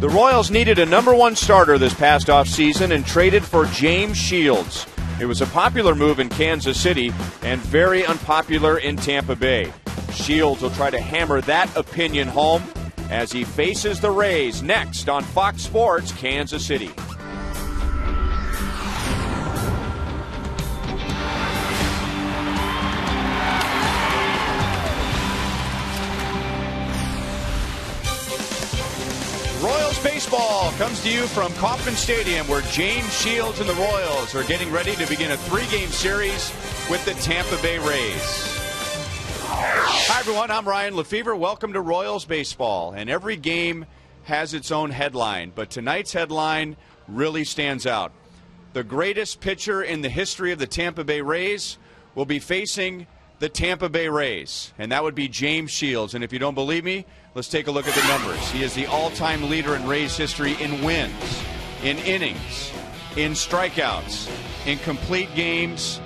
The Royals needed a #1 starter this past offseason and traded for James Shields. It was a popular move in Kansas City and very unpopular in Tampa Bay. Shields will try to hammer that opinion home as he faces the Rays next on Fox Sports Kansas City. Royals baseball comes to you from Kauffman Stadium, where James Shields and the Royals are getting ready to begin a 3-game series with the Tampa Bay Rays. Hi, everyone. I'm Ryan Lefevre. Welcome to Royals baseball. And every game has its own headline, but tonight's headline really stands out. The greatest pitcher in the history of the Tampa Bay Rays will be facing the Tampa Bay Rays, and that would be James Shields. And if you don't believe me, let's take a look at the numbers. He is the all-time leader in Rays history in wins, in innings, in strikeouts, in complete games,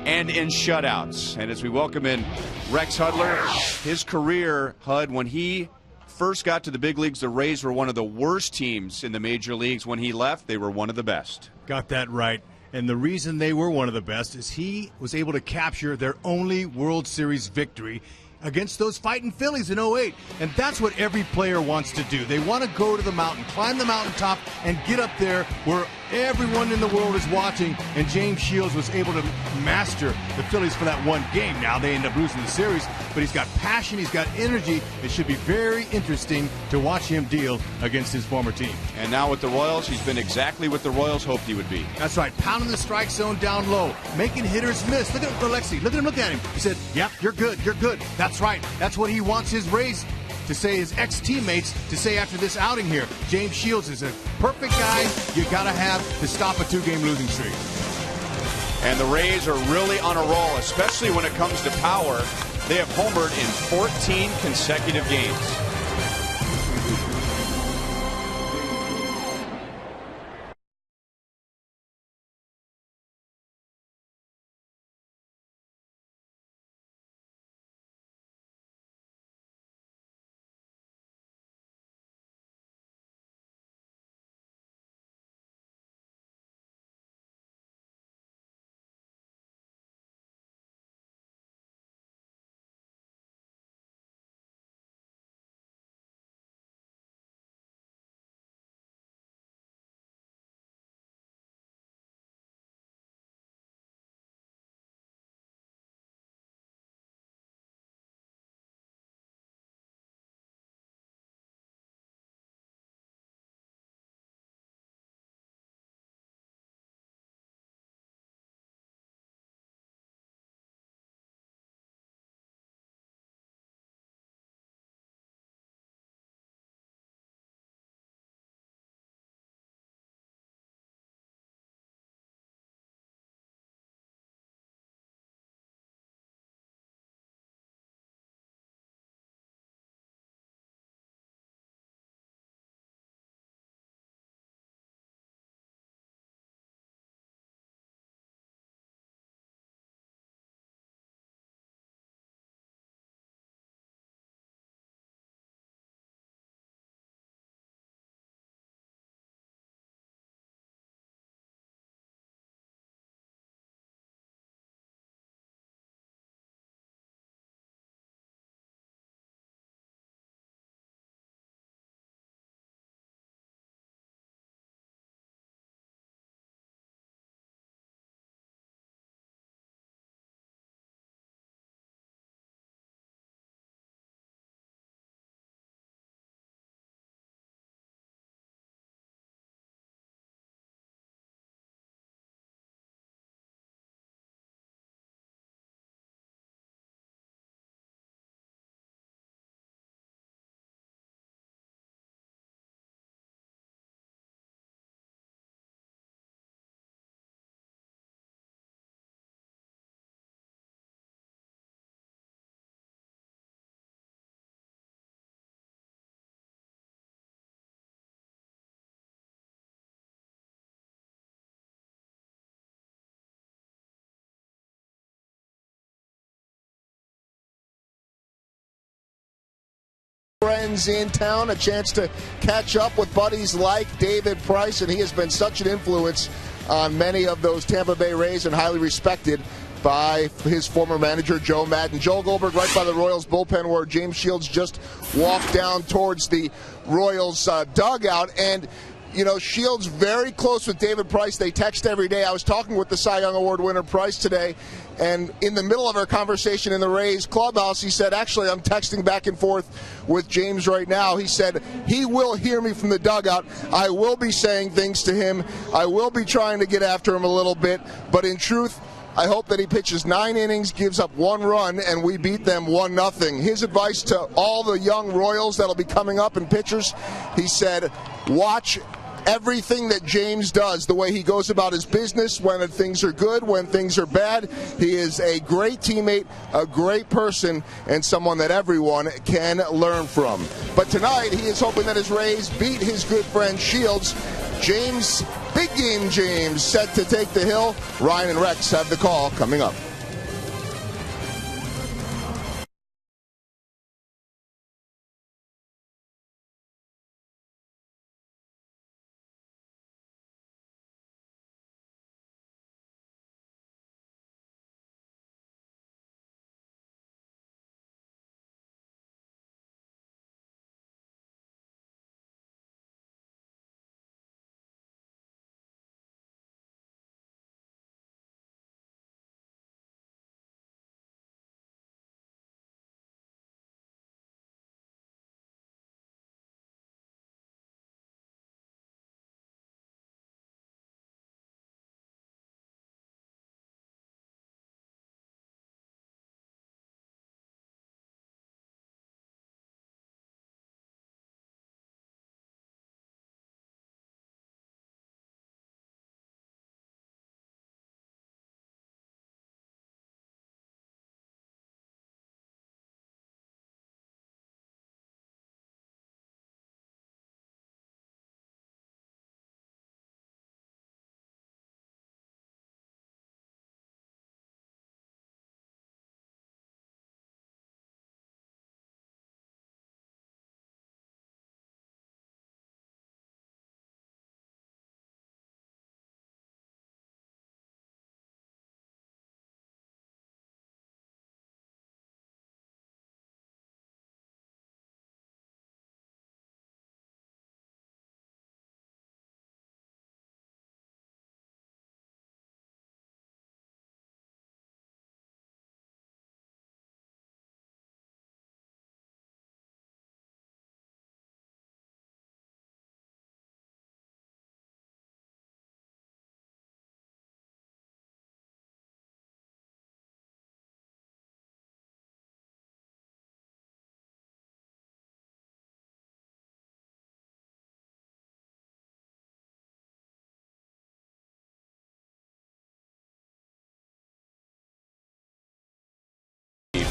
and in shutouts. And as we welcome in Rex Hudler, his career, Hud, when he first got to the big leagues, the Rays were one of the worst teams in the major leagues. When he left, they were one of the best. Got that right. And the reason they were one of the best is he was able to capture their only World Series victory against those fighting Phillies in '08. And that's what every player wants to do. They want to go to the mountain, climb the mountaintop, and get up there where everyone in the world is watching. And James Shields was able to master the Phillies for that one game. Now they end up losing the series, but he's got passion, he's got energy. It should be very interesting to watch him deal against his former team. And now with the Royals, he's been exactly what the Royals hoped he would be. That's right, pounding the strike zone down low, making hitters miss. Look at Alexi, look at him. He said, yep, you're good. That's right. That's what he wants his Rays to say, his ex-teammates to say after this outing here. James Shields is a perfect guy you got to have to stop a 2-game losing streak. And the Rays are really on a roll, especially when it comes to power. They have homered in 14 consecutive games. friends in town, a chance to catch up with buddies like David Price, and he has been such an influence on many of those Tampa Bay Rays and highly respected by his former manager, Joe Maddon. Joel Goldberg right by the Royals bullpen where James Shields just walked down towards the Royals dugout. And, you know, Shields very close with David Price. They text every day. I was talking with the Cy Young Award winner Price today, and in the middle of our conversation in the Rays clubhouse, he said, actually, I'm texting back and forth with James right now. He said, he will hear me from the dugout. I will be saying things to him. I will be trying to get after him a little bit. But in truth, I hope that he pitches 9 innings, gives up 1 run, and we beat them 1-0. His advice to all the young Royals that'll be coming up and pitchers, he said, watch everything that James does, the way he goes about his business, when things are good, when things are bad. He is a great teammate, a great person, and someone that everyone can learn from. But tonight, he is hoping that his Rays beat his good friend Shields. James, big game James, set to take the hill. Ryan and Rex have the call coming up.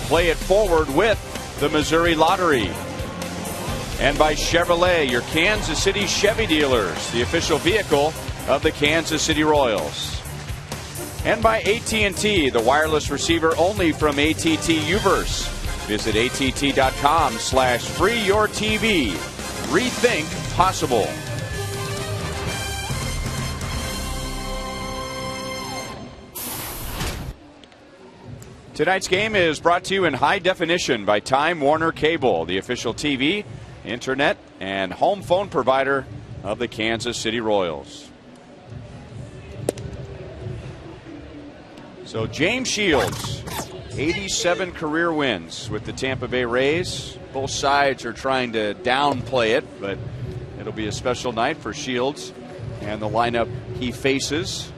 Play it forward with the Missouri Lottery. And by Chevrolet, your Kansas City Chevy dealers, the official vehicle of the Kansas City Royals. And by AT&T, the wireless receiver only from AT&T Uverse. Visit att.com/freeyourtv. Rethink possible. Tonight's game is brought to you in high definition by Time Warner Cable, the official TV, internet, and home phone provider of the Kansas City Royals. So James Shields, 87 career wins with the Tampa Bay Rays. Both sides are trying to downplay it, but it'll be a special night for Shields and the lineup he faces.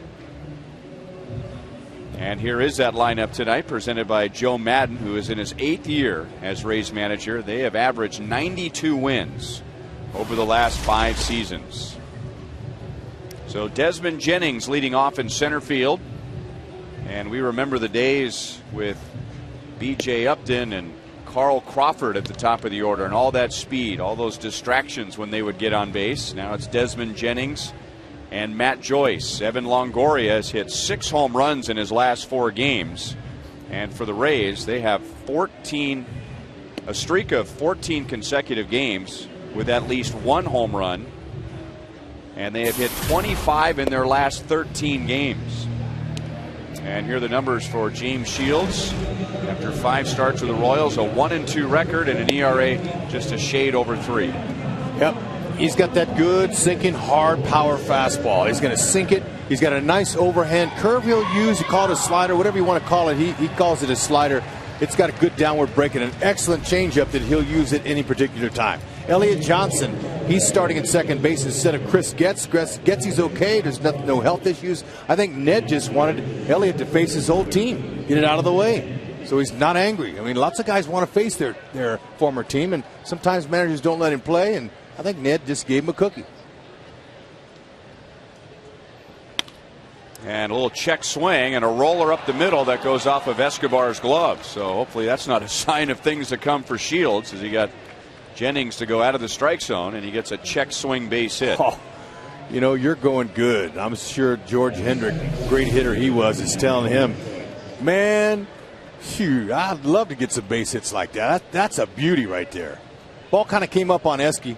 And here is that lineup tonight, presented by Joe Maddon, who is in his 8th year as Rays manager. They have averaged 92 wins over the last 5 seasons. So Desmond Jennings leading off in center field. And we remember the days with B.J. Upton and Carl Crawford at the top of the order, and all that speed, all those distractions when they would get on base. Now it's Desmond Jennings and Matt Joyce. Evan Longoria has hit 6 home runs in his last 4 games. And for the Rays, they have 14 a streak of 14 consecutive games with at least one home run, and they have hit 25 in their last 13 games. And here are the numbers for James Shields. After 5 starts with the Royals, a 1-2 record and an ERA just a shade over 3. Yep. He's got that good, sinking, hard power fastball. He's going to sink it. He's got a nice overhand curve he'll use. You call it a slider, whatever you want to call it. He calls it a slider. It's got a good downward break and an excellent changeup that he'll use at any particular time. Elliott Johnson, he's starting at second base instead of Chris Getz. Getzy's okay. There's no health issues. I think Ned just wanted Elliott to face his old team, get it out of the way. So he's not angry. I mean, lots of guys want to face their former team, and sometimes managers don't let him play, and I think Ned just gave him a cookie. And a little check swing and a roller up the middle that goes off of Escobar's glove. So hopefully that's not a sign of things to come for Shields, as he got Jennings to go out of the strike zone, and he gets a check swing base hit. Oh, you know, you're going good. I'm sure George Hendrick, great hitter he was, is telling him, man, phew, I'd love to get some base hits like that. That's a beauty right there. Ball kind of came up on Esky.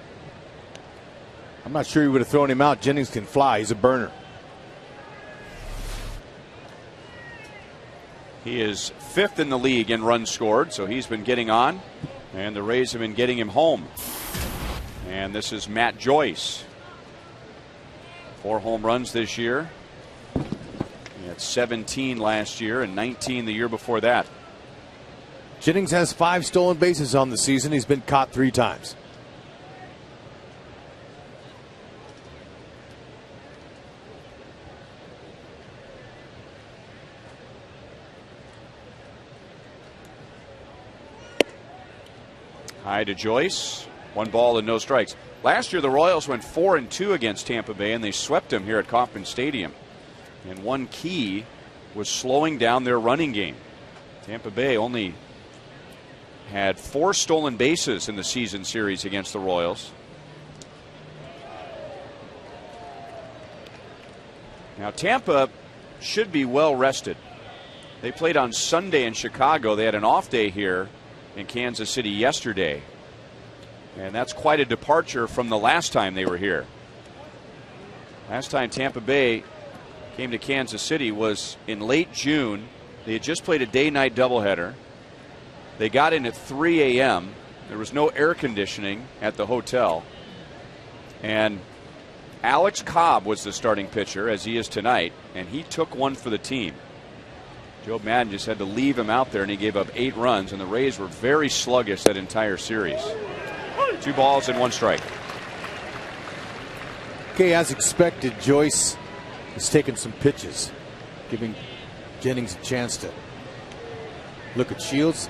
I'm not sure he would have thrown him out. Jennings can fly. He's a burner. He is 5th in the league in runs scored, so he's been getting on, and the Rays have been getting him home. And this is Matt Joyce. 4 home runs this year. He had 17 last year and 19 the year before that. Jennings has 5 stolen bases on the season. He's been caught 3 times. High to Joyce. 1 ball and no strikes. Last year the Royals went 4-2 against Tampa Bay, and they swept them here at Kauffman Stadium. And one key was slowing down their running game. Tampa Bay only had 4 stolen bases in the season series against the Royals. Now Tampa should be well rested. They played on Sunday in Chicago. They had an off day here in Kansas City yesterday, and that's quite a departure from the last time they were here. Last time Tampa Bay came to Kansas City was in late June. They had just played a day-night doubleheader. They got in at 3 a.m. There was no air conditioning at the hotel, and Alex Cobb was the starting pitcher, as he is tonight, and he took one for the team. Joe Madden just had to leave him out there, and he gave up 8 runs, and the Rays were very sluggish that entire series. 2 balls and 1 strike. Okay, as expected, Joyce has taken some pitches, giving Jennings a chance to look at Shields.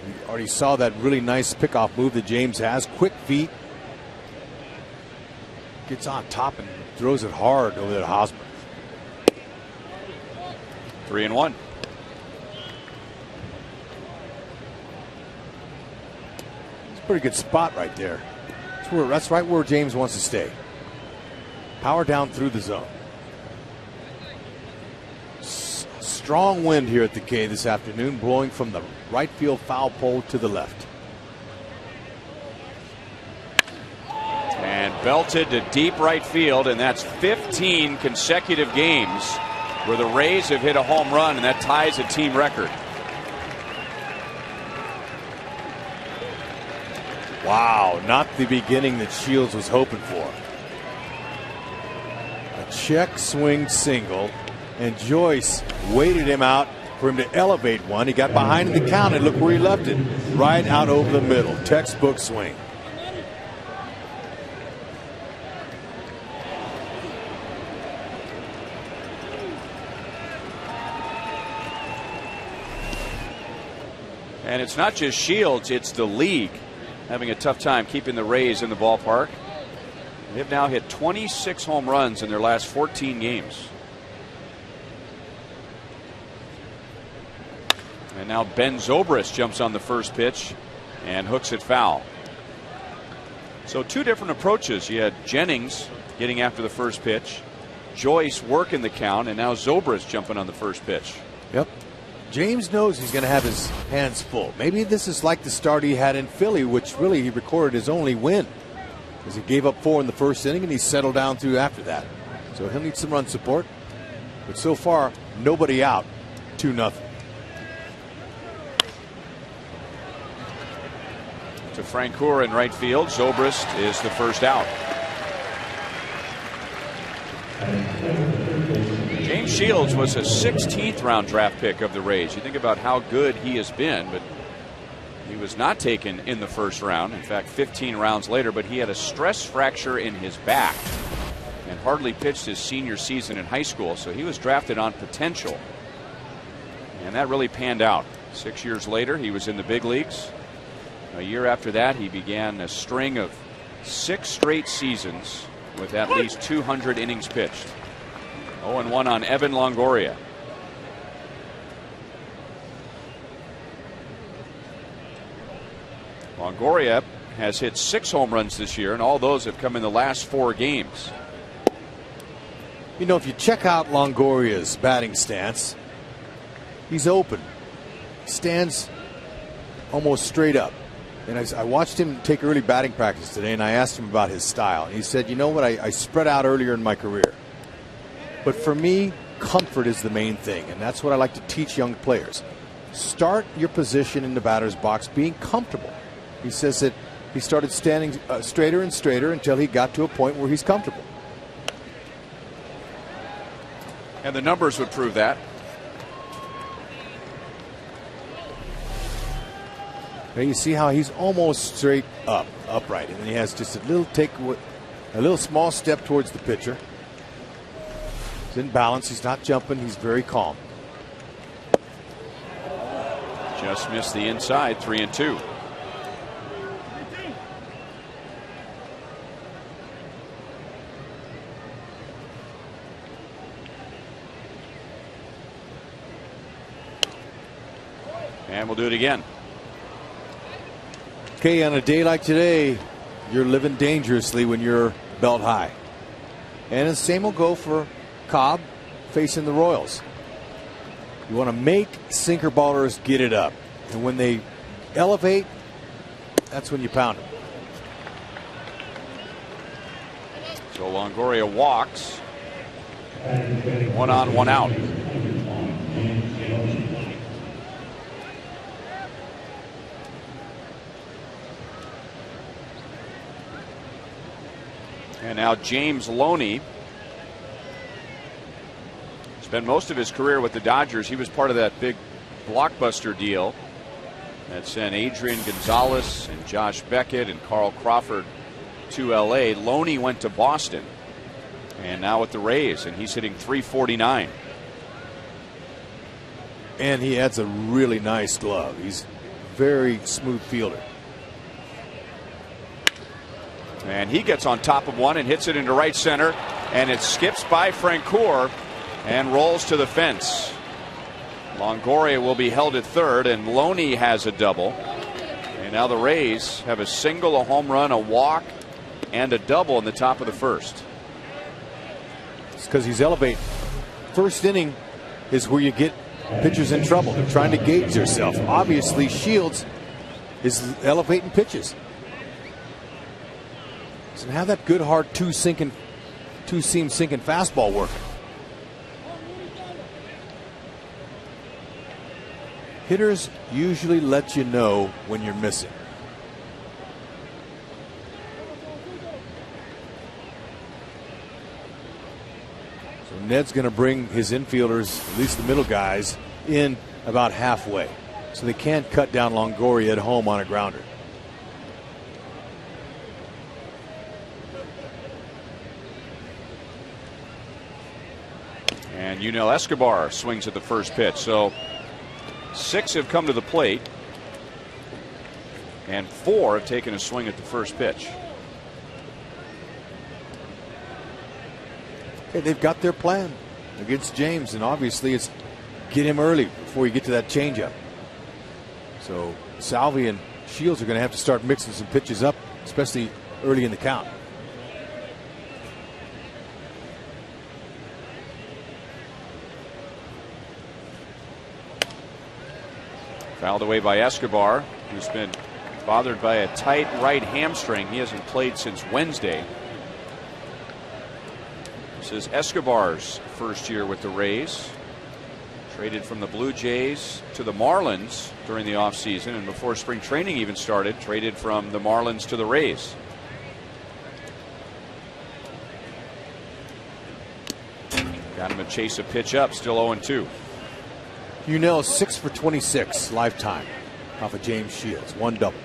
We already saw that really nice pickoff move that James has. Quick feet. Gets on top and throws it hard over to Hosmer. 3-1. Pretty good spot right there. That's right where James wants to stay. Power down through the zone. Strong wind here at the K this afternoon, blowing from the right field foul pole to the left. And belted to deep right field, and that's 15 consecutive games where the Rays have hit a home run, and that ties a team record. Wow, not the beginning that Shields was hoping for. A check swing single, and Joyce waited him out for him to elevate one. He got behind in the count, and look where he left it. Right out over the middle. Textbook swing. And it's not just Shields, it's the league having a tough time keeping the Rays in the ballpark. They've now hit 26 home runs in their last 14 games. And now Ben Zobrist jumps on the first pitch and hooks it foul. So 2 different approaches. You had Jennings getting after the first pitch, Joyce working the count, and now Zobrist jumping on the first pitch. Yep. James knows he's going to have his hands full. Maybe this is like the start he had in Philly, which really he recorded his only win, because he gave up 4 in the first inning and he settled down through after that. So he'll need some run support. But so far, nobody out. 2-0. To Francoeur in right field. Zobrist is the first out. James Shields was a 16th round draft pick of the Rays. You think about how good he has been, but he was not taken in the first round. In fact, 15 rounds later, but he had a stress fracture in his back and hardly pitched his senior season in high school, so he was drafted on potential. And that really panned out. 6 years later, he was in the big leagues. A year after that, he began a string of 6 straight seasons with at least 200 innings pitched. 0-1 on Evan Longoria. Longoria has hit 6 home runs this year, and all those have come in the last 4 games. You know, if you check out Longoria's batting stance, he's open. Stands almost straight up. And I watched him take early batting practice today, and I asked him about his style. And he said, you know what, I spread out earlier in my career. But for me, comfort is the main thing, and that's what I like to teach young players. Start your position in the batter's box being comfortable. He says that he started standing straighter and straighter until he got to a point where he's comfortable. And the numbers would prove that. Now you see how he's almost straight up, upright, and then he has just a little small step towards the pitcher. He's in balance. He's not jumping. He's very calm. Just missed the inside. 3-2. And we'll do it again. Okay, on a day like today, you're living dangerously when you're belt high. And the same will go for Cobb facing the Royals. You want to make sinker ballers get it up. And when they elevate, that's when you pound them. So Longoria walks. 1 on, 1 out. And now James Loney. Spent most of his career with the Dodgers. He was part of that big blockbuster deal that sent Adrian Gonzalez and Josh Beckett and Carl Crawford to LA. Loney went to Boston and now with the Rays, and he's hitting .349. And he adds a really nice glove. He's very smooth fielder. And he gets on top of one and hits it into right center, and it skips by Francoeur and rolls to the fence. Longoria will be held at third, and Loney has a double. And now the Rays have a single, a home run, a walk, and a double in the top of the first. It's because he's elevating. First inning is where you get pitchers in trouble. They're trying to gauge themselves. Obviously, Shields is elevating pitches. So have that good, hard two-seam sinking fastball working. Hitters usually let you know when you're missing. So Ned's going to bring his infielders, at least the middle guys, in about halfway. So they can't cut down Longoria at home on a grounder. And Yunel Escobar swings at the first pitch. So 6 have come to the plate, and 4 have taken a swing at the first pitch. Okay, they've got their plan against James, and obviously it's get him early before you get to that changeup. So Salvi and Shields are going to have to start mixing some pitches up, especially early in the count. Fouled away by Escobar, who's been bothered by a tight right hamstring. He hasn't played since Wednesday. This is Escobar's first year with the Rays. Traded from the Blue Jays to the Marlins during the offseason, and before spring training even started, traded from the Marlins to the Rays. Got him to chase a pitch up, still 0-2. Unell 6 for 26 lifetime off of James Shields, 1 double.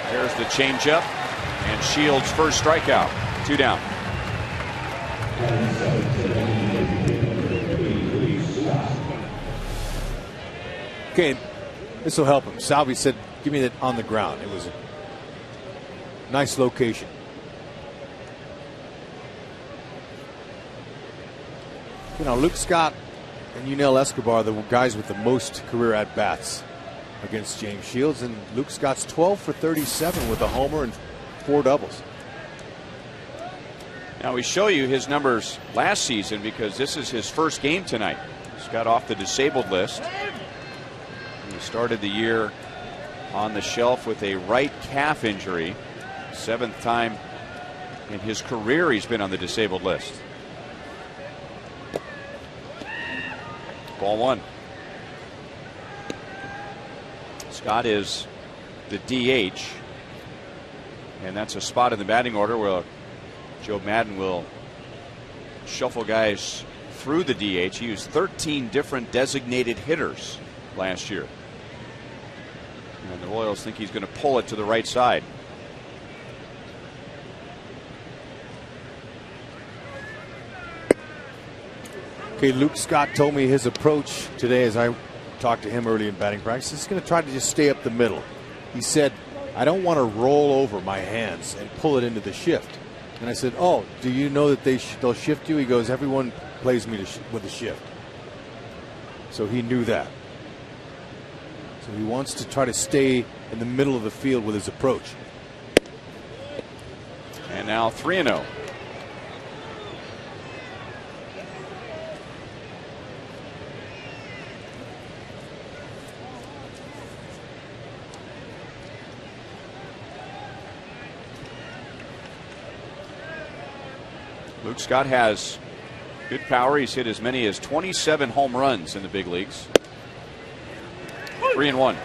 There's the changeup, and Shields' first strikeout. 2 down. Okay, this will help him. Salvi said, give me that on the ground. It was a nice location. You know, Luke Scott and Unell Escobar are the guys with the most career at-bats against James Shields, and Luke Scott's 12 for 37 with a homer and 4 doubles. Now we show you his numbers last season because this is his first game tonight. He's got off the disabled list. He started the year on the shelf with a right calf injury. 7th time in his career he's been on the disabled list. Ball 1. Scott is the DH, and that's a spot in the batting order where Joe Madden will shuffle guys through the DH. He used 13 different designated hitters last year. And the Royals think he's going to pull it to the right side. Okay, Luke Scott told me his approach today as I talked to him early in batting practice. He's going to try to just stay up the middle. He said, I don't want to roll over my hands and pull it into the shift. And I said, oh, do you know that they'll shift you? He goes, everyone plays me with a shift. So he knew that. So he wants to try to stay in the middle of the field with his approach. And now 3-0. Luke Scott has good power. He's hit as many as 27 home runs in the big leagues. 3-1.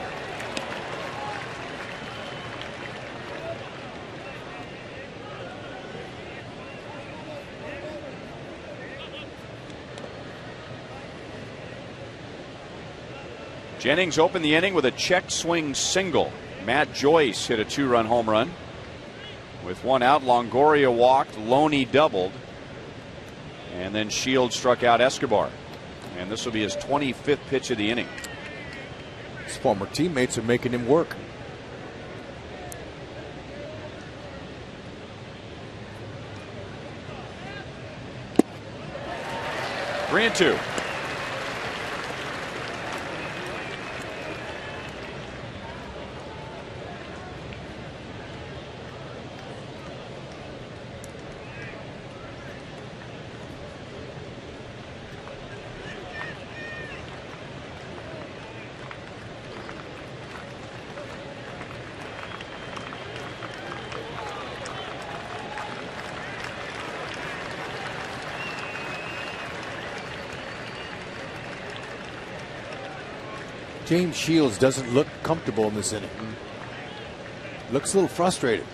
Jennings opened the inning with a check swing single. Matt Joyce hit a 2-run home run. With 1 out, Longoria walked, Loney doubled, and then Shields struck out Escobar. And this will be his 25th pitch of the inning. His former teammates are making him work. Three and 2. James Shields doesn't look comfortable in this inning. Looks a little frustrated.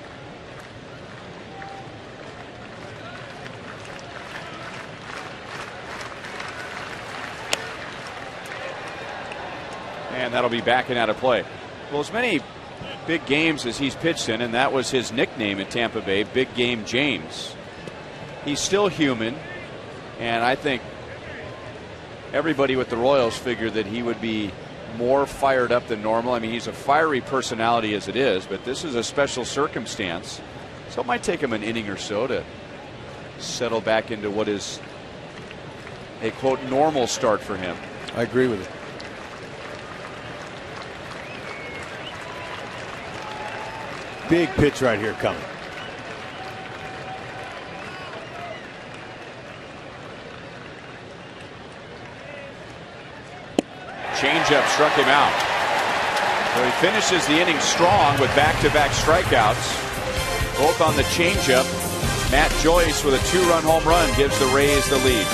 And that'll be backing out of play. Well, as many big games as he's pitched in, and that was his nickname in Tampa Bay, Big Game James. He's still human, and I think everybody with the Royals figured that he would be more fired up than normal. I mean, he's a fiery personality as it is, but this is a special circumstance. So it might take him an inning or so to settle back into what is a quote normal start for him. I agree with it. Big pitch right here coming. Changeup struck him out. So he finishes the inning strong with back-to-back strikeouts, both on the changeup. Matt Joyce with a 2-run home run gives the Rays the lead.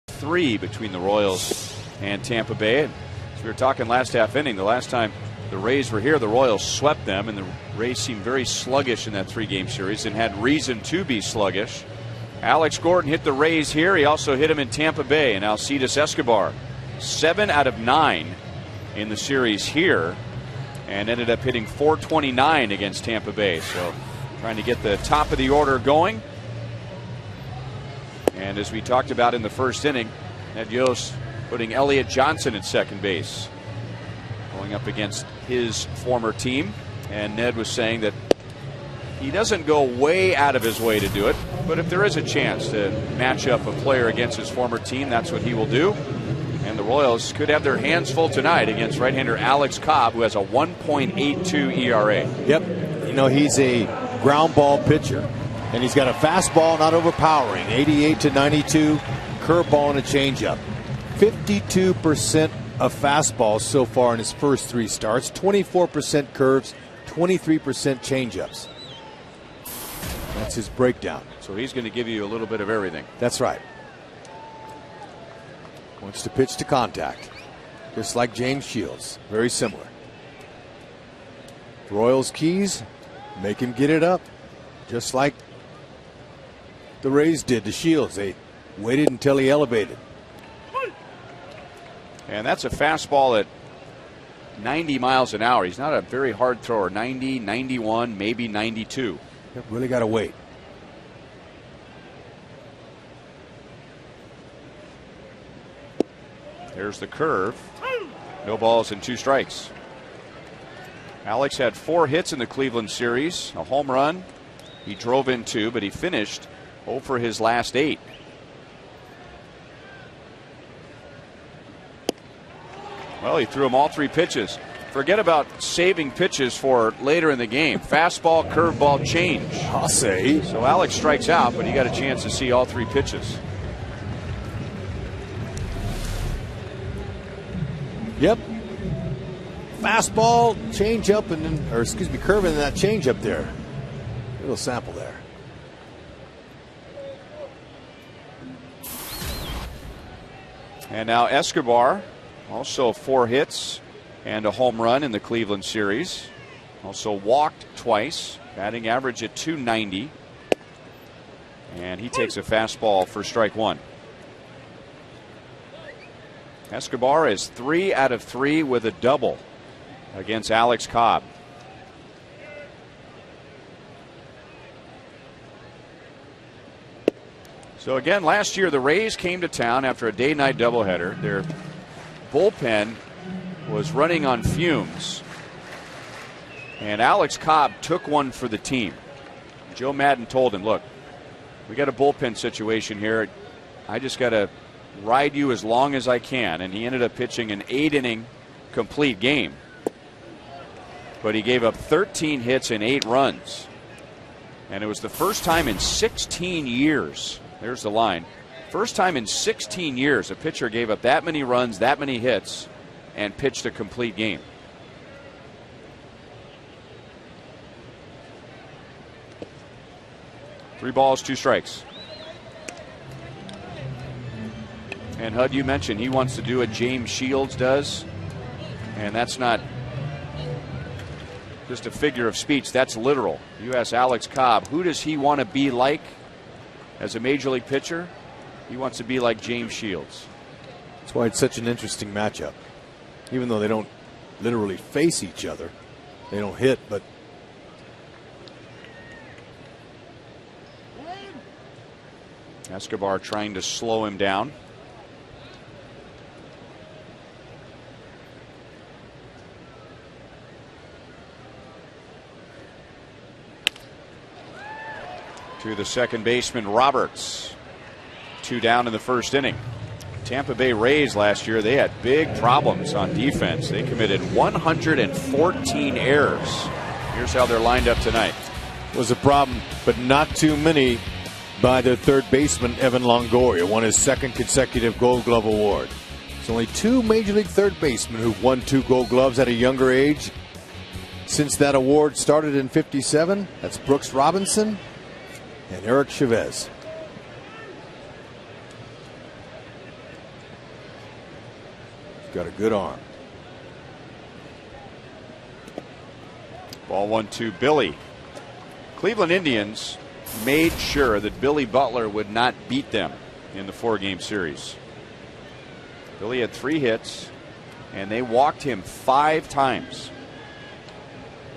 Three between the Royals and Tampa Bay. As we were talking last half inning, the last time the Rays were here, the Royals swept them, and the Rays seemed very sluggish in that 3-game series and had reason to be sluggish. Alex Gordon hit the Rays here. He also hit him in Tampa Bay. And Alcides Escobar, 7 out of 9 in the series here, and ended up hitting .429 against Tampa Bay. So trying to get the top of the order going. And as we talked about in the first inning, Ned Yost putting Elliott Johnson at second base, going up against his former team. And Ned was saying that he doesn't go way out of his way to do it, but if there is a chance to match up a player against his former team, that's what he will do. And the Royals could have their hands full tonight against right-hander Alex Cobb, who has a 1.82 ERA. Yep. You know, he's a ground ball pitcher. And he's got a fastball, not overpowering, 88 to 92, curveball and a changeup. 52% of fastballs so far in his first 3 starts, 24% curves, 23% changeups. That's his breakdown. So he's going to give you a little bit of everything. That's right. Wants to pitch to contact, just like James Shields. Very similar. Royals keys, make him get it up, just like the Rays did to Shields. They waited until he elevated. And that's a fastball at 90 miles an hour. He's not a very hard thrower. 90, 91, maybe 92. Yep, really got to wait. There's the curve. No balls and 2 strikes. Alex had 4 hits in the Cleveland series, a home run. He drove in 2, but he finished 0 for his last 8. Well, he threw him all 3 pitches. Forget about saving pitches for later in the game. Fastball, curveball, change. I'll say. So Alex strikes out, but he got a chance to see all 3 pitches. Yep. Fastball, changeup, and then, or excuse me, curve and that changeup there. A little sample there. And now Escobar, also 4 hits and a home run in the Cleveland series. Also walked twice, batting average at .290. And he takes a fastball for strike 1. Escobar is 3 out of 3 with a double against Alex Cobb. So again, last year the Rays came to town after a day-night doubleheader. Their bullpen was running on fumes, and Alex Cobb took one for the team. Joe Maddon told him, look, we got a bullpen situation here. I just got to ride you as long as I can. And he ended up pitching an 8-inning complete game. But he gave up 13 hits and 8 runs. And it was the first time in 16 years. There's the line. First time in 16 years a pitcher gave up that many runs, that many hits, and pitched a complete game. Three balls, 2 strikes. And Hud, you mentioned he wants to do what James Shields does. And that's not just a figure of speech, that's literal. You ask Alex Cobb, who does he want to be like as a major league pitcher? He wants to be like James Shields. That's why it's such an interesting matchup. Even though they don't literally face each other, they don't hit, but Escobar trying to slow him down. To the second baseman, Roberts. 2 down in the first inning. Tampa Bay Rays last year, they had big problems on defense. They committed 114 errors. Here's how they're lined up tonight. It was a problem, but not too many by their third baseman, Evan Longoria, won his 2nd consecutive Gold Glove award. It's only 2 Major League third basemen who've won 2 Gold Gloves at a younger age since that award started in '57. That's Brooks Robinson and Eric Chavez. He's got a good arm. Ball 1-2, Billy. Cleveland Indians made sure that Billy Butler would not beat them in the 4-game series. Billy had 3 hits, and they walked him 5 times.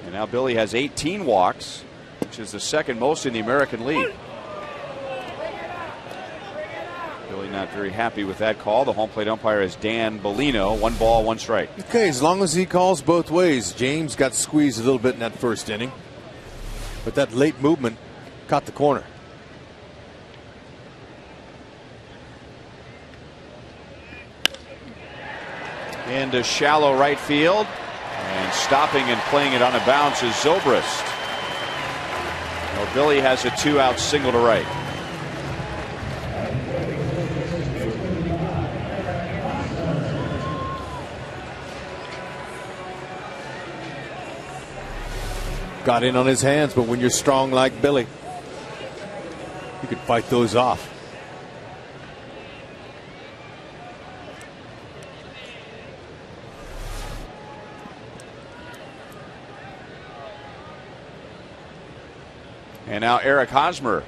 And now Billy has 18 walks, which is the 2nd most in the American League. Billy not very happy with that call. The home plate umpire is Dan Bellino. 1 ball, 1 strike. Okay, as long as he calls both ways. James got squeezed a little bit in that first inning, but that late movement caught the corner. Into shallow right field, and stopping and playing it on a bounce is Zobrist. Well, Billy has a 2-out single to right. Got in on his hands, but when you're strong like Billy, you can fight those off. And now Eric Hosmer.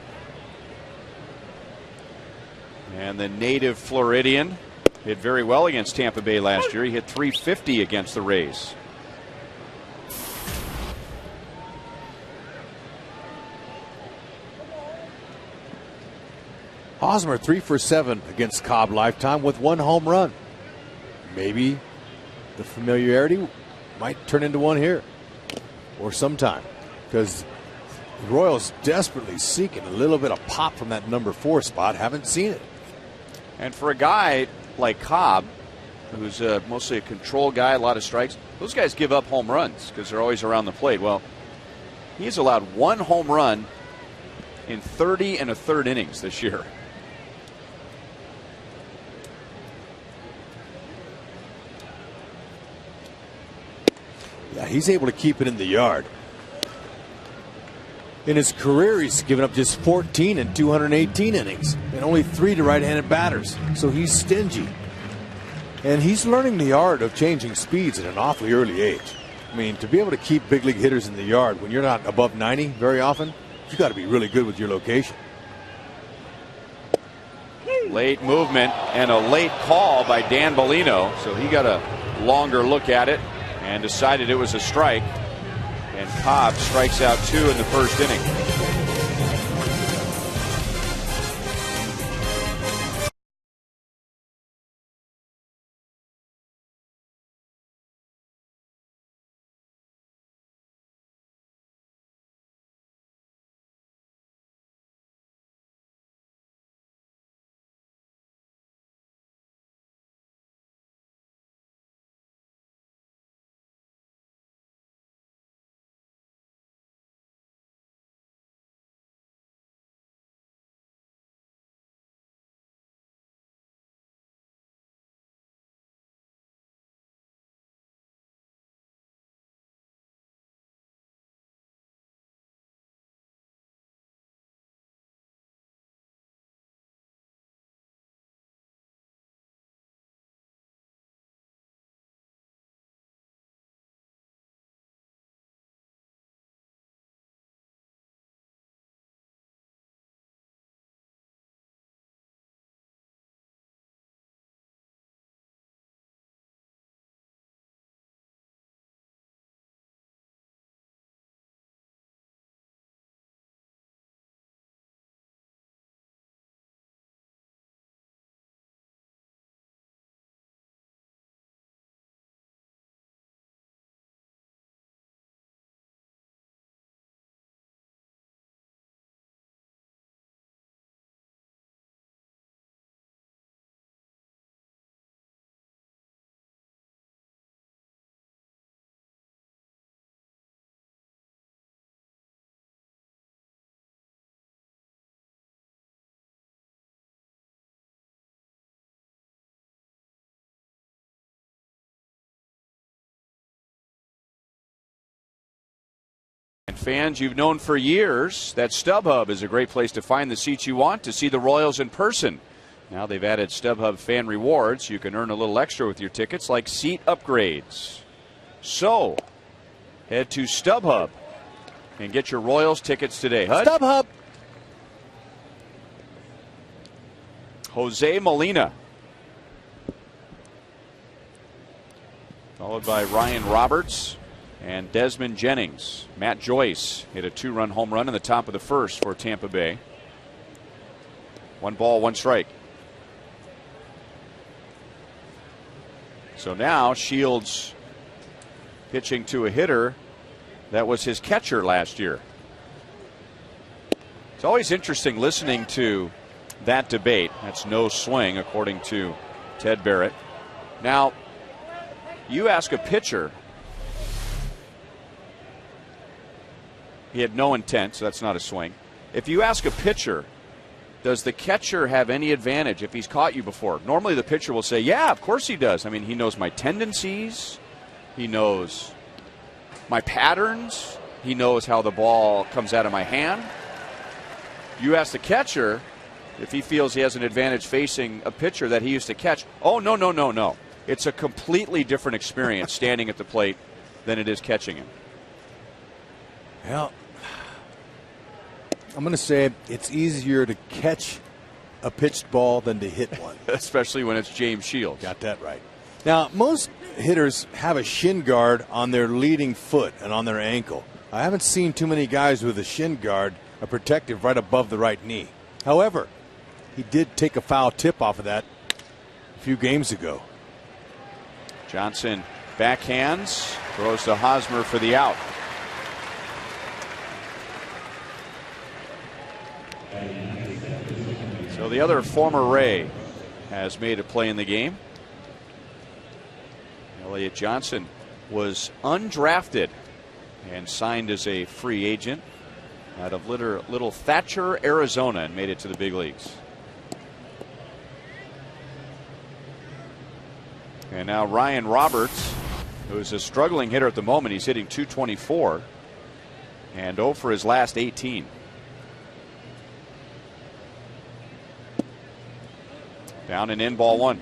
And the native Floridian hit very well against Tampa Bay last year. He hit .350 against the Rays. Hosmer 3 for 7 against Cobb lifetime with 1 home run. Maybe the familiarity might turn into one here or sometime, because the Royals desperately seeking a little bit of pop from that number 4 spot. Haven't seen it. And for a guy like Cobb, who's mostly a control guy, a lot of strikes, those guys give up home runs because they're always around the plate. Well, he's allowed 1 home run in 30 1/3 innings this year. Yeah, he's able to keep it in the yard. In his career, he's given up just 14 in 218 innings and only 3 to right-handed batters. So he's stingy. And he's learning the art of changing speeds at an awfully early age. I mean, to be able to keep big league hitters in the yard when you're not above 90 very often, you've got to be really good with your location. Late movement and a late call by Dan Bellino. So he got a longer look at it and decided it was a strike. And Cobb strikes out 2 in the first inning. Fans you've known for years that StubHub is a great place to find the seats you want to see the Royals in person. Now they've added StubHub fan rewards. You can earn a little extra with your tickets, like seat upgrades. So head to StubHub and get your Royals tickets today. HUD? StubHub. Jose Molina, followed by Ryan Roberts and Desmond Jennings. Matt Joyce hit a 2-run home run in the top of the first for Tampa Bay. 1 ball, 1 strike. So now Shields pitching to a hitter that was his catcher last year. It's always interesting listening to that debate. That's no swing, according to Ted Barrett. Now, you ask a pitcher, he had no intent, so that's not a swing. If you ask a pitcher, does the catcher have any advantage if he's caught you before? Normally the pitcher will say, yeah, of course he does. I mean, he knows my tendencies. He knows my patterns. He knows how the ball comes out of my hand. You ask the catcher if he feels he has an advantage facing a pitcher that he used to catch. Oh, no, no, no, no. It's a completely different experience standing at the plate than it is catching him. Well, I'm going to say it's easier to catch a pitched ball than to hit one. Especially when it's James Shields. Got that right. Now, most hitters have a shin guard on their leading foot and on their ankle. I haven't seen too many guys with a shin guard, a protective right above the right knee. However, he did take a foul tip off of that a few games ago. Johnson backhands, throws to Hosmer for the out. So the other former Ray has made a play in the game. Elliott Johnson was undrafted and signed as a free agent out of little Thatcher, Arizona, and made it to the big leagues. And now Ryan Roberts, who's a struggling hitter at the moment. He's hitting .224 and 0 for his last 18. Down and in, ball 1.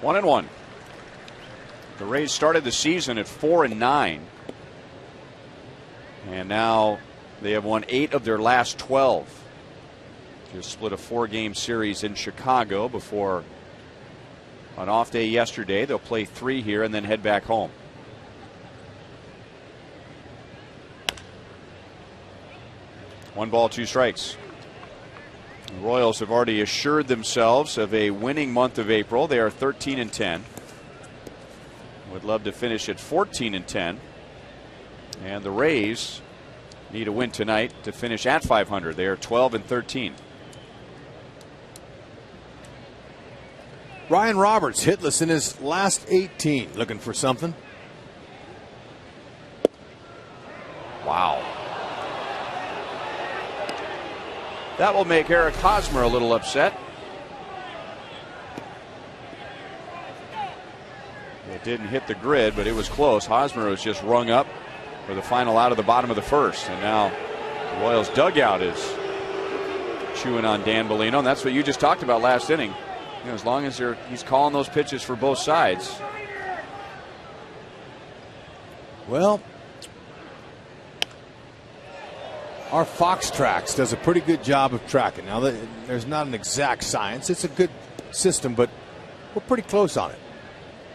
1-1. The Rays started the season at 4-9. And now they have won 8 of their last 12. Just split a 4-game series in Chicago before an off day yesterday. They'll play 3 here and then head back home. One ball, 2 strikes. The Royals have already assured themselves of a winning month of April. They are 13-10. Would love to finish at 14-10. And the Rays need a win tonight to finish at 500. They are 12-13. Ryan Roberts hitless in his last 18. Looking for something. Wow. That will make Eric Hosmer a little upset. It didn't hit the grid, but it was close. Hosmer was just rung up for the final out of the bottom of the first. And now the Royals dugout is chewing on Dan Bellino. And that's what you just talked about last inning. You know, as long as he's calling those pitches for both sides. Well, our Fox Tracks does a pretty good job of tracking. Now, there's not an exact science. It's a good system, but we're pretty close on it.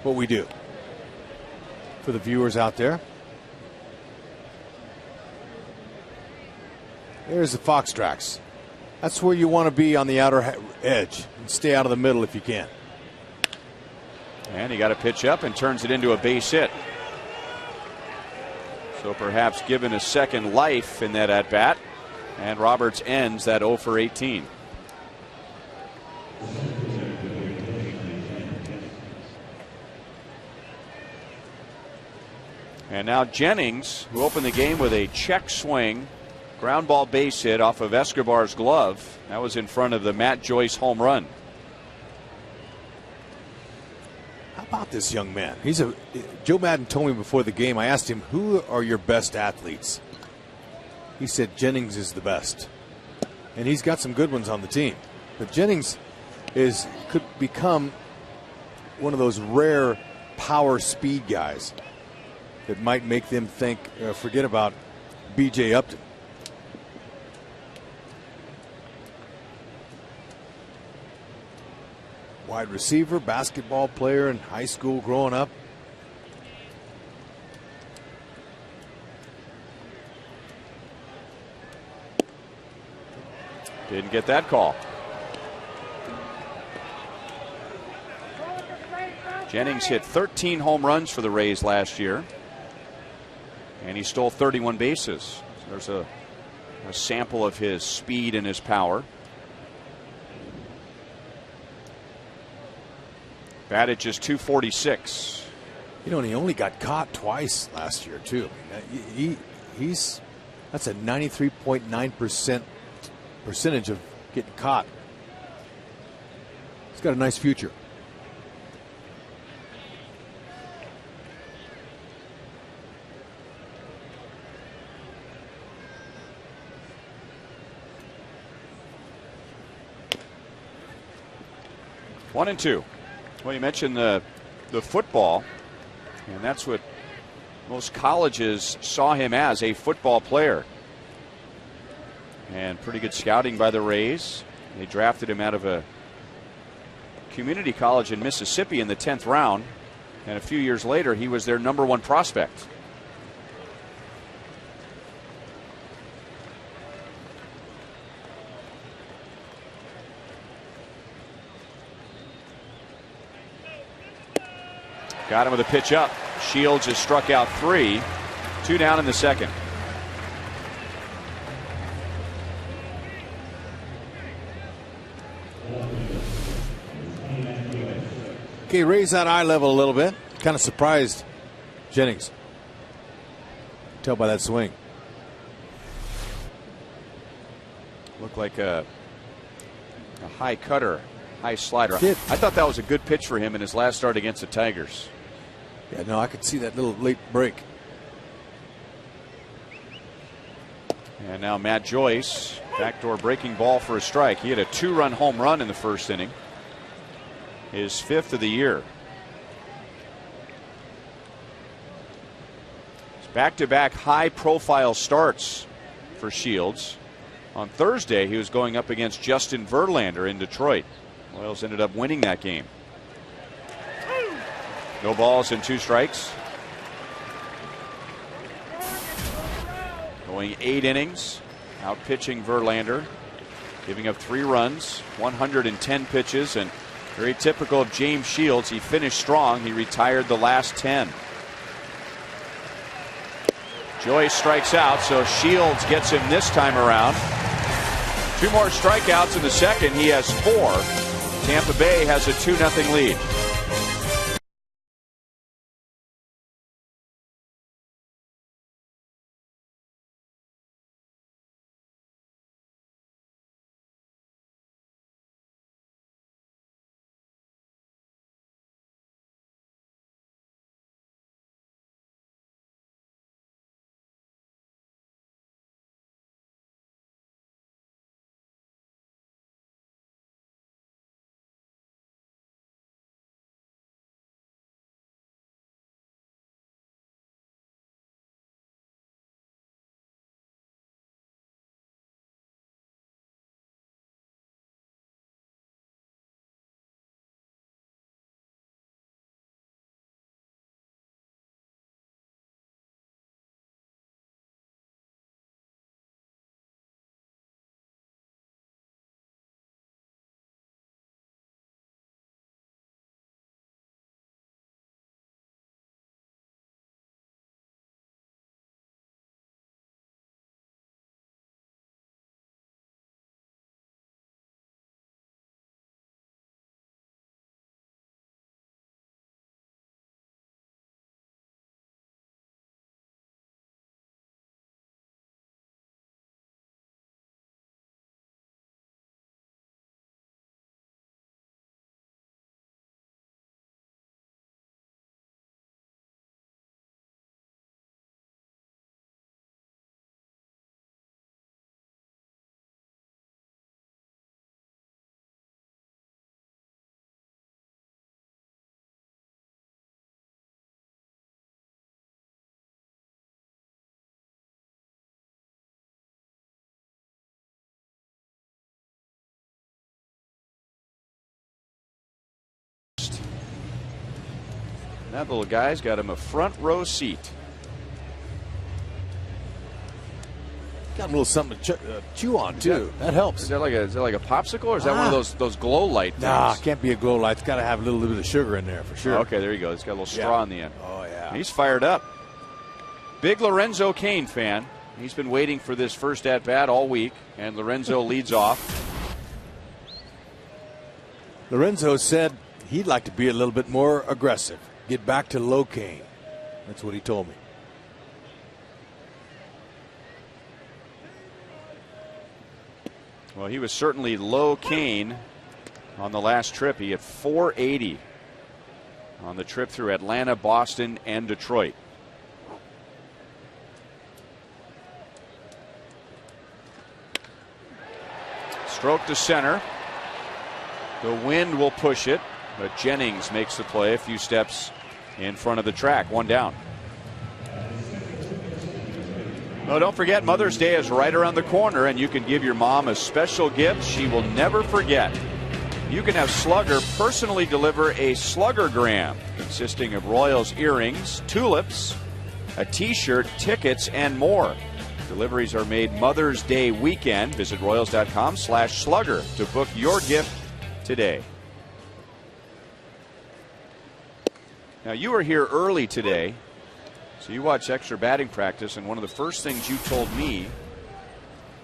What we do for the viewers out there. There's the Fox Tracks. That's where you want to be on the outer edge and stay out of the middle if you can. And he got a pitch up and turns it into a base hit. So perhaps given a second life in that at bat, and Roberts ends that 0 for 18. And now Jennings, who opened the game with a check swing, ground ball base hit off of Escobar's glove. That was in front of the Matt Joyce home run. How about this young man? Joe Madden told me before the game, I asked him, who are your best athletes? He said Jennings is the best. And he's got some good ones on the team. But Jennings could become one of those rare power speed guys that might make them forget about B.J. Upton. Wide receiver, basketball player in high school growing up. Didn't get that call. Jennings hit 13 home runs for the Rays last year. And he stole 31 bases. So there's a sample of his speed and his power. Batted just .246. You know, and he only got caught twice last year too. That's a 93.9% percentage of getting caught. He's got a nice future. One and two. Well, you mentioned the football, and that's what most colleges saw him as, a football player. And pretty good scouting by the Rays. They drafted him out of a community college in Mississippi in the 10th round, and a few years later he was their #1 prospect. Got him with a pitch up. Shields has struck out 3. 2 down in the second. Okay, raise that eye level a little bit. Kind of surprised Jennings. Tell by that swing. Looked like a high cutter, high slider. Did. I thought that was a good pitch for him in his last start against the Tigers. Yeah, no, I could see that little late break. And now Matt Joyce, backdoor breaking ball for a strike. He had a 2-run home run in the first inning. his 5th of the year. Back-to-back high-profile starts for Shields. On Thursday, he was going up against Justin Verlander in Detroit. Royals ended up winning that game. No balls and 2 strikes. Going 8 innings, out pitching Verlander, giving up 3 runs, 110 pitches, and very typical of James Shields. He finished strong. He retired the last 10. Joyce strikes out, so Shields gets him this time around. 2 more strikeouts in the second. He has 4. Tampa Bay has a 2-0 lead. That little guy's got him a front row seat. Got him a little something to chew on too. That helps. Is that like a popsicle, or is that one of those glow light things? Nah, can't be a glow light. It's got to have a little bit of sugar in there for sure. Oh, okay, there you go. It's got a little straw on the end. Oh yeah. He's fired up. Big Lorenzo Cain fan. He's been waiting for this first at bat all week, and Lorenzo leads off. Lorenzo said he'd like to be a little bit more aggressive. Get back to low Cain. That's what he told me. Well, he was certainly low Cain on the last trip. He had 480 on the trip through Atlanta, Boston, and Detroit. Stroke to center. The wind will push it, but Jennings makes the play a few steps in front of the track. 1 down. Well, don't forget, Mother's Day is right around the corner, and you can give your mom a special gift she will never forget. You can have Slugger personally deliver a Sluggergram consisting of Royals earrings, tulips, a t-shirt, tickets, and more. Deliveries are made Mother's Day weekend. Visit Royals.com/Slugger to book your gift today. Now, you were here early today, so you watched extra batting practice, and one of the first things you told me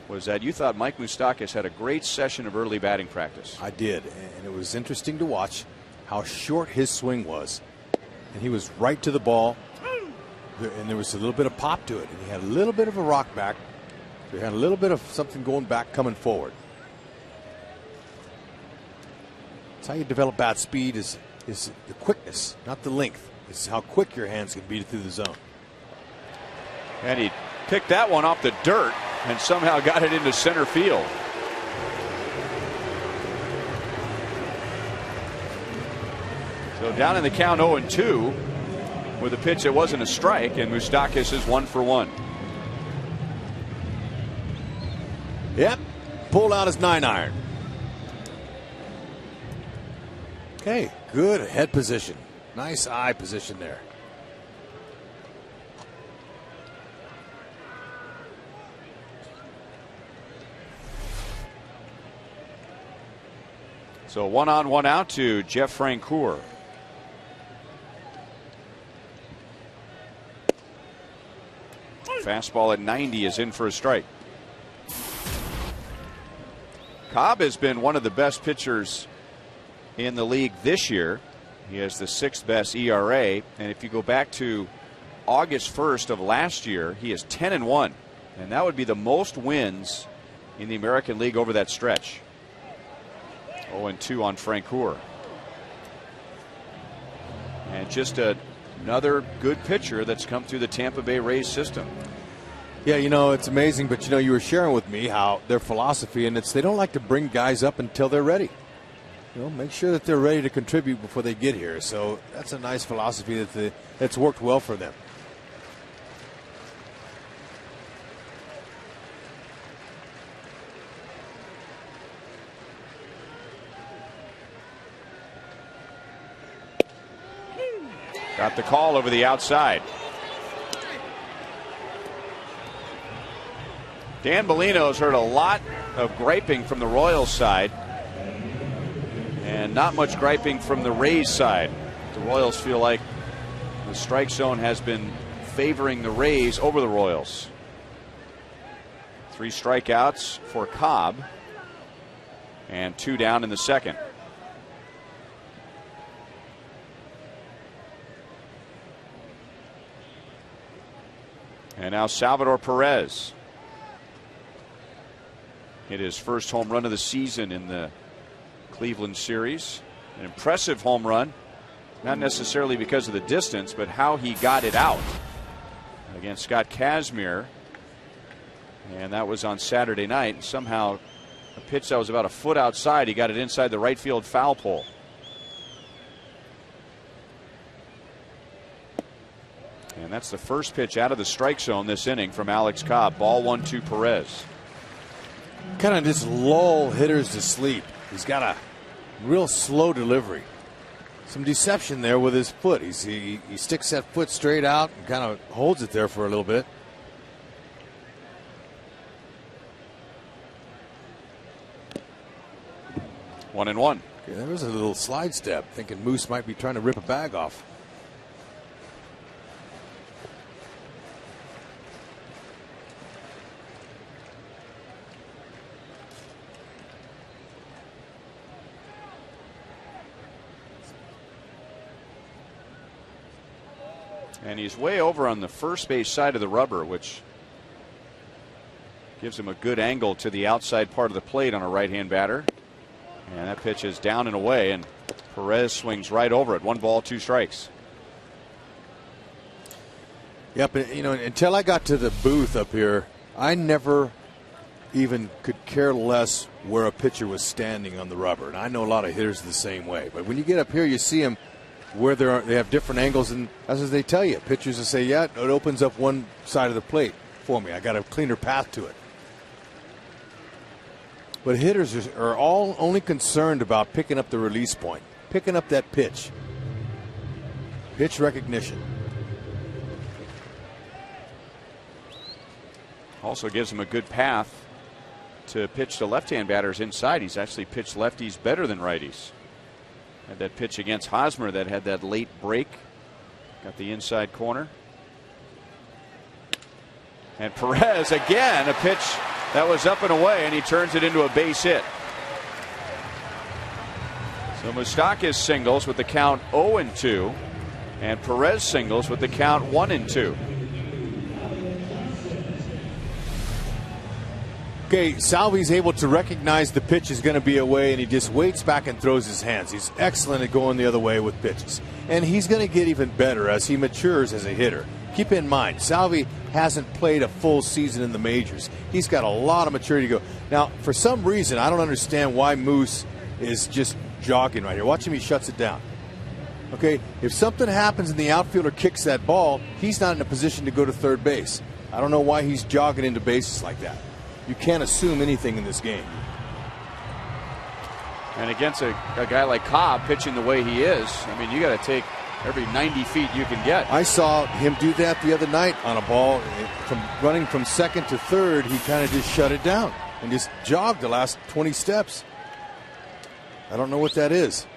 was that you thought Mike Moustakas had a great session of early batting practice. I did, and it was interesting to watch how short his swing was. And he was right to the ball, and there was a little bit of pop to it, and he had a little bit of a rock back. So he had a little bit of something going back, coming forward. That's how you develop bat speed, is the quickness, not the length. It's how quick your hands can beat it through the zone. And he picked that one off the dirt and somehow got it into center field. So down in the count 0-2 with a pitch that wasn't a strike, and Moustakas is 1 for 1. Yep, pulled out his 9-iron. Okay, good head position. Nice eye position there. So 1 on, 1 out to Jeff Francoeur. Fastball at 90 is in for a strike. Cobb has been one of the best pitchers in the league this year. He has the 6th best ERA, and if you go back to August 1st of last year, he is 10-1, and that would be the most wins in the American League over that stretch. 0-2 on Francoeur. And just another good pitcher that's come through the Tampa Bay Rays system. Yeah, you know, it's amazing, but you know, you were sharing with me how their philosophy, and it's they don't like to bring guys up until they're ready. You know, make sure that they're ready to contribute before they get here. So that's a nice philosophy that's worked well for them. Got the call over the outside. Dan Bellino's heard a lot of griping from the Royals side and not much griping from the Rays side. The Royals feel like the strike zone has been favoring the Rays over the Royals. 3 strikeouts for Cobb and 2 down in the second. And now Salvador Perez hit his first home run of the season in the Cleveland series. An impressive home run, not necessarily because of the distance, but how he got it out against Scott Kazmir. And that was on Saturday night. Somehow a pitch that was about a foot outside, he got it inside the right field foul pole. And that's the first pitch out of the strike zone this inning from Alex Cobb. Ball 1-2 Perez. Kind of just lull hitters to sleep. He's got a real slow delivery. Some deception there with his foot. He sticks that foot straight out and kind of holds it there for a little bit. One and one. Okay, there was a little slide step, thinking Moose might be trying to rip a bag off. And he's way over on the first base side of the rubber, which gives him a good angle to the outside part of the plate on a right-hand batter. And that pitch is down and away, and Perez swings right over it. 1 ball, 2 strikes. Yep, you know, until I got to the booth up here, I never even could care less where a pitcher was standing on the rubber. And I know a lot of hitters the same way. But when you get up here, you see them where they have different angles, and as they tell you, pitchers will say, yeah, it opens up one side of the plate for me. I got a cleaner path to it. But hitters are all only concerned about picking up the release point, picking up that pitch. Pitch recognition. Also gives him a good path to pitch to left-hand batters inside. He's actually pitched lefties better than righties. Had that pitch against Hosmer that had that late break. Got the inside corner. And Perez again, a pitch that was up and away, and he turns it into a base hit. So Moustakas singles with the count 0-2, and Perez singles with the count 1-2. Okay, Salvi's able to recognize the pitch is going to be away, and he just waits back and throws his hands. He's excellent at going the other way with pitches. And he's going to get even better as he matures as a hitter. Keep in mind, Salvi hasn't played a full season in the majors. He's got a lot of maturity to go. Now, for some reason, I don't understand why Moose is just jogging right here. Watch him, he shuts it down. Okay, if something happens and the outfielder kicks that ball, he's not in a position to go to third base. I don't know why he's jogging into bases like that. You can't assume anything in this game. And against a guy like Cobb pitching the way he is, I mean, you got to take every 90 feet you can get. I saw him do that the other night on a ball. From running from second to third, he kind of just shut it down and just jogged the last 20 steps. I don't know what that is.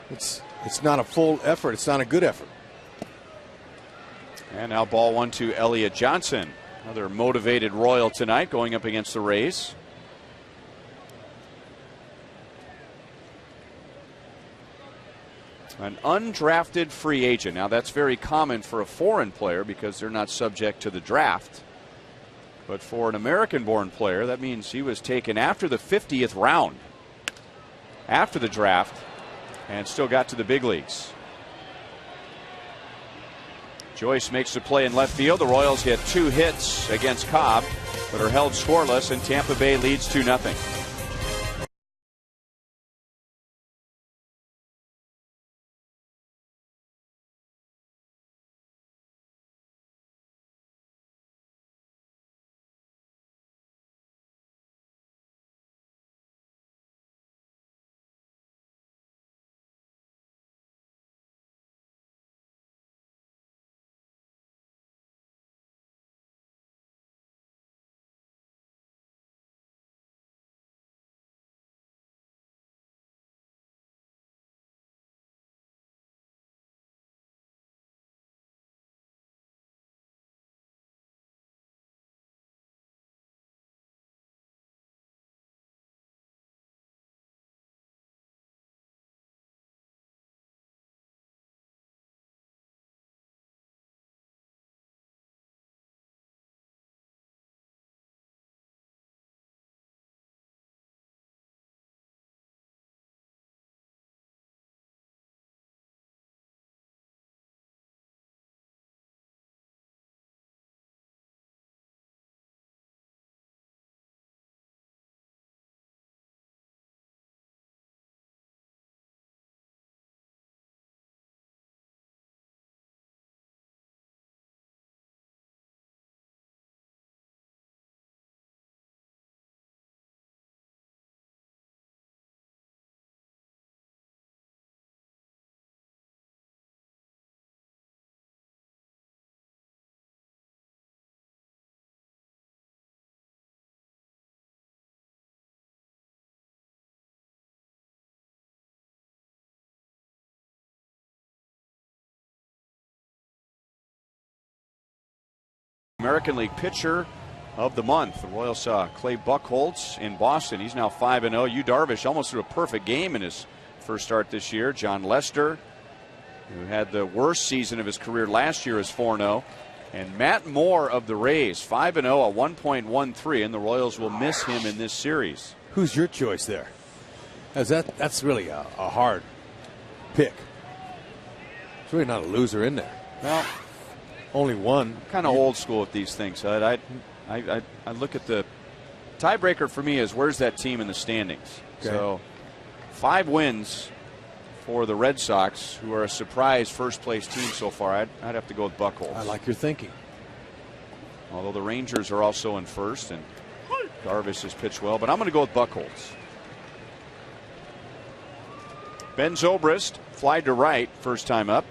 It's not a full effort. It's not a good effort. And now ball 1 to Elliott Johnson. Another motivated Royal tonight going up against the Rays. An undrafted free agent. Now that's very common for a foreign player because they're not subject to the draft. But for an American-born player, that means he was taken after the 50th round, after the draft, and still got to the big leagues. Joyce makes the play in left field. The Royals get 2 hits against Cobb, but are held scoreless, and Tampa Bay leads 2-0. American League Pitcher of the Month. The Royals saw Clay Buchholz in Boston. He's now 5-0. Yu Darvish almost threw a perfect game in his first start this year. John Lester, who had the worst season of his career last year, is 4-0. And Matt Moore of the Rays, 5-0, a 1.13, and the Royals will miss him in this series. Who's your choice there? That's really a hard pick. There's really not a loser in there. Well, only one. Kind of old school with these things. I look at the tiebreaker for me is where's that team in the standings. Okay. So 5 wins for the Red Sox, who are a surprise first place team so far. I'd have to go with Buchholz. I like your thinking. Although the Rangers are also in first, and Darvish has pitched well, but I'm going to go with Buchholz. Ben Zobrist flied to right first time up.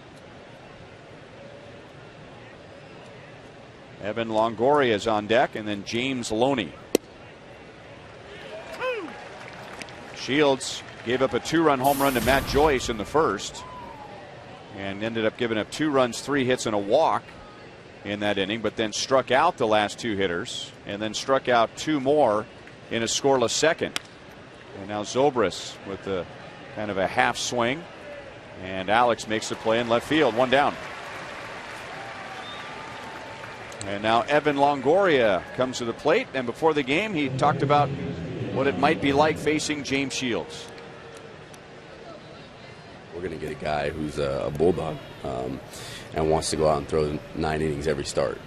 Evan Longoria is on deck, and then James Loney. Shields gave up a 2-run home run to Matt Joyce in the first and ended up giving up 2 runs, 3 hits, and a walk in that inning, but then struck out the last 2 hitters and then struck out 2 more in a scoreless second. And now Zobrist with a kind of a half swing, and Alex makes the play in left field, 1 down. And now Evan Longoria comes to the plate, and before the game he talked about what it might be like facing James Shields. We're going to get a guy who's a bulldog and wants to go out and throw 9 innings every start.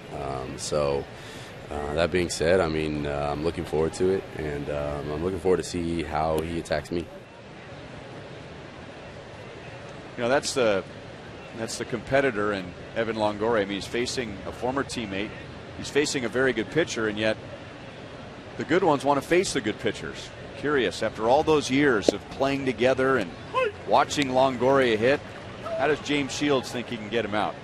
That being said, I mean, I'm looking forward to it, and I'm looking forward to see how he attacks me. You know, that's the competitor in Evan Longoria. I mean, he's facing a former teammate. He's facing a very good pitcher, and yet the good ones want to face the good pitchers. Curious, after all those years of playing together and watching Longoria hit, how does James Shields think he can get him out?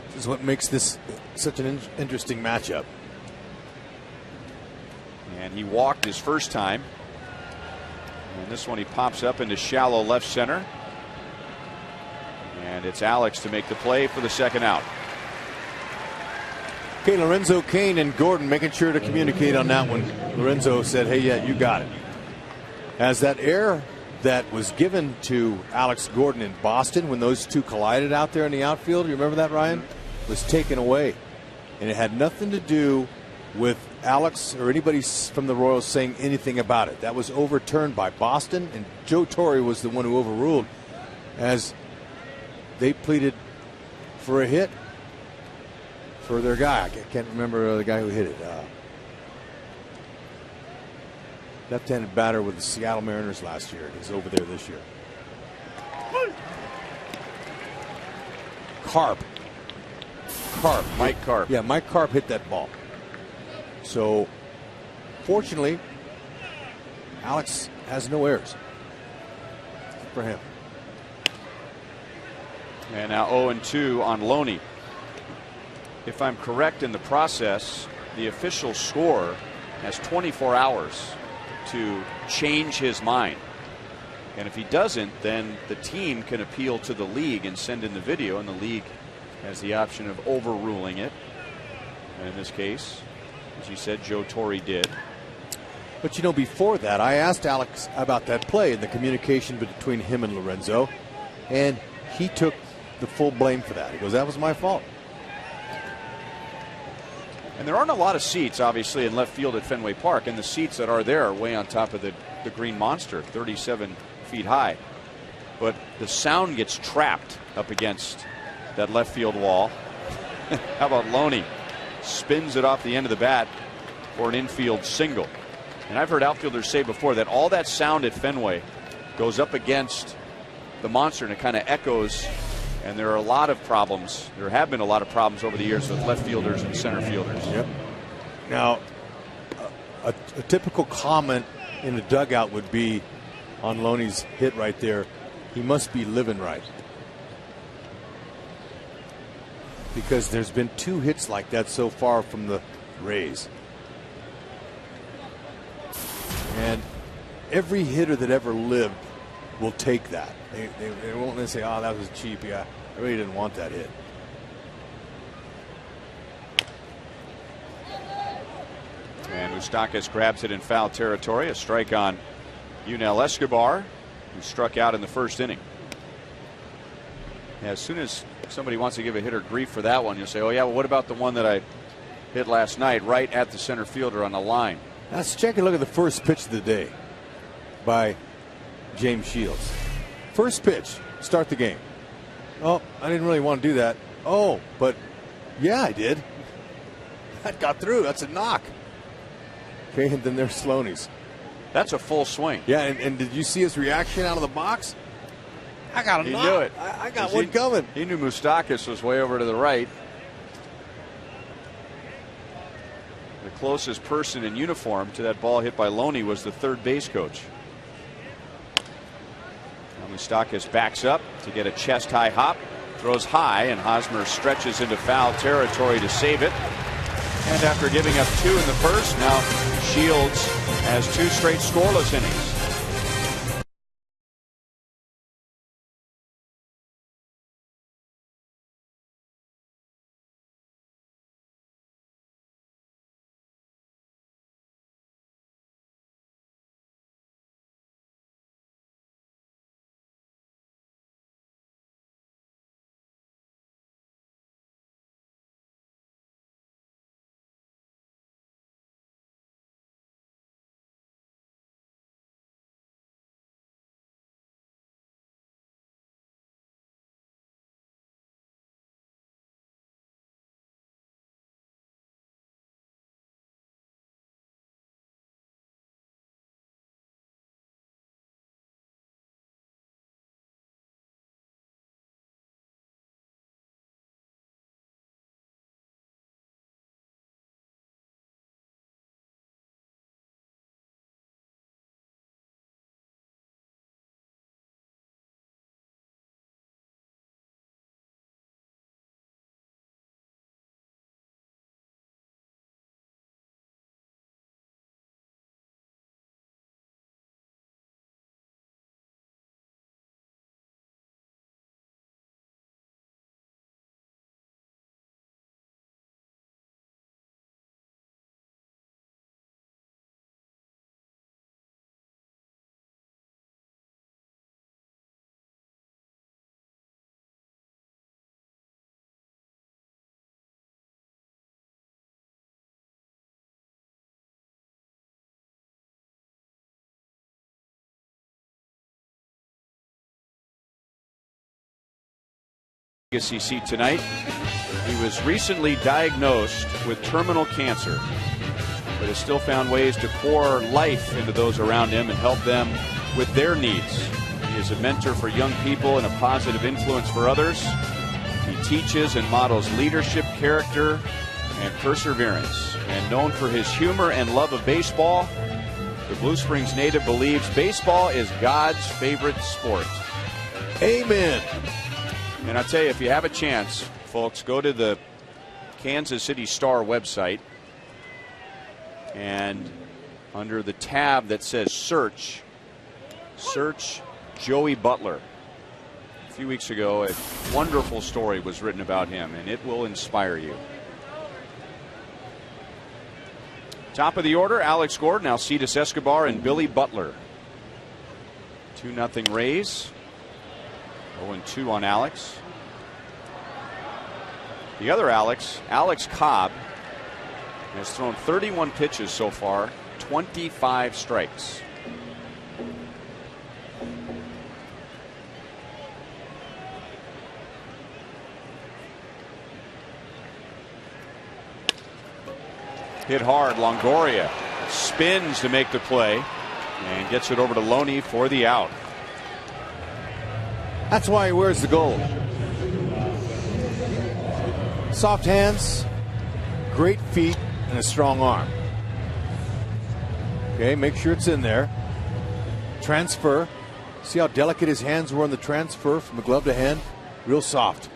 This is what makes this such an interesting matchup. And he walked his first time. And this one he pops up into shallow left center. And it's Alex to make the play for the second out. Okay, Lorenzo Cain and Gordon making sure to communicate on that one. Lorenzo said, hey, yeah, you got it. As that error that was given to Alex Gordon in Boston when those two collided out there in the outfield, you remember that, Ryan? Was taken away. And it had nothing to do with Alex or anybody from the Royals saying anything about it. That was overturned by Boston, and Joe Torre was the one who overruled as they pleaded for a hit for their guy. I can't remember the guy who hit it. Left-handed batter with the Seattle Mariners last year. He's over there this year. Carp. Mike Carp. Yeah, Mike Carp hit that ball. So, fortunately, Alex has no errors for him. And now 0-2 on Loney. If I'm correct in the process, the official score has 24 hours to change his mind. And if he doesn't, then the team can appeal to the league and send in the video, and the league has the option of overruling it. And in this case, as you said, Joe Torre did. But you know, before that, I asked Alex about that play and the communication between him and Lorenzo, and he took the full blame for that. He goes, that was my fault. And there aren't a lot of seats, obviously, in left field at Fenway Park, and the seats that are there are way on top of the green monster, 37 feet high. But the sound gets trapped up against that left field wall. How about Loney? Spins it off the end of the bat for an infield single. And I've heard outfielders say before that all that sound at Fenway goes up against the monster and it kind of echoes. And there are a lot of problems. There have been a lot of problems over the years with left fielders and center fielders. Yep. Now, a typical comment in the dugout would be on Loney's hit right there, he must be living right. Because there's been 2 hits like that so far from the Rays. And every hitter that ever lived will take that. They won't say, oh, that was cheap. Yeah, I really didn't want that hit. And Moustakas grabs it in foul territory. A strike on Yunel Escobar, who struck out in the first inning. As soon as somebody wants to give a hitter grief for that one, you'll say, oh, yeah, well, what about the one that I hit last night right at the center fielder on the line? Let's check a look at the first pitch of the day by James Shields. First pitch, start the game. Oh, I didn't really want to do that. Oh, but yeah, I did. That got through. That's a knock. Okay, and then there's Loney's. That's a full swing. Yeah, and did you see his reaction out of the box? I got a knock. He knew it. I got one coming. He knew Moustakas was way over to the right. The closest person in uniform to that ball hit by Loney was the third base coach. Moustakas backs up to get a chest high hop, throws high, and Hosmer stretches into foul territory to save it. And after giving up 2 in the first, now Shields has 2 straight scoreless innings. KCA tonight. He was recently diagnosed with terminal cancer, but has still found ways to pour life into those around him and help them with their needs. He is a mentor for young people and a positive influence for others. He teaches and models leadership, character, and perseverance. And known for his humor and love of baseball, the Blue Springs native believes baseball is God's favorite sport. Amen. And I tell you, if you have a chance, folks, go to the Kansas City Star website, and under the tab that says search Joey Butler. A few weeks ago, a wonderful story was written about him, and it will inspire you. Top of the order, Alex Gordon, Alcides Escobar, and Billy Butler. 2-0 Rays. 0-2 on Alex. The other Alex Cobb, has thrown 31 pitches so far, 25 strikes. Hit hard, Longoria spins to make the play and gets it over to Loney for the out. That's why he wears the gold. Soft hands, great feet, and a strong arm. Okay, make sure it's in there. Transfer. See how delicate his hands were on the transfer from the glove to hand? Real soft.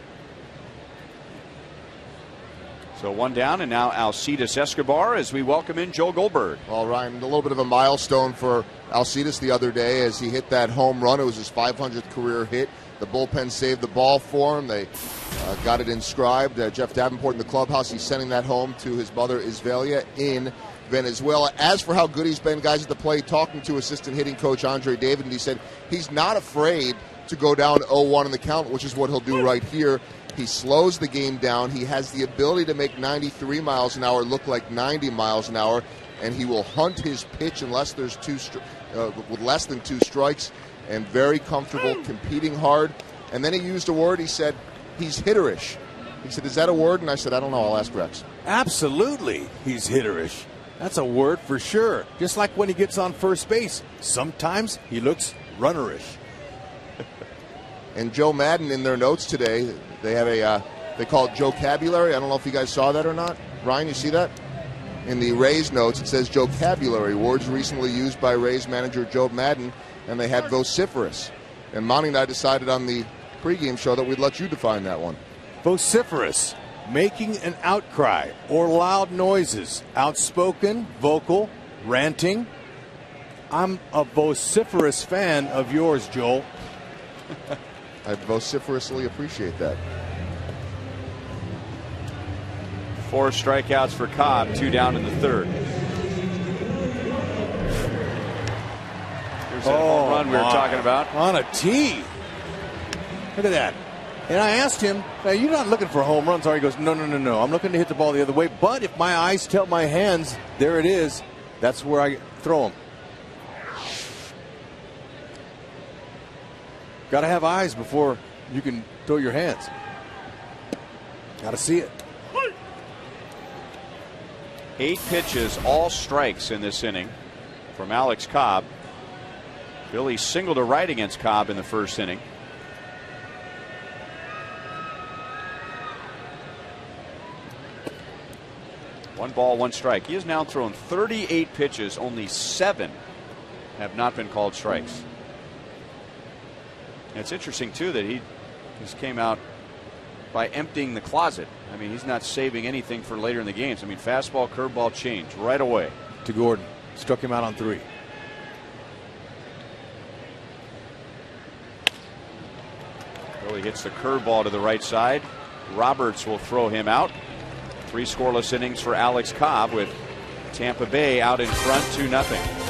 So one down, and now Alcides Escobar as we welcome in Joe Goldberg. Well, Ryan, a little bit of a milestone for Alcides the other day as he hit that home run. It was his 500th career hit. The bullpen saved the ball for him. They got it inscribed. Jeff Davenport in the clubhouse, he's sending that home to his mother, Isvelia, in Venezuela. As for how good he's been, guys at the plate, talking to assistant hitting coach Andre David, and he said he's not afraid to go down 0-1 in the count, which is what he'll do right here. He slows the game down. He has the ability to make 93 miles an hour look like 90 miles an hour, and he will hunt his pitch unless there's with less than 2 strikes, and very comfortable, competing hard. And then he used a word. He said he's hitterish. He said, is that a word? And I said, I don't know. I'll ask Rex. Absolutely, he's hitterish. That's a word for sure. Just like when he gets on first base. Sometimes he looks runnerish. And Joe Madden, in their notes today, they have they call it Joe-cabulary. I don't know if you guys saw that or not. Ryan, you see that? In the Rays notes, it says Joe-cabulary, words recently used by Rays manager Joe Madden, and they had vociferous. And Monty and I decided on the pregame show that we'd let you define that one. Vociferous, making an outcry or loud noises. Outspoken, vocal, ranting. I'm a vociferous fan of yours, Joel. I vociferously appreciate that. 4 strikeouts for Cobb, 2 down in the third. Here's that home run we were talking about. On a tee. Look at that. And I asked him, now, you're not looking for home runs, are you? He goes, no. I'm looking to hit the ball the other way. But if my eyes tell my hands, there it is. That's where I throw them. Got to have eyes before you can throw your hands. Got to see it. 8 pitches, all strikes in this inning from Alex Cobb. Billy singled to right against Cobb in the first inning. One ball, 1 strike. He has now thrown 38 pitches. Only 7 have not been called strikes. And it's interesting, too, that he just came out by emptying the closet. I mean, he's not saving anything for later in the games. I mean, fastball, curveball, change right away. To Gordon. Struck him out on 3. Billy hits the curveball to the right side. Roberts will throw him out. 3 scoreless innings for Alex Cobb with Tampa Bay out in front 2-0.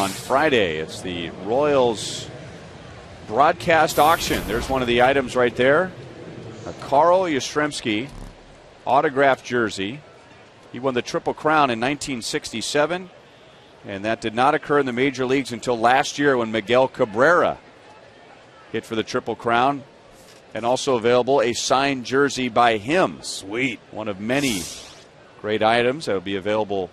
on Friday. It's the Royals broadcast auction. There's one of the items right there. A Carl Yastrzemski autographed jersey. He won the Triple Crown in 1967, and that did not occur in the major leagues until last year when Miguel Cabrera hit for the Triple Crown. And also available a signed jersey by him. Sweet. One of many great items that will be available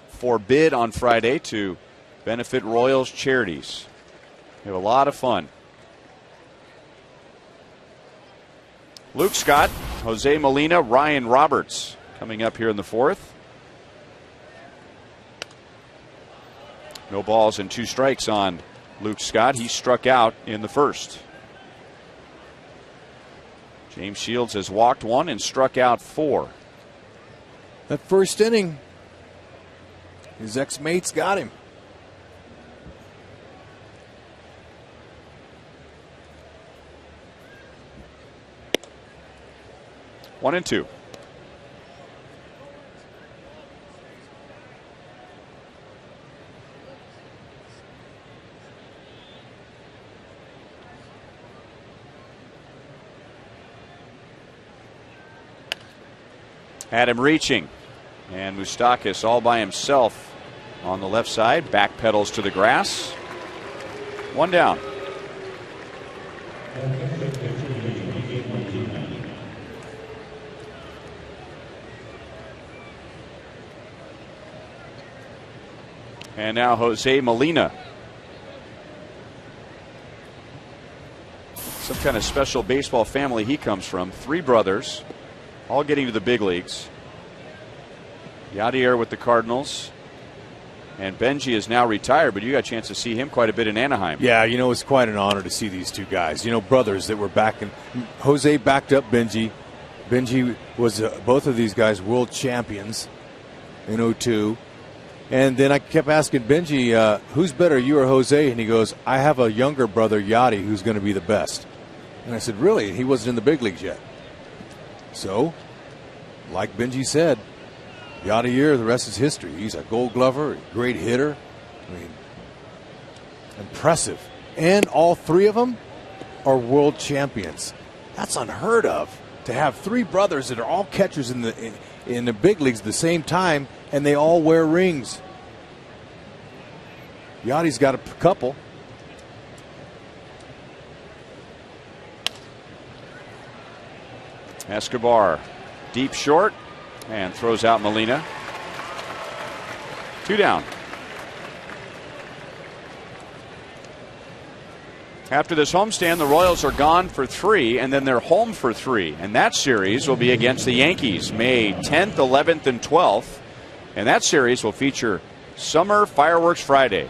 for bid on Friday to benefit Royals charities. We have a lot of fun. Luke Scott, Jose Molina, Ryan Roberts coming up here in the fourth. No balls and 2 strikes on Luke Scott. He struck out in the first. James Shields has walked 1 and struck out 4. That first inning, his ex-mates got him. One and 2. Had him reaching, and Moustakas all by himself on the left side. Back pedals to the grass. 1 down. And now Jose Molina. Some kind of special baseball family he comes from. 3 brothers, all getting to the big leagues. Yadier with the Cardinals. And Benji is now retired, but you got a chance to see him quite a bit in Anaheim. Yeah, it's quite an honor to see these 2 guys. Brothers that were back in. Jose backed up Benji. Benji was both of these guys world champions in 2002. And then I kept asking Benji, who's better, you or Jose? And he goes, I have a younger brother, Yadi, who's going to be the best. And I said, really? He wasn't in the big leagues yet. So, like Benji said, Yadier, the rest is history. He's a Gold Glover, a great hitter. Impressive. And all 3 of them are world champions. That's unheard of, to have 3 brothers that are all catchers in the big leagues at the same time, and they all wear rings. Yachty's got a couple. Escobar deep short and throws out Molina. 2 down. After this homestand, the Royals are gone for 3, and then they're home for 3. And that series will be against the Yankees May 10th, 11th, and 12th. And that series will feature Summer Fireworks Friday.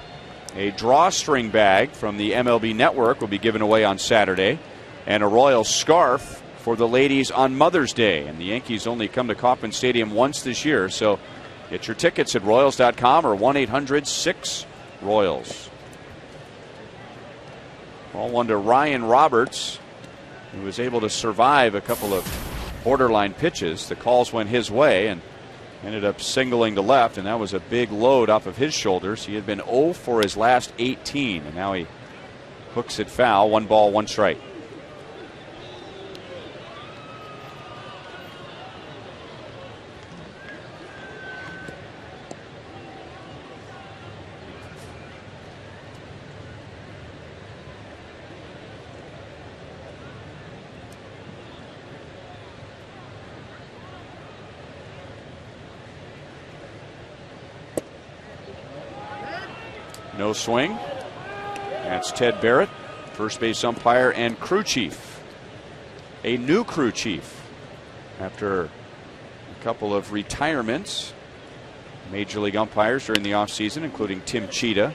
A drawstring bag from the MLB Network will be given away on Saturday, and a Royals scarf for the ladies on Mother's Day. And the Yankees only come to Kauffman Stadium once this year, so get your tickets at Royals.com or 1-800-6-ROYALS. Ball 1 to Ryan Roberts, who was able to survive a couple of borderline pitches. The calls went his way and ended up singling to left, and that was a big load off of his shoulders. He had been 0 for his last 18, and now he hooks it foul. 1 ball, 1 strike. No swing. That's Ted Barrett, first base umpire and crew chief. A new crew chief after a couple of retirements. Major league umpires during the offseason, including Tim Cheetah.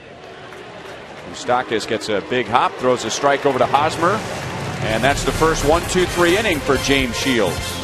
Moustakas gets a big hop, throws a strike over to Hosmer, and that's the first 1-2-3 inning for James Shields.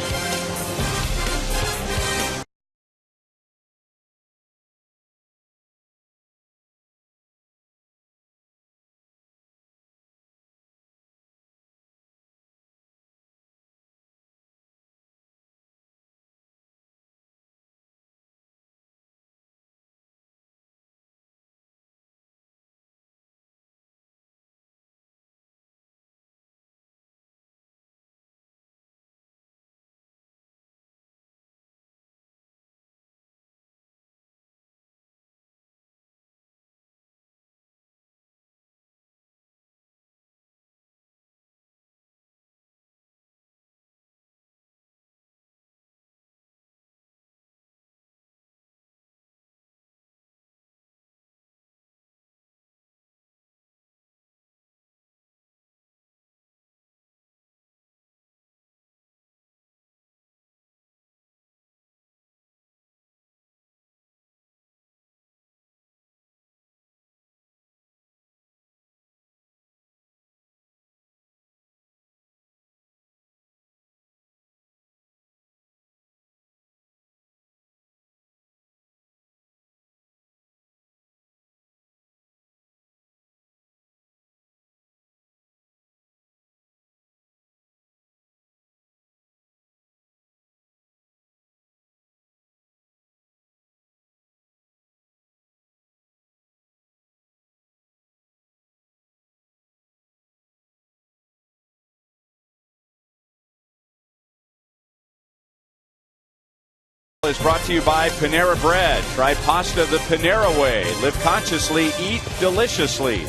is brought to you by Panera Bread. Try pasta the Panera way. Live consciously, eat deliciously.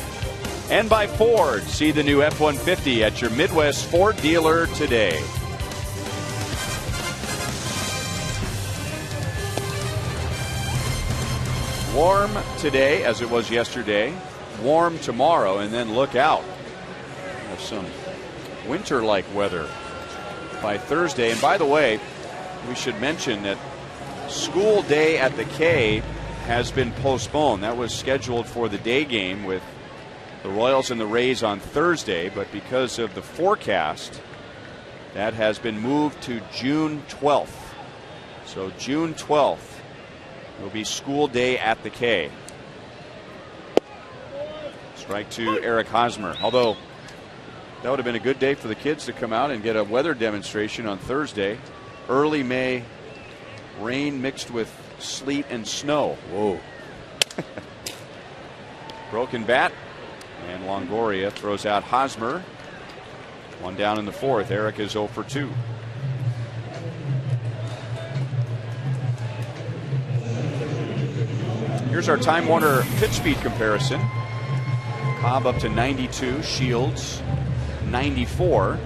And by Ford. See the new F-150 at your Midwest Ford dealer today. Warm today, as it was yesterday. Warm tomorrow, and then look out. We have some winter-like weather by Thursday. And by the way, we should mention that school day at the K has been postponed. That was scheduled for the day game with the Royals and the Rays on Thursday, but because of the forecast, that has been moved to June 12th. So June 12th will be school day at the K. Strike to Eric Hosmer. Although that would have been a good day for the kids to come out and get a weather demonstration on Thursday. Early May rain mixed with sleet and snow. Whoa. Broken bat. And Longoria throws out Hosmer. One down in the fourth. Eric is 0 for 2. Here's our Time Warner pitch speed comparison. Cobb up to 92. Shields 94.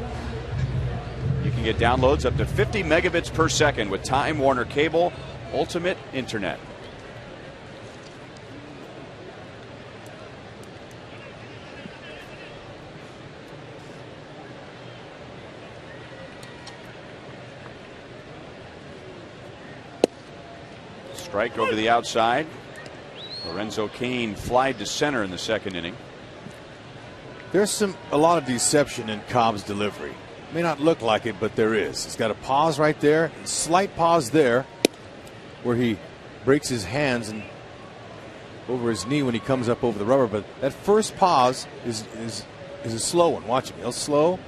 You can get downloads up to 50 megabits per second with Time Warner Cable Ultimate Internet. Strike over the outside. Lorenzo Cain flied to center in the second inning. There's a lot of deception in Cobb's delivery. May not look like it, but there is. He's got a pause right there, a slight pause there, where he breaks his hands and over his knee when he comes up over the rubber. But that first pause is a slow one. Watch him. He'll slow.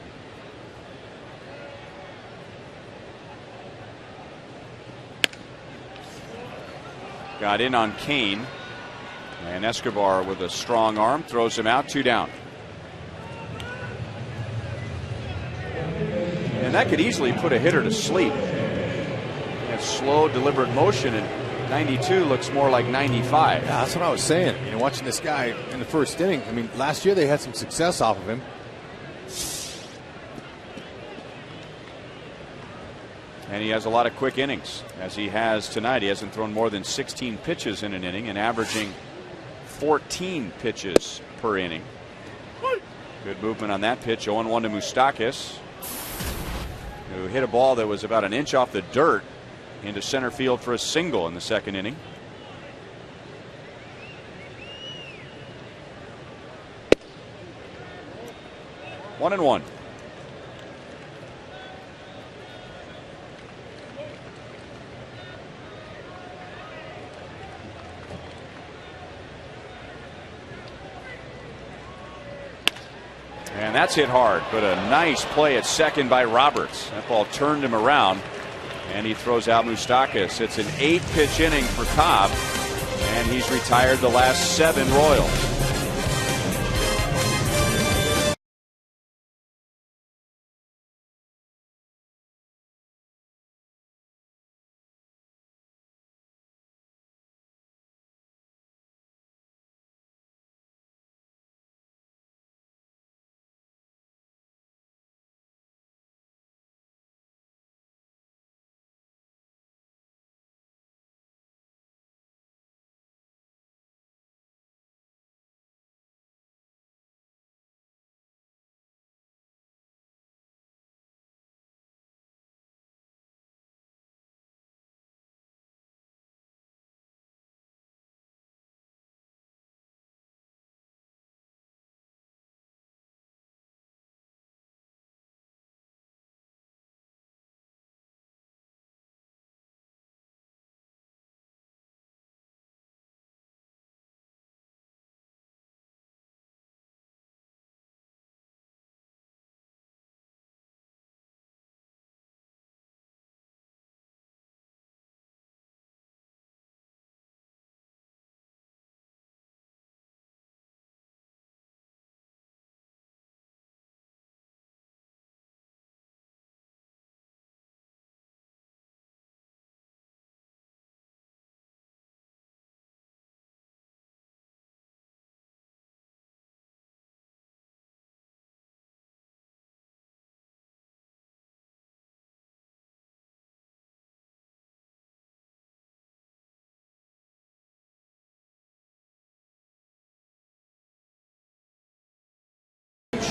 Got in on Cain, and Escobar with a strong arm throws him out. 2 down. And that could easily put a hitter to sleep. That slow, deliberate motion, and 92 looks more like 95. Yeah, that's what I was saying. You know, watching this guy in the first inning. I mean, last year they had some success off of him. And he has a lot of quick innings, as he has tonight. He hasn't thrown more than 16 pitches in an inning and averaging 14 pitches per inning. Good movement on that pitch. 0-1 to Moustakas, who hit a ball that was about an inch off the dirt into center field for a single in the second inning. One and one. And that's hit hard, but a nice play at second by Roberts. That ball turned him around, and he throws out Moustakas. It's an 8-pitch inning for Cobb, and he's retired the last 7 Royals.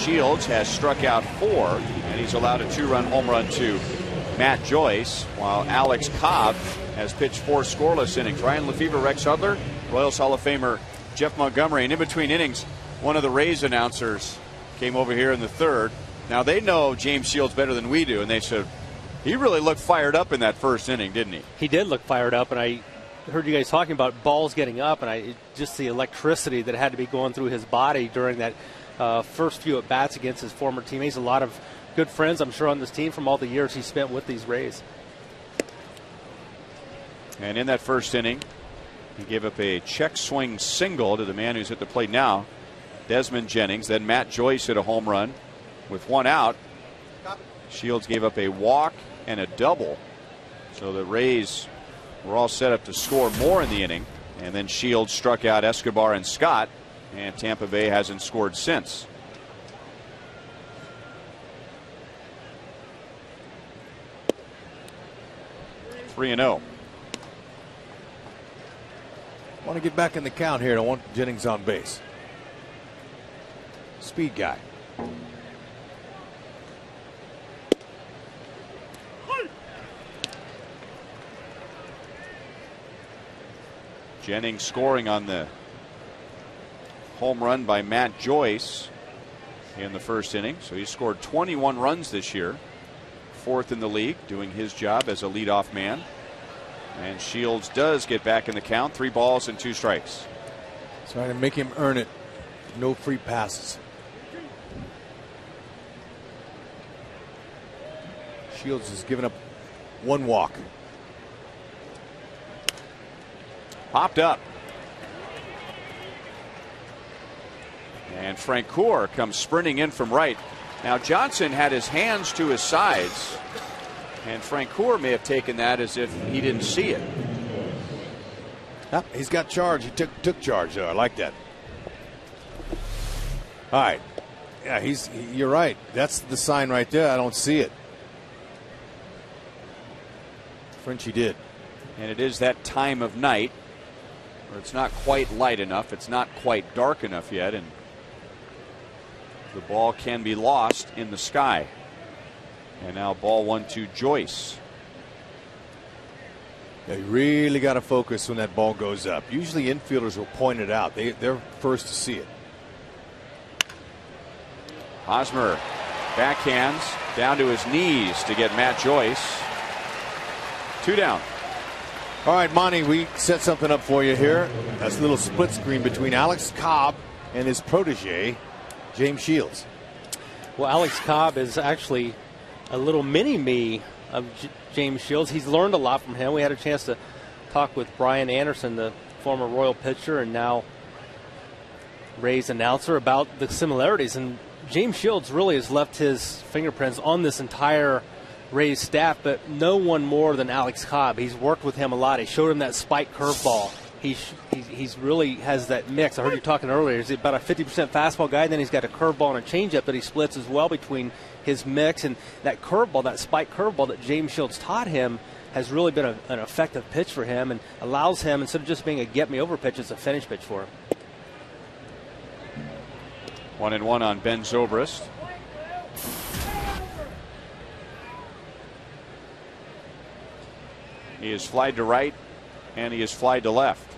Shields has struck out 4, and he's allowed a 2-run home run to Matt Joyce, while Alex Cobb has pitched 4 scoreless innings. Ryan Lefebvre, Rex Hudler, Royals Hall of Famer Jeff Montgomery, and in between innings, one of the Rays announcers came over here in the 3rd. Now they know James Shields better than we do, and they said he really looked fired up in that first inning, didn't he? He did look fired up, and I heard you guys talking about balls getting up, and just the electricity that had to be going through his body during that first few at bats against his former teammates. A lot of good friends, I'm sure, on this team from all the years he spent with these Rays. And in that first inning, he gave up a check swing single to the man who's at the plate now, Desmond Jennings. Then Matt Joyce hit a home run with 1 out. Shields gave up a walk and a double. So the Rays were all set up to score more in the inning. And then Shields struck out Escobar and Scott, and Tampa Bay hasn't scored since. Three and 0. Want to get back in the count here. I want Jennings on base. Speed guy. Jennings scoring on the home run by Matt Joyce in the first inning. So he scored 21 runs this year, 4th in the league, doing his job as a leadoff man. And Shields does get back in the count. 3 balls and 2 strikes. Trying to make him earn it. No free passes. Shields has given up 1 walk. Popped up. And Francoeur comes sprinting in from right. Now Johnson had his hands to his sides, and Francoeur may have taken that as if he didn't see it. Yep, he's got charge. He took charge there. I like that. All right. Yeah, you're right. That's the sign right there. I don't see it. Frenchie did. And it is that time of night where it's not quite light enough. It's not quite dark enough yet, and the ball can be lost in the sky. And now ball 1 to Joyce. Yeah, you really got to focus when that ball goes up. Usually infielders will point it out. They're first to see it. Hosmer backhands down to his knees to get Matt Joyce. 2 down. All right, Monty, we set something up for you here. That's a little split screen between Alex Cobb and his protege, James Shields. Well, Alex Cobb is actually a little mini-me of James Shields. He's learned a lot from him. We had a chance to talk with Brian Anderson, the former Royal pitcher and now Rays announcer, about the similarities. And James Shields really has left his fingerprints on this entire Rays staff, but no one more than Alex Cobb. He's worked with him a lot. He showed him that spike curveball. He's really has that mix. I heard you talking earlier. He's about a 50% fastball guy. Then he's got a curveball and a changeup that he splits as well between his mix. And that curveball, that spike curveball that James Shields taught him, has really been an effective pitch for him and allows him, instead of just being a get-me-over pitch, it's a finish pitch for him. 1-1 on Ben Zobrist. He is flied to right, and he is flied to left.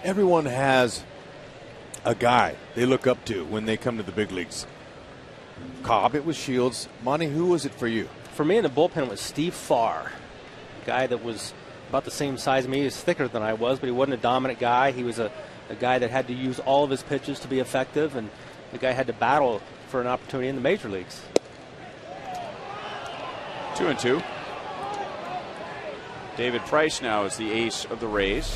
Everyone has a guy they look up to when they come to the big leagues. Cobb, it was Shields. Monty, who was it for you? For me in the bullpen was Steve Farr, a guy that was about the same size as me. He was thicker than I was, but he wasn't a dominant guy. He was a guy that had to use all of his pitches to be effective, and the guy had to battle for an opportunity in the major leagues. 2-2. David Price now is the ace of the Rays.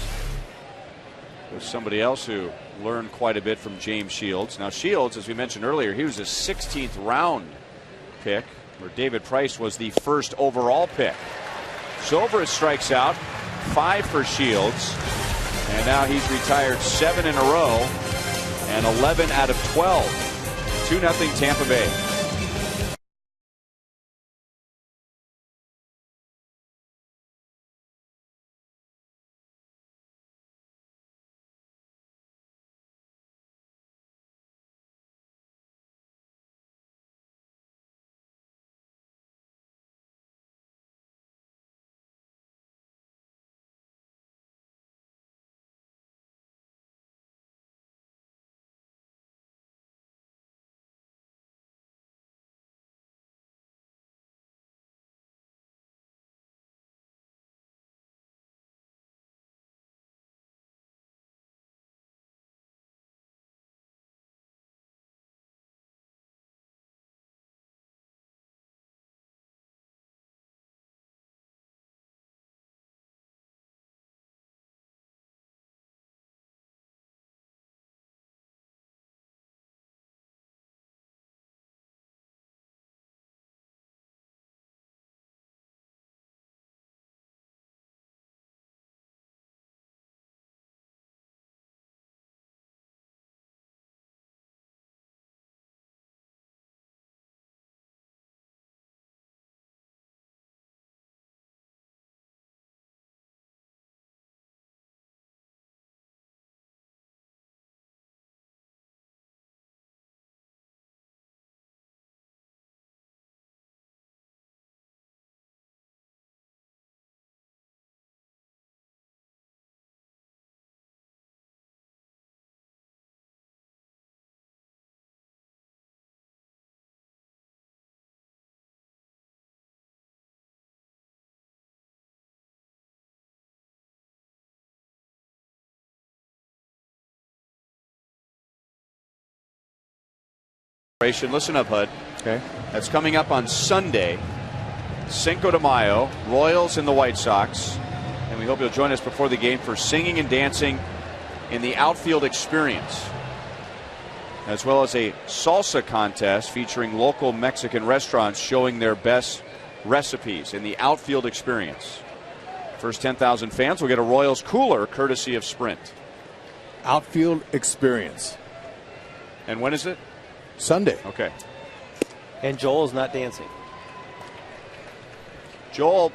There's somebody else who learned quite a bit from James Shields. Now Shields, as we mentioned earlier, he was a 16th round pick, where David Price was the first overall pick. Zobrist strikes out, 5 for Shields, and now he's retired 7 in a row and 11 out of 12. 2-0 Tampa Bay. Listen up, Hud. Okay. That's coming up on Sunday, Cinco de Mayo, Royals and the White Sox. And we hope you'll join us before the game for singing and dancing in the outfield experience, as well as a salsa contest featuring local Mexican restaurants showing their best recipes in the outfield experience. First 10,000 fans will get a Royals cooler courtesy of Sprint. Outfield experience. And when is it? Sunday. Okay. And Joel is not dancing. Joel,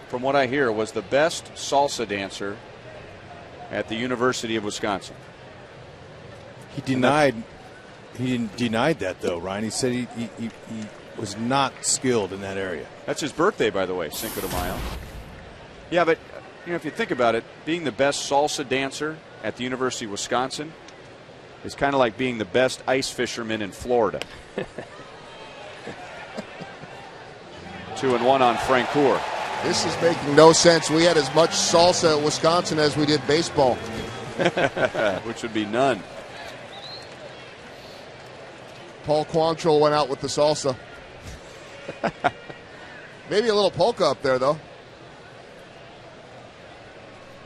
from what I hear, was the best salsa dancer at the University of Wisconsin. He denied that, though, Ryan. He said he was not skilled in that area. That's his birthday, by the way, Cinco de Mayo. Yeah, but if you think about it, being the best salsa dancer at the University of Wisconsin is kind of like being the best ice fisherman in Florida. 2-1 on Francoeur. This is making no sense. We had as much salsa at Wisconsin as we did baseball. Which would be none. Paul Quantrill went out with the salsa. Maybe a little polka up there, though.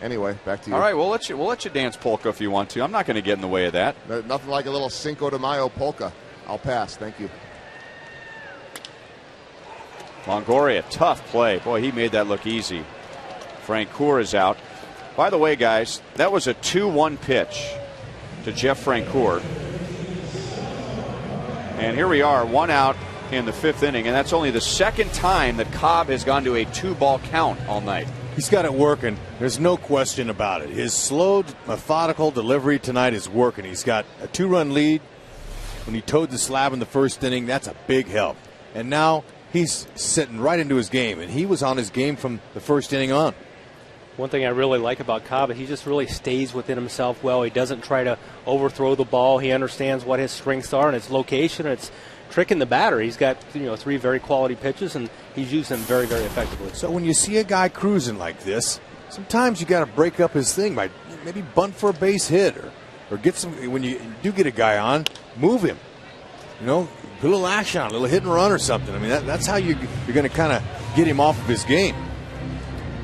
Anyway, back to you. All right, we'll let you dance polka if you want to. I'm not going to get in the way of that. Nothing like a little Cinco de Mayo polka. I'll pass. Thank you. Longoria, tough play. Boy, he made that look easy. Francoeur is out. By the way, guys, that was a 2-1 pitch to Jeff Francoeur. And here we are, 1 out in the 5th inning, and that's only the second time that Cobb has gone to a 2-ball count all night. He's got it working. There's no question about it. His slow, methodical delivery tonight is working. He's got a 2-run lead. When he towed the slab in the 1st inning, that's a big help. And now he's sitting right into his game, and he was on his game from the 1st inning on. One thing I really like about Cobb is he just really stays within himself well. He doesn't try to overthrow the ball. He understands what his strengths are and its location. It's tricking the batter. He's got 3 very quality pitches, and he's used them very, very effectively. So when you see a guy cruising like this, sometimes you got to break up his thing by maybe bunt for a base hit or get some. When you do get a guy on, move him. Put a little action on, a little hit and run or something. I mean, that's how you're going to kind of get him off of his game.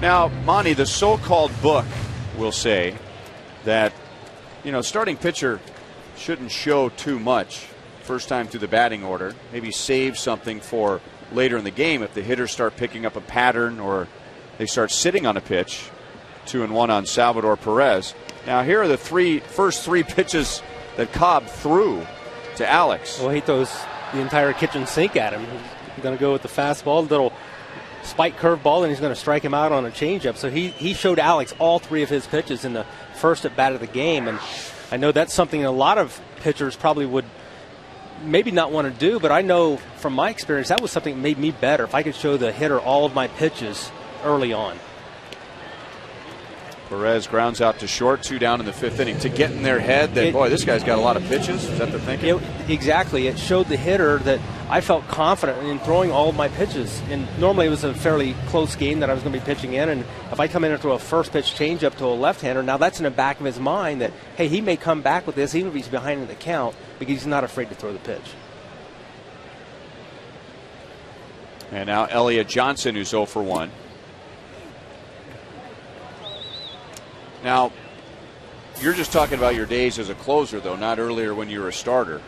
Now, Monty, the so-called book will say that, starting pitcher shouldn't show too much first time through the batting order. Maybe save something for later in the game if the hitters start picking up a pattern or they start sitting on a pitch. 2-1 on Salvador Perez. Now, here are the first three pitches that Cobb threw to Alex. Well, he throws the entire kitchen sink at him. He's going to go with the fastball, little spike curveball, and he's going to strike him out on a changeup. So he showed Alex all 3 of his pitches in the first at bat of the game, and I know that's something a lot of pitchers probably would maybe not want to do, but I know from my experience that was something that made me better if I could show the hitter all of my pitches early on. Perez grounds out to short, 2 down in the 5th inning to get in their head that, boy, this guy's got a lot of pitches. Is that the thinking? Exactly. It showed the hitter that I felt confident in throwing all of my pitches. And normally it was a fairly close game that I was going to be pitching in. And if I come in and throw a first pitch changeup to a left-hander, now that's in the back of his mind that, hey, he may come back with this even if he's behind in the count because he's not afraid to throw the pitch. And now Elliott Johnson, who's 0 for 1. Now, you're just talking about your days as a closer, though, not earlier when you were a starter.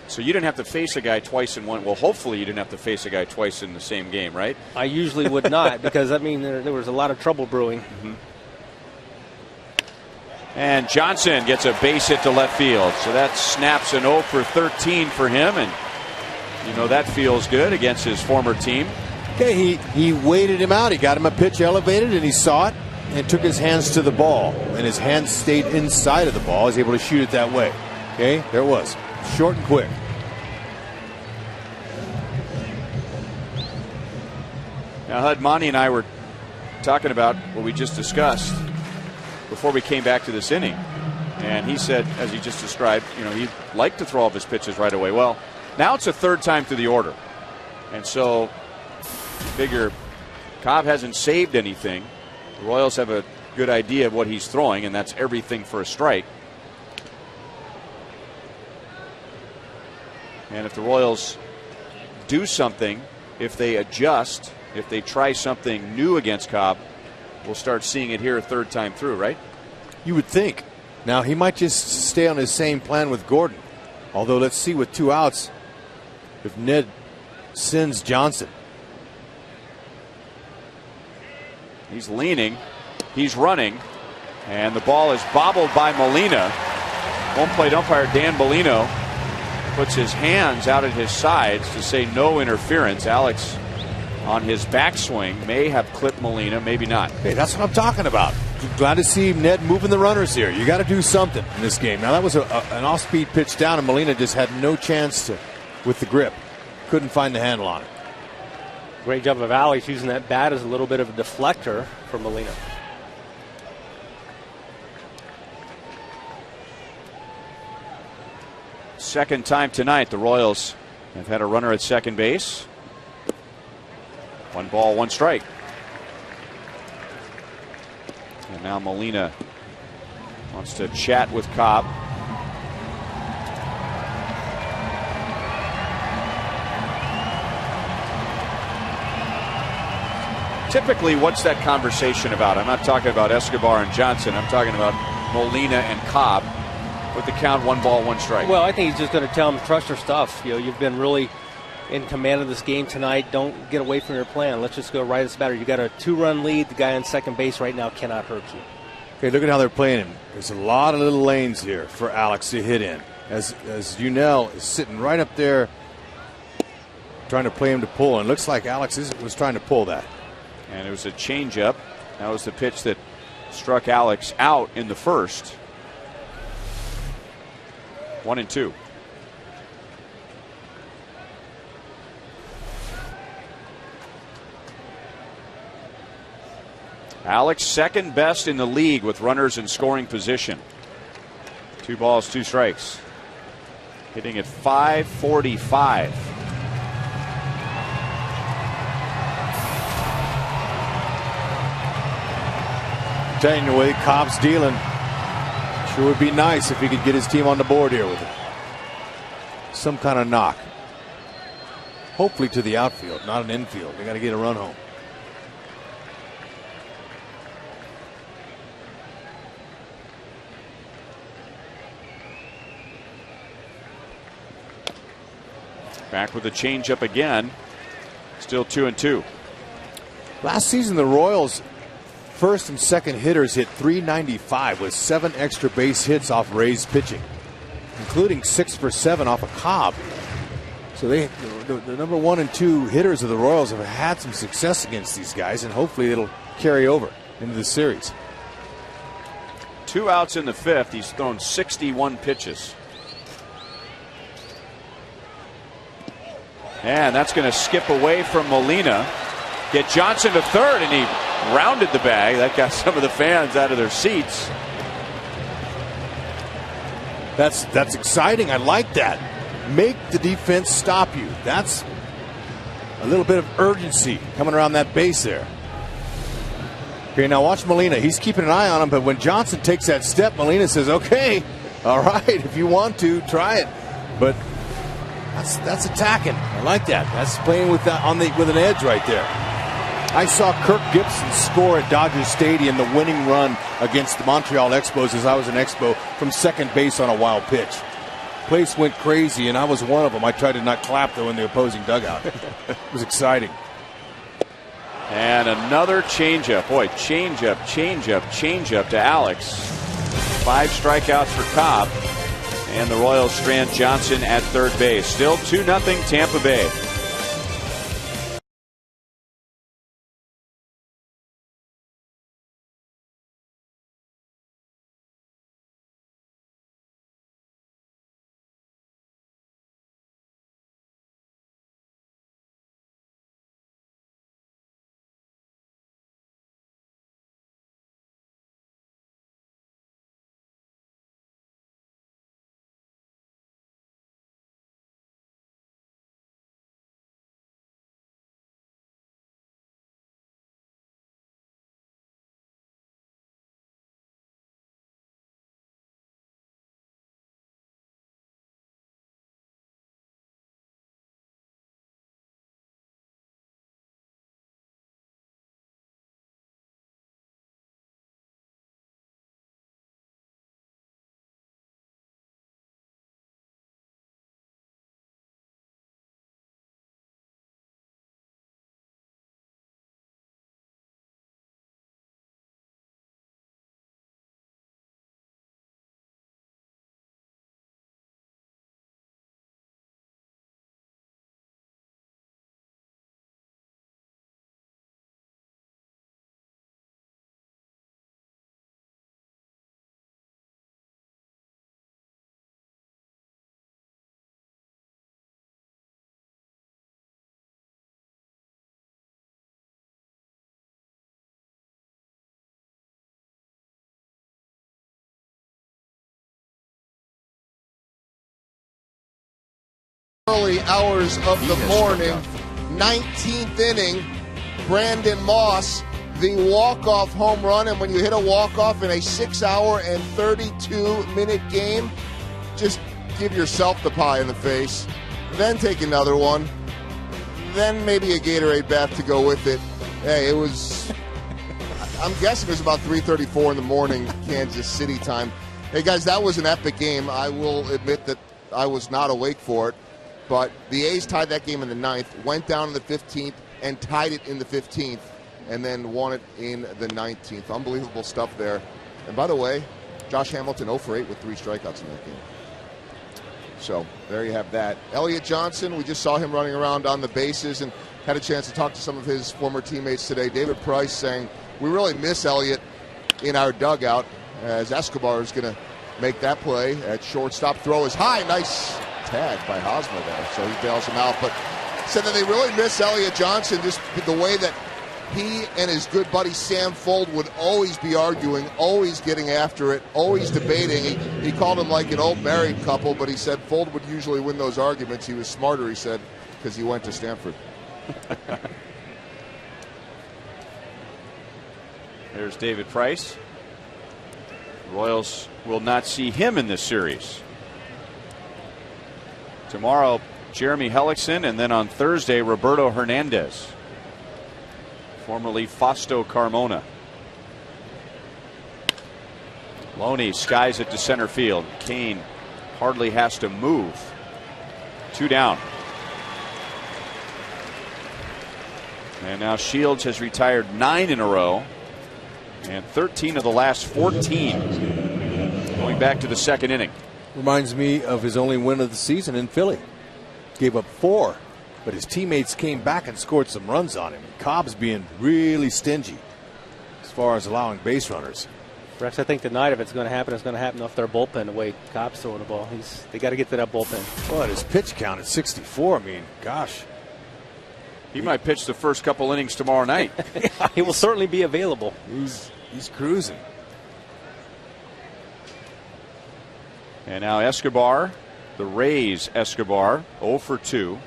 So you didn't have to face a guy twice in one. Well, hopefully you didn't have to face a guy twice in the same game, right? I usually would not because, there was a lot of trouble brewing. Mm-hmm. And Johnson gets a base hit to left field. So that snaps an 0 for 13 for him. And, that feels good against his former team. Okay, he waited him out. He got him a pitch elevated, and he saw it. And took his hands to the ball, and his hands stayed inside of the ball. He was able to shoot it that way. Okay, there it was. Short and quick. Now, Hud, Monty and I were talking about what we just discussed before we came back to this inning. And he said, as he just described, he'd like to throw all of his pitches right away. Well, now it's a 3rd time through the order. And so, figure Cobb hasn't saved anything. The Royals have a good idea of what he's throwing, and that's everything for a strike. And if the Royals do something, if they adjust, if they try something new against Cobb, we'll start seeing it here a third time through, right? You would think. Now, he might just stay on his same plan with Gordon. Although, let's see with 2 outs if Ned sends Johnson. He's leaning. He's running. And the ball is bobbled by Molina. Home plate umpire Dan Bellino puts his hands out at his sides to say no interference. Alex, on his backswing, may have clipped Molina, maybe not. Hey, that's what I'm talking about. Glad to see Ned moving the runners here. You got to do something in this game. Now, that was an off-speed pitch down, and Molina just had no chance with the grip. Couldn't find the handle on it. Great job of Alex using that bat as a little bit of a deflector for Molina. Second time tonight the Royals have had a runner at second base. 1 ball, 1 strike. And now Molina wants to chat with Cobb. Typically, what's that conversation about? I'm not talking about Escobar and Johnson. I'm talking about Molina and Cobb with the count 1 ball, 1 strike. Well, I think he's just going to tell him, trust your stuff. You know, you've been really in command of this game tonight. Don't get away from your plan. Let's just go right as batter. You got a 2-run lead. The guy on second base right now cannot hurt you. Okay, look at how they're playing him. There's a lot of little lanes here for Alex to hit in. As Unell is sitting right up there trying to play him to pull, and it looks like Alex was trying to pull that. And it was a changeup. That was the pitch that struck Alex out in the first. 1-2. Alex second best in the league with runners in scoring position. 2 balls, 2 strikes. Hitting at .545. Telling you the way Cobb's dealing, sure would be nice if he could get his team on the board here with it. Some kind of knock. Hopefully to the outfield, not an infield. They got to get a run home. Back with a changeup again. Still 2-2. Last season, the Royals' first and second hitters hit .395 with 7 extra base hits off Ray's pitching, including 6 for 7 off of Cobb. So the number 1 and 2 hitters of the Royals have had some success against these guys, and hopefully it'll carry over into the series. 2 outs in the 5th. He's thrown 61 pitches. And that's going to skip away from Molina. Get Johnson to third, and he rounded the bag. That got some of the fans out of their seats. That's exciting. I like that. Make the defense stop you. That's a little bit of urgency coming around that base there. Okay, now watch Molina. He's keeping an eye on him, but when Johnson takes that step, Molina says, okay, all right, if you want to, try it. But that's attacking. I like that. That's playing with an edge right there. I saw Kirk Gibson score at Dodger Stadium the winning run against the Montreal Expos as I was an Expo from second base on a wild pitch. Place went crazy, and I was one of them. I tried to not clap, though, in the opposing dugout. It was exciting. And another changeup. Boy, changeup to Alex. 5 strikeouts for Cobb. And the Royals strand Johnson at third base. Still 2-0 Tampa Bay. early hours of the morning. 19th inning, Brandon Moss, the walk-off home run. And when you hit a walk-off in a 6-hour and 32-minute game, just give yourself the pie in the face. Then take another one. Then maybe a Gatorade bath to go with it. Hey, it was, I'm guessing it was about 3:34 in the morning, Kansas City time. Hey, guys, that was an epic game. I will admit that I was not awake for it. But the A's tied that game in the 9th, went down in the 15th, and tied it in the 15th, and then won it in the 19th. Unbelievable stuff there. And by the way, Josh Hamilton 0 for 8 with 3 strikeouts in that game. So there you have that. Elliott Johnson, we just saw him running around on the bases and had a chance to talk to some of his former teammates today. David Price saying, we really miss Elliott in our dugout, as Escobar is going to make that play at shortstop. Throw is high. Nice tag by Hosmer there, so he bails him out. But said that they really miss Elliott Johnson, just the way that he and his good buddy Sam Fuld would always be arguing, always getting after it, always debating. He called him like an old married couple, but he said Fuld would usually win those arguments. He was smarter, he said, because he went to Stanford. There's David Price. Royals will not see him in this series. Tomorrow, Jeremy Hellickson, and then on Thursday, Roberto Hernandez, formerly Fausto Carmona. Loney skies it to center field. Kane hardly has to move. 2 down. And now Shields has retired 9 in a row, and 13 of the last 14 going back to the 2nd inning. Reminds me of his only win of the season in Philly. Gave up 4, but his teammates came back and scored some runs on him. Cobb's being really stingy as far as allowing base runners. Rex, I think tonight if it's going to happen, it's going to happen off their bullpen, the way Cobb's throwing the ball. They got to get to that bullpen. Well, his pitch count at 64, I mean, gosh. He might pitch the first couple innings tomorrow night. He will certainly be available. He's cruising. And now Escobar, the Rays Escobar, 0 for 2.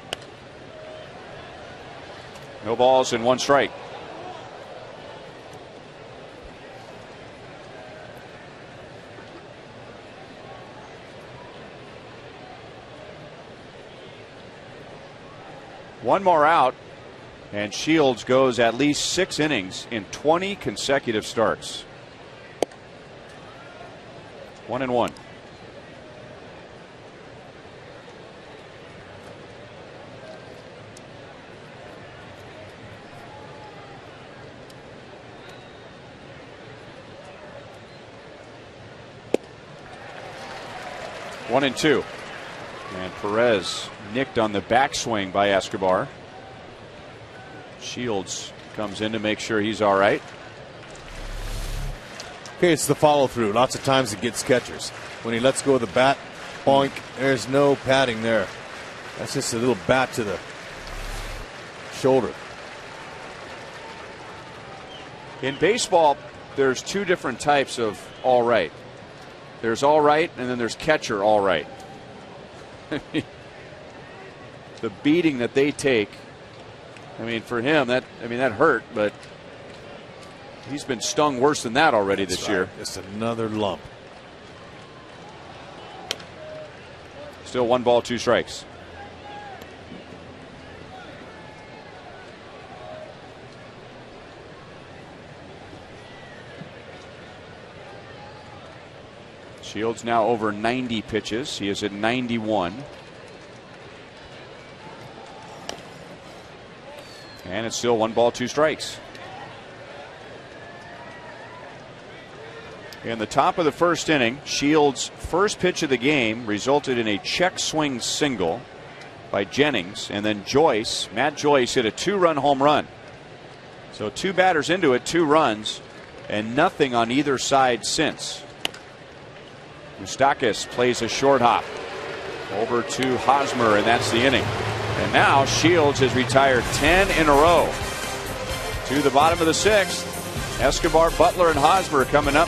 No balls and 1 strike. One more out, and Shields goes at least 6 innings in 20 consecutive starts. 1-1. One and 2. And Perez nicked on the backswing by Escobar. Shields comes in to make sure he's all right. Okay, it's the follow through. Lots of times it gets catchers. When he lets go of the bat, boink, there's no padding there. That's just a little bat to the shoulder. In baseball, there's 2 different types of all right. There's all right, and then there's catcher all right. The beating that they take, I mean, for him, that hurt, but he's been stung worse than that already this year. Just another lump. Still 1 ball, 2 strikes. Shields now over 90 pitches. He is at 91. And it's still 1 ball, 2 strikes. In the top of the 1st inning, Shields' first pitch of the game resulted in a check swing single by Jennings, and then Matt Joyce hit a 2-run home run. So 2 batters into it, 2 runs, and nothing on either side since. Moustakas plays a short hop over to Hosmer, and that's the inning. And now Shields has retired 10 in a row. To the bottom of the 6th, Escobar, Butler, and Hosmer coming up.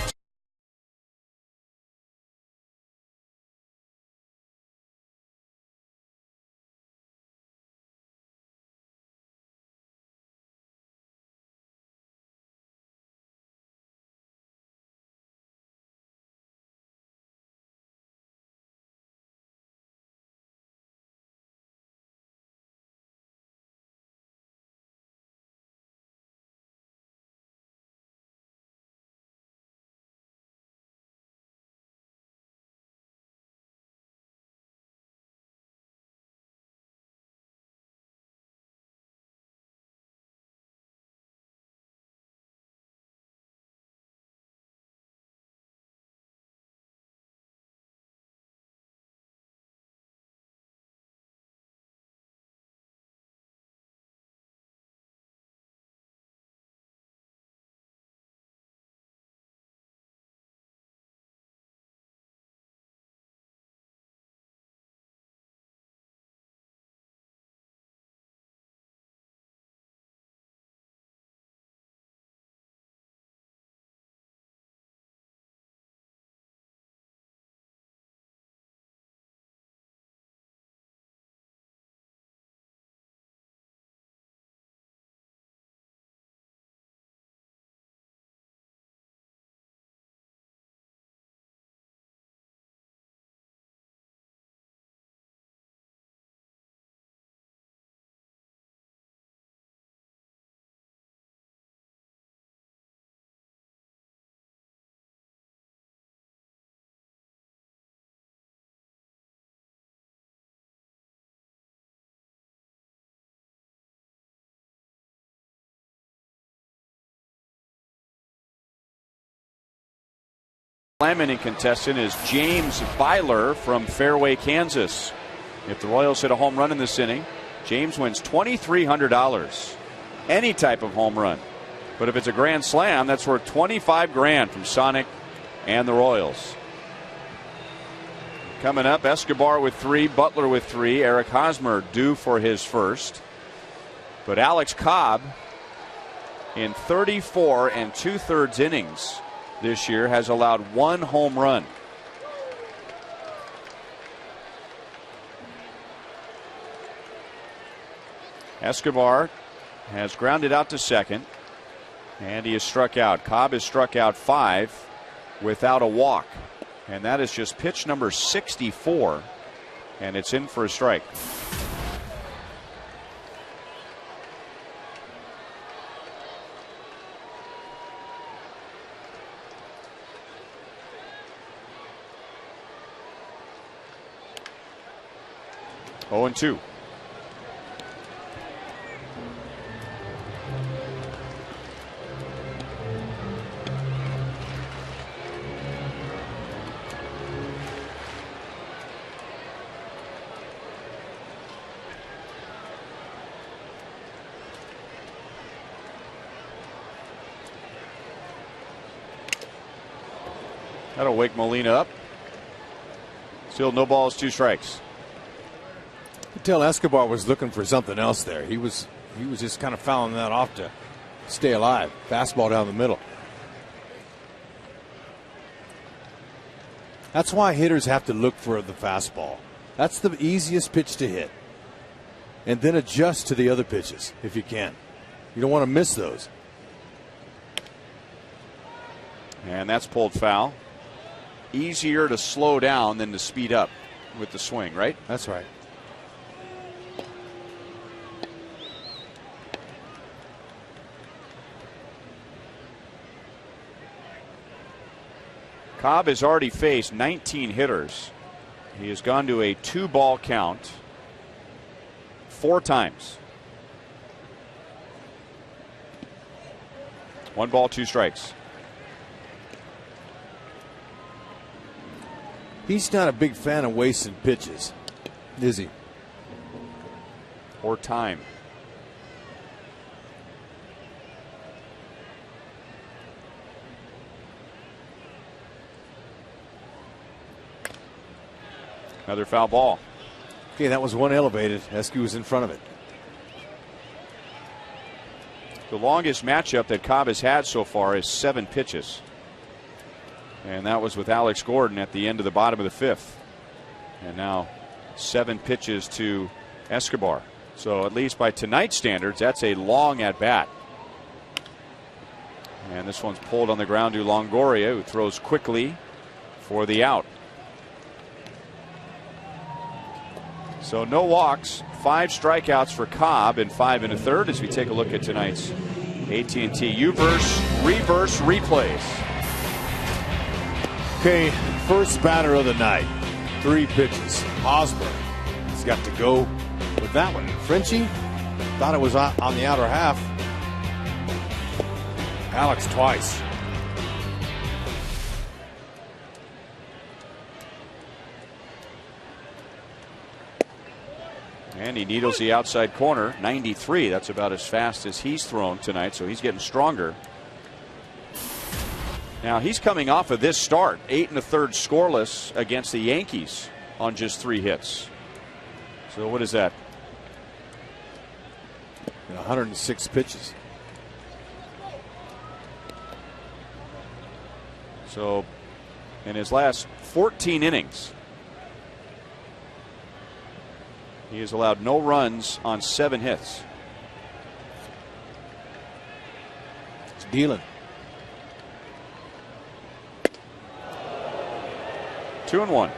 Slam-inning contestant is James Byler from Fairway, Kansas. If the Royals hit a home run in this inning, James wins $2,300. Any type of home run. But if it's a grand slam, that's worth $25,000 from Sonic and the Royals. Coming up, Escobar with 3, Butler with 3, Eric Hosmer due for his first. But Alex Cobb, in 34 2/3 innings this year, has allowed 1 home run. Escobar has grounded out to second, and he has struck out. Cobb has struck out 5 without a walk, and that is just pitch number 64, and it's in for a strike. Oh, and 2. That'll wake Molina up. Still no balls, 2 strikes. You could tell Escobar was looking for something else there. He was just kind of fouling that off to stay alive. Fastball down the middle. That's why hitters have to look for the fastball. That's the easiest pitch to hit. And then adjust to the other pitches if you can. You don't want to miss those. And that's pulled foul. Easier to slow down than to speed up with the swing, right? That's right. Cobb has already faced 19 hitters. He has gone to a 2-ball count 4 times. 1 ball, 2 strikes. He's not a big fan of wasting pitches, is he? Or time. Another foul ball. Okay, that was one elevated. Esky was in front of it. The longest matchup that Cobb has had so far is 7 pitches. And that was with Alex Gordon at the end of the bottom of the 5th. And now 7 pitches to Escobar. So at least by tonight's standards, that's a long at bat. And this one's pulled on the ground to Longoria, who throws quickly for the out. So no walks, 5 strikeouts for Cobb, and 5 1/3 as we take a look at tonight's AT&T Uverse reverse replays. Okay, first batter of the night. 3 pitches. Hosmer has got to go with that one. Frenchie thought it was on the outer half. Alex twice. And he needles the outside corner, 93. That's about as fast as he's thrown tonight, so he's getting stronger. Now he's coming off of this start, 8 1/3 scoreless against the Yankees on just 3 hits. So what is that? 106 pitches. So in his last 14 innings, he has allowed no runs on 7 hits. It's dealing. 2-1.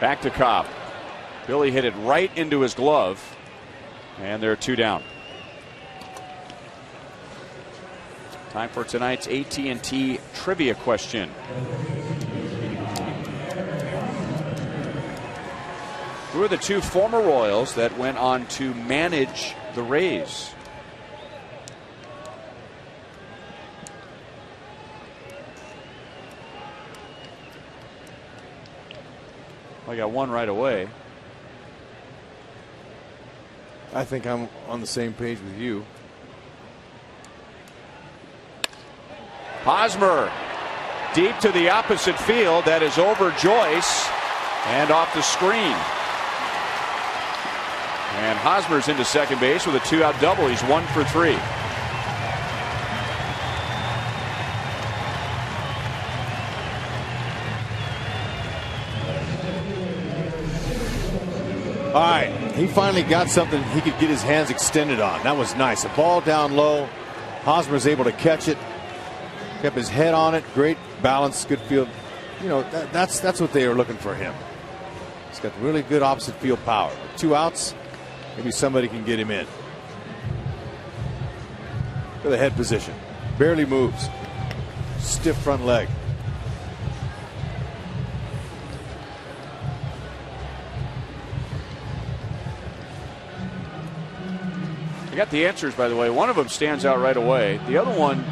Back to Cobb. Billy hit it right into his glove, and they're 2 down. Time for tonight's AT&T trivia question. Who are the two former Royals that went on to manage the Rays? I got one right away. I think I'm on the same page with you. Hosmer deep to the opposite field. That is over Joyce and off the screen. And Hosmer's into second base with a 2-out double. He's 1 for 3. All right, he finally got something he could get his hands extended on. That was nice. A ball down low. Hosmer's able to catch it. Kept his head on it. Great balance, good field. You know, that's what they were looking for him. He's got really good opposite field power. With 2 outs, maybe somebody can get him in. For the head position. Barely moves. Stiff front leg. I got the answers, by the way. One of them stands out right away. The other one,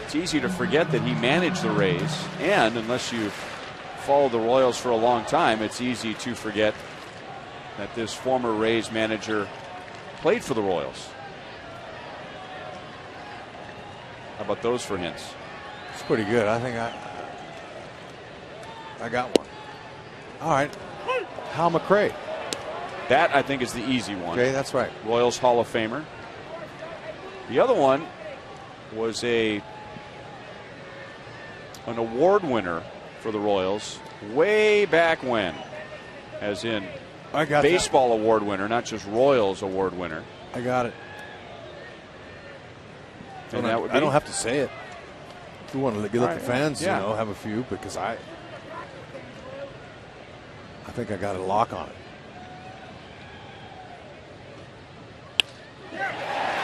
it's easy to forget that he managed the Rays. And unless you've followed the Royals for a long time, it's easy to forget that this former Rays manager played for the Royals. How about those for hints? It's pretty good. I think I got one. All right. Hal McRae. That, I think, is the easy one. Okay, that's right. Royals Hall of Famer. The other one was an award winner for the Royals way back when, as in baseball award winner, not just Royals award winner. I got it. And that would be? I don't have to say it. If you want to let the fans, yeah, you know, have a few, because I think I got a lock on it.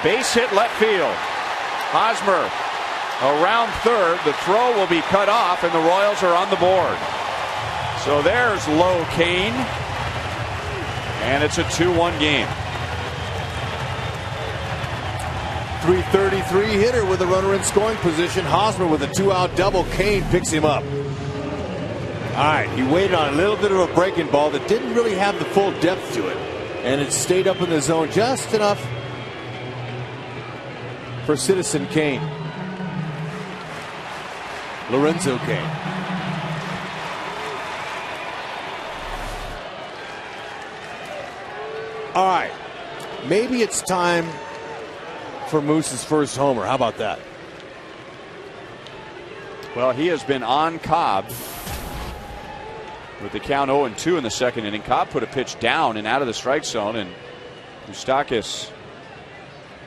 Base hit left field. Hosmer around third. The throw will be cut off, and the Royals are on the board. So there's Low Kane, and it's a 2-1 game. 333 hitter with a runner in scoring position. Hosmer with a 2-out double. Kane picks him up. All right, he waited on a little bit of a breaking ball that didn't really have the full depth to it, and it stayed up in the zone just enough for Citizen Kane. Lorenzo Kane. All right, maybe it's time for Moose's first homer. How about that? Well, he has been on Cobb with the count 0-2 in the second inning. Cobb put a pitch down and out of the strike zone, and Moustakas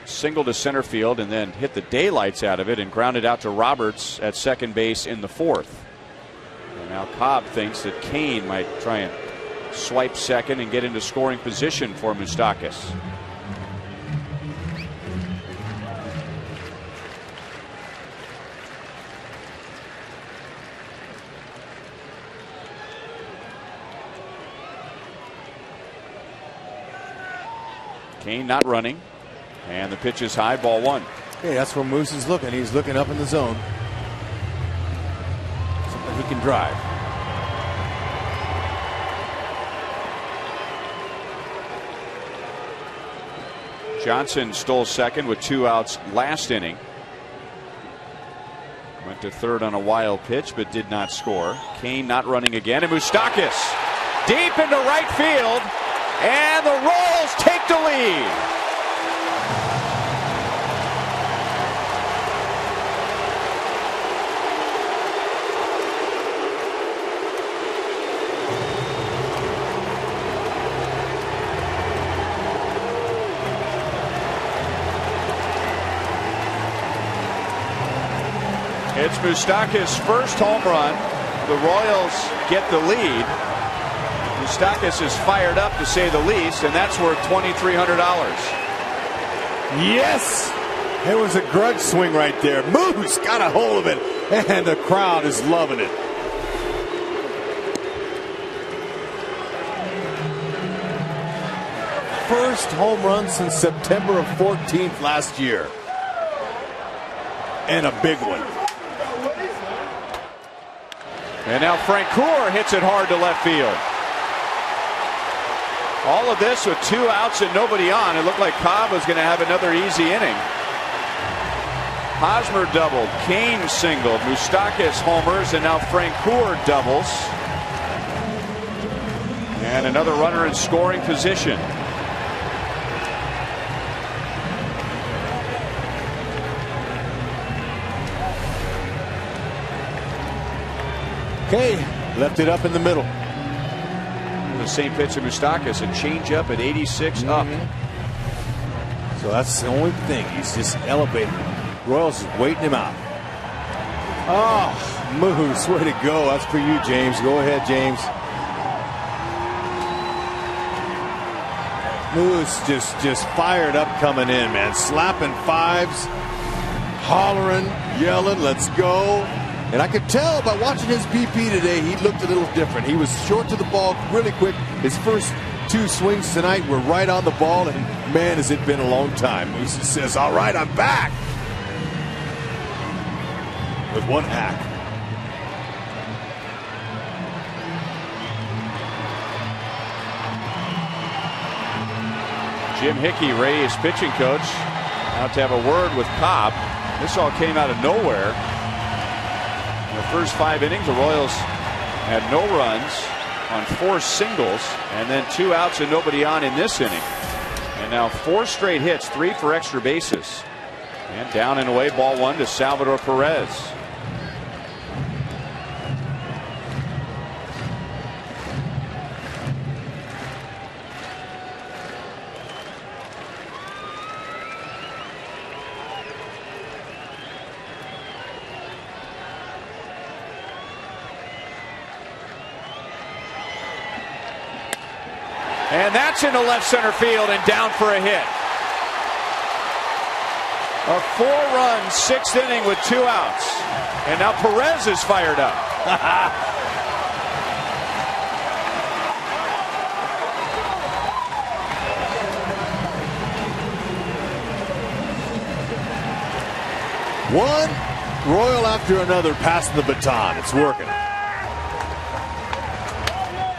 singled to center field and then hit the daylights out of it and grounded out to Roberts at second base in the fourth. And now Cobb thinks that Kane might try and swipe second and get into scoring position for Moustakas. Kane not running. And the pitch is high, ball 1. Okay, that's where Moose is looking. He's looking up in the zone. Something he can drive. Johnson stole second with 2 outs last inning. Went to third on a wild pitch, but did not score. Kane not running again, and Moustakas deep into right field, and the Royals take the lead. It's Moustakas' first home run. The Royals get the lead. Moustakas is fired up, to say the least, and that's worth $2,300. Yes! It was a grudge swing right there. Moose got a hold of it, and the crowd is loving it. First home run since September of 14th last year. And a big one. And now Frank Coor hits it hard to left field. All of this with 2 outs and nobody on. It looked like Cobb was going to have another easy inning. Hosmer doubled, Kane singled, Moustakas homers, and now Frank Coor doubles. And another runner in scoring position. Okay, left it up in the middle. The same pitch to Moustakas, a changeup at 86 up. So that's the only thing. He's just elevating. Royals is waiting him out. Oh, Moose, way to go. That's for you, James. Go ahead, James. Moose just fired up coming in, man. Slapping fives, hollering, yelling, let's go. And I could tell by watching his BP today, he looked a little different. He was short to the ball really quick. His first 2 swings tonight were right on the ball, and man, has it been a long time. Moose says, all right, I'm back. With 1 hack. Jim Hickey, Ray's pitching coach, out to have a word with Cobb. This all came out of nowhere. In the first 5 innings, the Royals had no runs on 4 singles, and then 2 outs and nobody on in this inning. And now 4 straight hits, 3 for extra bases. And down and away, ball 1 to Salvador Perez. And that's into left center field and down for a hit. A 4-run 6th inning with 2 outs. And now Perez is fired up. One Royal after another passing the baton. It's working.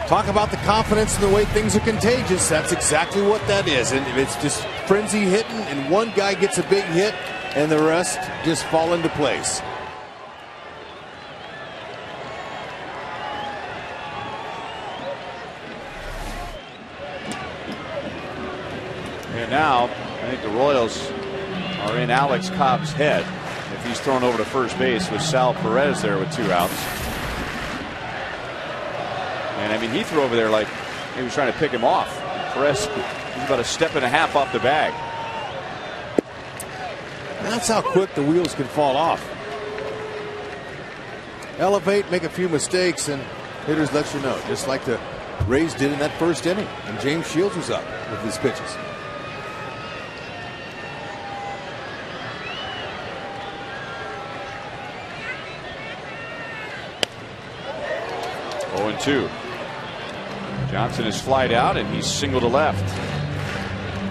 Talk about the confidence and the way things are contagious. That's exactly what that is. And it's just frenzy hitting, and one guy gets a big hit, and the rest just fall into place. And now, I think the Royals are in Alex Cobb's head. If he's thrown over to first base with Sal Perez there with 2 outs. And I mean, he threw over there like he was trying to pick him off. Perez, he's about a step and a half off the bag. That's how quick the wheels can fall off. Elevate, make a few mistakes, and hitters let you know. Just like the Rays did in that first inning. And James Shields was up with his pitches. Oh, 0-2. Johnson is flied out, and he's single to left.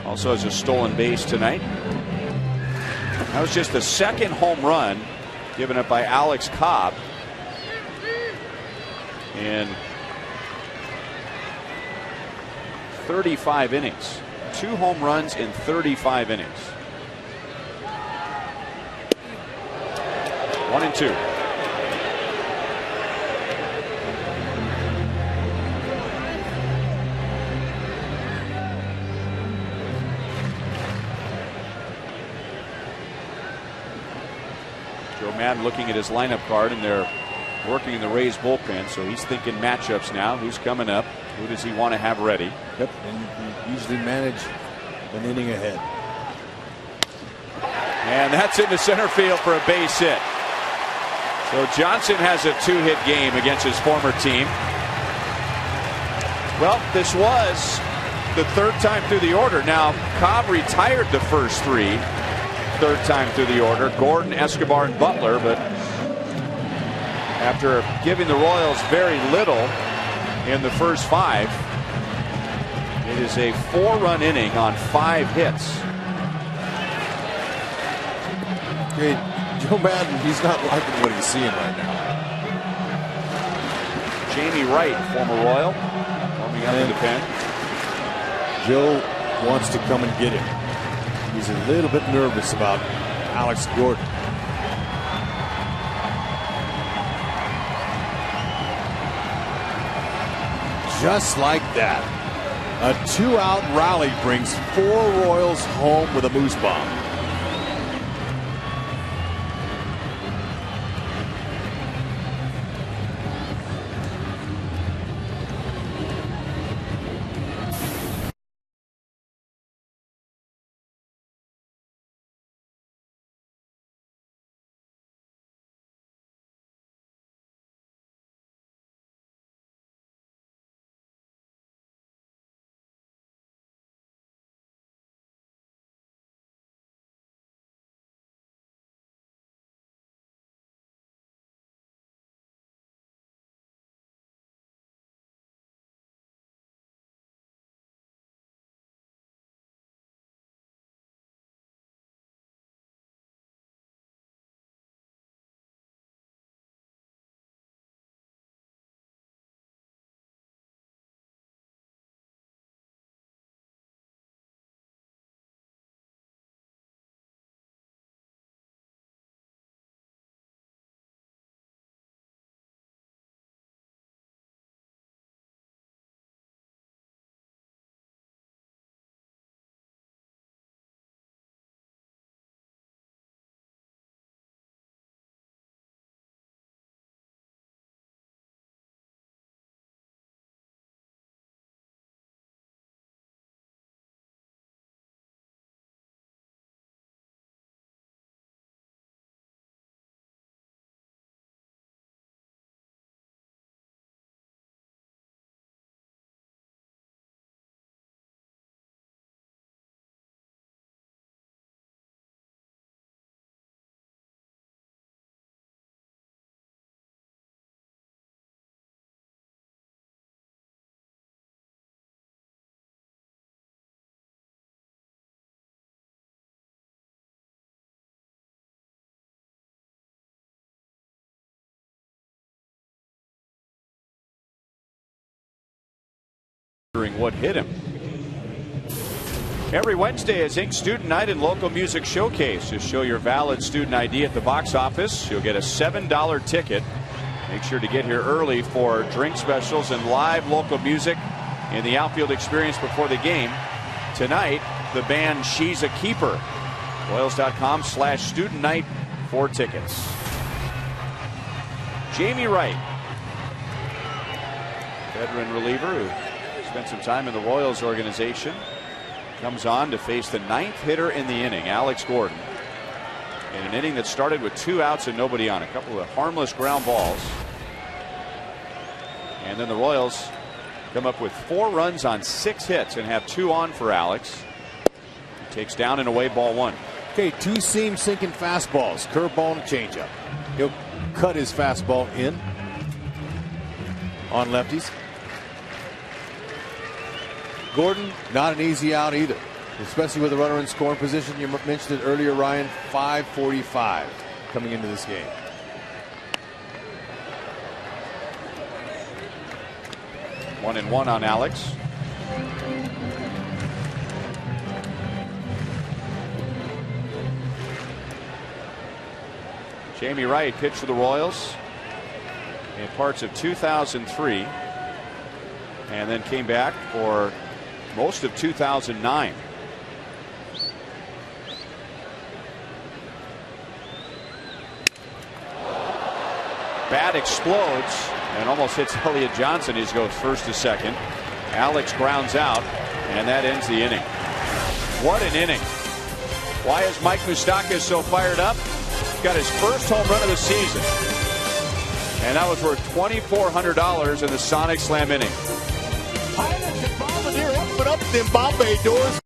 Also has a stolen base tonight. That was just the 2nd home run given up by Alex Cobb in 35 innings. 2 home runs in 35 innings. 1-2. Joe Madden looking at his lineup card, and they're working in the Rays bullpen, so he's thinking matchups now. Who's coming up? Who does he want to have ready? Yep, and you usually manage an inning ahead. And that's into center field for a base hit. So Johnson has a 2-hit game against his former team. Well, this was the 3rd time through the order. Now, Cobb retired the first 3. third time through the order. Gordon, Escobar, and Butler, but after giving the Royals very little in the first 5, it is a 4-run inning on 5 hits. Okay, Joe Madden, he's not liking what he's seeing right now. Jamie Wright, former Royal, warming up in the pen. Joe wants to come and get him. He's a little bit nervous about Alex Gordon. Just like that, a 2-out rally brings 4 Royals home with a Moose bomb. What hit him. Every Wednesday is Ink Student Night and Local Music Showcase. Just show your valid student ID at the box office. You'll get a $7 ticket. Make sure to get here early for drink specials and live local music in the outfield experience before the game. Tonight, the band She's a Keeper. Royals.com/student night for tickets. Jamie Wright, veteran reliever who spent some time in the Royals organization, comes on to face the 9th hitter in the inning, Alex Gordon, in an inning that started with 2 outs and nobody on. A couple of harmless ground balls, and then the Royals come up with 4 runs on 6 hits and have 2 on for Alex. He takes down and away, ball 1. Okay, 2 seam sinking fastballs, curveball and changeup. He'll cut his fastball in on lefties. Gordon, not an easy out either, especially with a runner in scoring position. You mentioned it earlier, Ryan. 5:45 coming into this game. One and one on Alex. Jamie Wright pitched for the Royals in parts of 2003 and then came back for most of 2009. Bat explodes and almost hits Elliott Johnson. He goes first to second. Alex grounds out, and that ends the inning. What an inning. Why is Mike Moustakas so fired up? Got his first home run of the season, and that was worth $2,400 in the Sonic Slam inning. Bombardier open up them Bombay doors.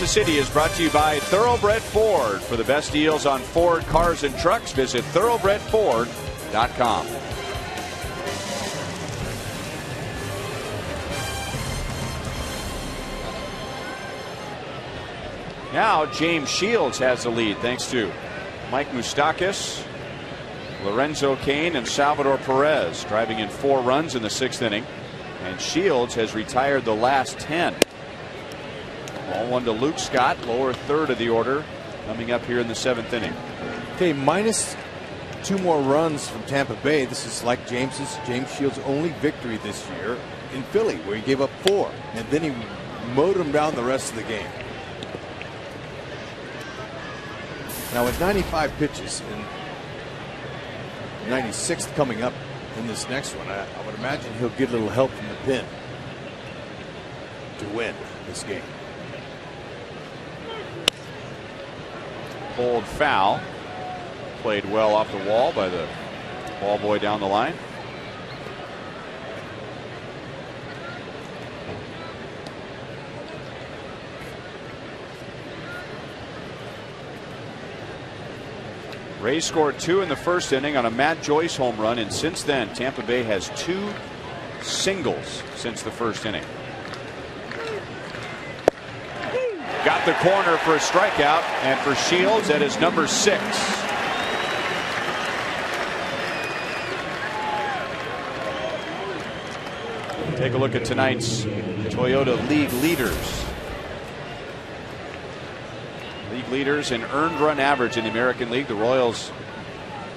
Kansas City is brought to you by Thoroughbred Ford. For the best deals on Ford cars and trucks, visit thoroughbredford.com. Now James Shields has the lead thanks to Mike Moustakas, Lorenzo Cain, and Salvador Perez driving in 4 runs in the 6th inning. And Shields has retired the last 10. Ball 1 to Luke Scott, lower third of the order, coming up here in the 7th inning. Okay, minus 2 more runs from Tampa Bay. This is like James Shields' only victory this year in Philly, where he gave up 4, and then he mowed him down the rest of the game. Now with 95 pitches and 96th coming up in this next one, I would imagine he'll get a little help from the pen to win this game. Pulled foul. Played well off the wall by the ball boy down the line. Rays scored 2 in the 1st inning on a Matt Joyce home run, and since then Tampa Bay has 2 singles since the 1st inning. Got the corner for a strikeout, and for Shields that is number 6. Take a look at tonight's Toyota League leaders. League leaders in earned run average in the American League. The Royals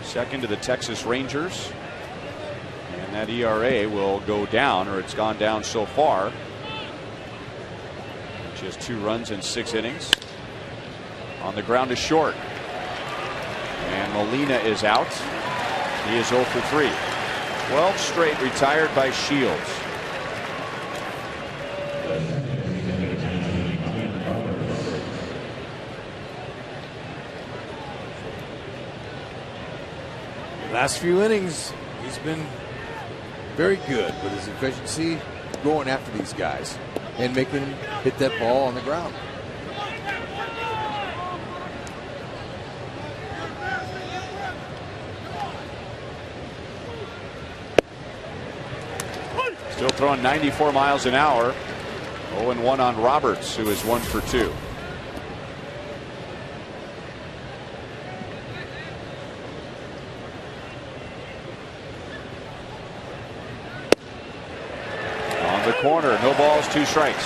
second to the Texas Rangers. And that ERA will go down, or it's gone down so far. Just 2 runs in 6 innings. On the ground to short. And Molina is out. He is 0 for 3. 12 straight retired by Shields. Last few innings, he's been very good with his efficiency, going after these guys and making them hit that ball on the ground. Still throwing 94 miles an hour. 0-1 on Roberts, who is 1 for 2. Corner, no balls, 2 strikes.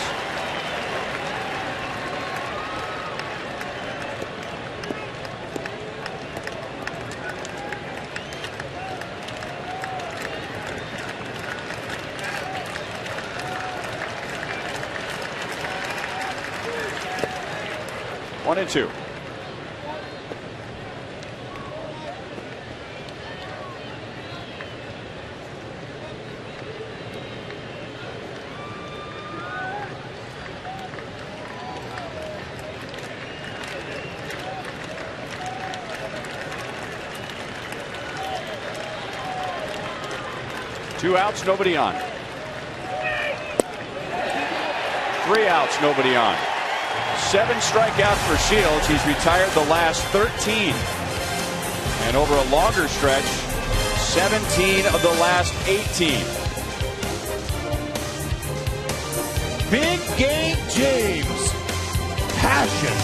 One and 2. Two outs, nobody on. 3 outs, nobody on. 7 strikeouts for Shields. He's retired the last 13. And over a longer stretch, 17 of the last 18. Big game James. Passion.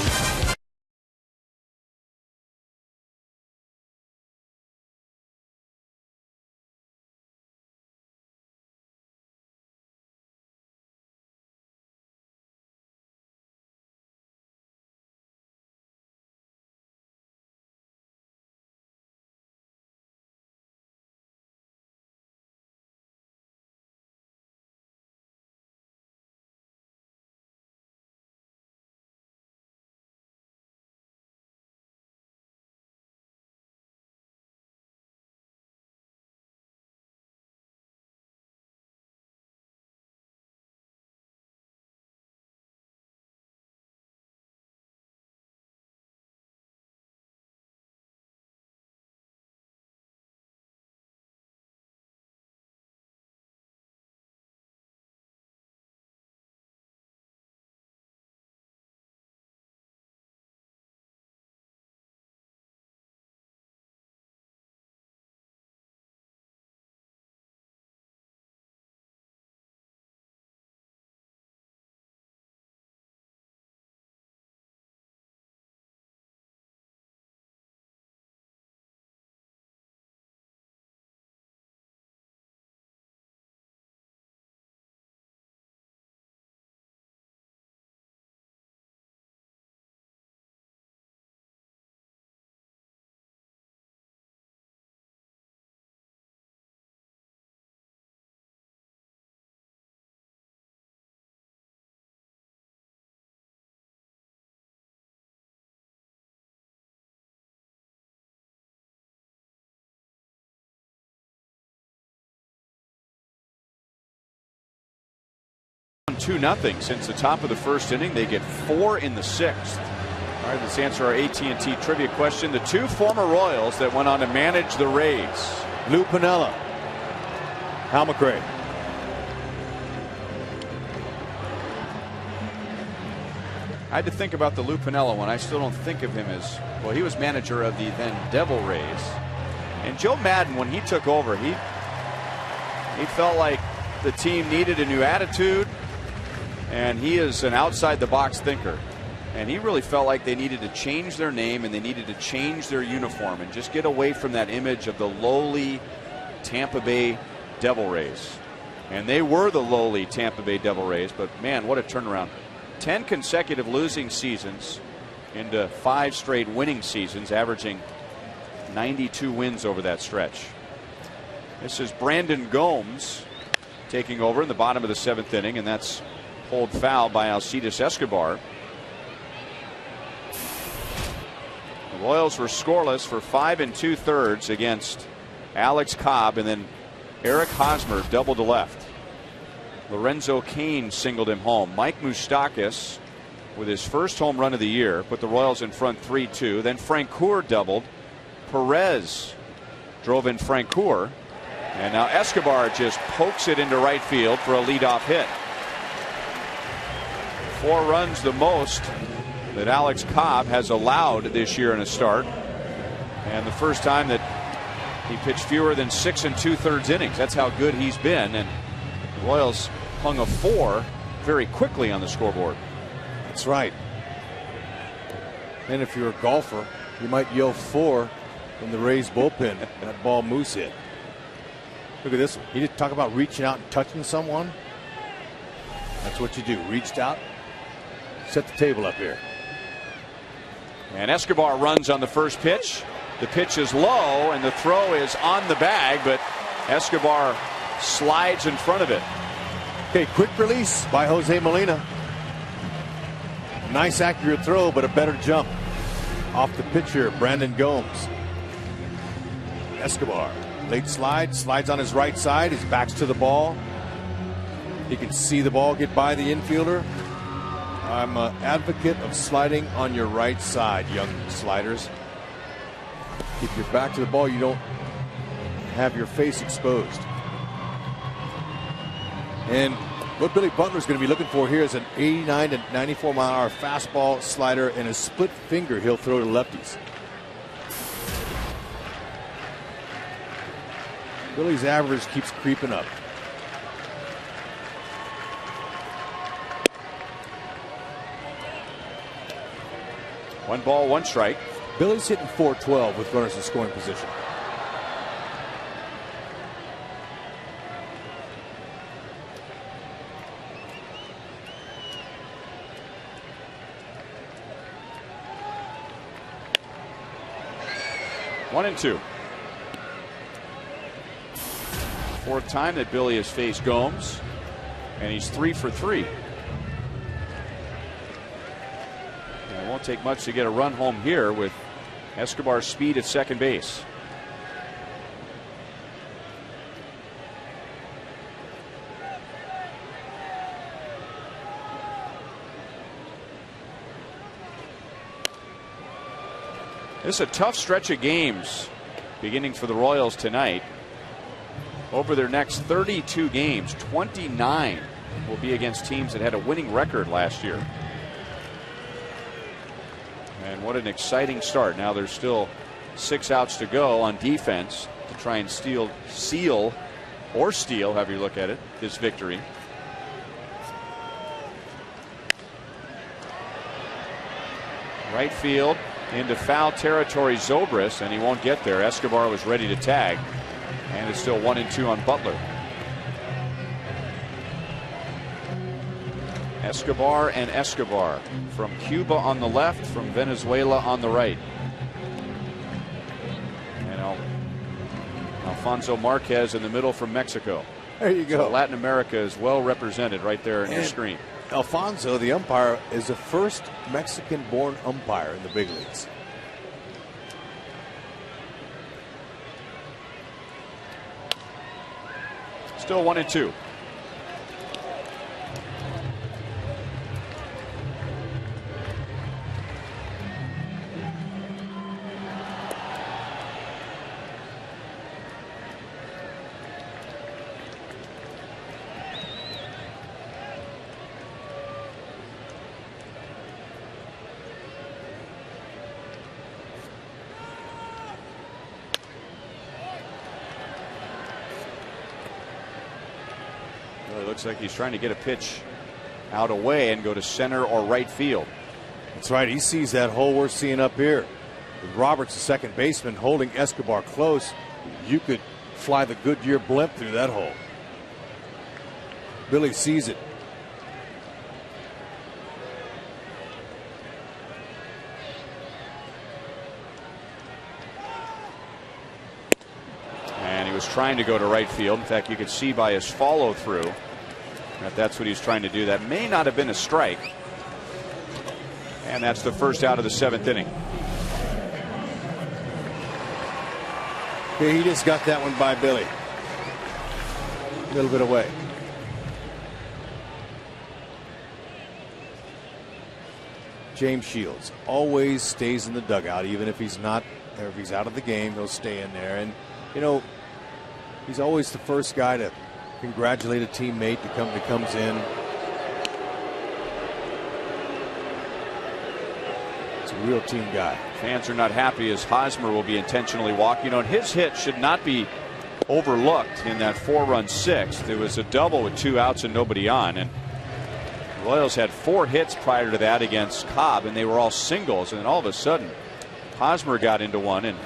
2-0 since the top of the first inning. They get 4 in the 6th. All right, let's answer our AT&T trivia question. The 2 former Royals that went on to manage the Rays. Lou Piniella, Hal McRae. I had to think about the Lou Piniella one. I still don't think of him as, well, he was manager of the then Devil Rays. And Joe Madden, when he took over, he felt like the team needed a new attitude, and he is an outside-the-box thinker. And he really felt like they needed to change their name and they needed to change their uniform and just get away from that image of the lowly Tampa Bay Devil Rays. And they were the lowly Tampa Bay Devil Rays, but man, what a turnaround. 10 consecutive losing seasons into 5 straight winning seasons, averaging 92 wins over that stretch. This is Brandon Gomes taking over in the bottom of the 7th inning, and that's pulled foul by Alcides Escobar. The Royals were scoreless for 5 2/3 against Alex Cobb, and then Eric Hosmer doubled to left. Lorenzo Cain singled him home. Mike Moustakas, with his first home run of the year, put the Royals in front 3-2. Then Francoeur doubled. Perez drove in Francoeur. And now Escobar just pokes it into right field for a leadoff hit. 4 runs, the most that Alex Cobb has allowed this year in a start. And the first time that he pitched fewer than 6 2/3 innings. That's how good he's been. And the Royals hung a 4 very quickly on the scoreboard. That's right. And if you're a golfer, you might yell 4 in the Rays bullpen. That ball Moose hit. Look at this one. He did talk about reaching out and touching someone. That's what you do. Reached out. Set the table up here. And Escobar runs on the first pitch. The pitch is low and the throw is on the bag, but Escobar slides in front of it. Okay, quick release by Jose Molina. Nice accurate throw, but a better jump off the pitcher, Brandon Gomes. Escobar, late slide, slides on his right side. His back's to the ball. He can see the ball get by the infielder. I'm an advocate of sliding on your right side, young sliders. Keep your back to the ball. You don't have your face exposed. And what Billy Butler's going to be looking for here is an 89 to 94 mile an hour fastball, slider, and a split finger he'll throw to lefties. Billy's average keeps creeping up. One ball, one strike. Billy's hitting .412 with runners in scoring position. One and two. Fourth time that Billy has faced Gomes, and he's 3 for 3. And it won't take much to get a run home here with Escobar's speed at second base. This is a tough stretch of games beginning for the Royals tonight. Over their next 32 games, 29 will be against teams that had a winning record last year. And what an exciting start. Now there's still 6 outs to go on defense to try and steal, however you look at it, this victory. Right field into foul territory, Zobrist, and he won't get there. Escobar was ready to tag, and it's still 1 and 2 on Butler. Escobar and Escobar, from Cuba on the left, from Venezuela on the right. And Alfonso Marquez in the middle from Mexico. There you go. So Latin America is well represented right there in your screen. Alfonso, the umpire, is the first Mexican-born umpire in the big leagues. Still 1 and 2. Well, it looks like he's trying to get a pitch out away and go to center or right field. That's right. He sees that hole we're seeing up here. With Roberts, the second baseman, holding Escobar close, you could fly the Goodyear blimp through that hole. Billy sees it. And he was trying to go to right field. In fact, you could see by his follow through that that's what he's trying to do. That may not have been a strike. And that's the first out of the 7th inning. Yeah, he just got that one by Billy. A little bit away. James Shields always stays in the dugout, even if he's not, or if he's out of the game, he'll stay in there. And, you know, he's always the first guy to congratulate a teammate that comes in. It's a real team guy. Fans are not happy as Hosmer will be intentionally walking. And his hit should not be overlooked in that 4-run sixth. It was a double with 2 outs and nobody on. And the Royals had 4 hits prior to that against Cobb, and they were all singles. And then all of a sudden, Hosmer got into one and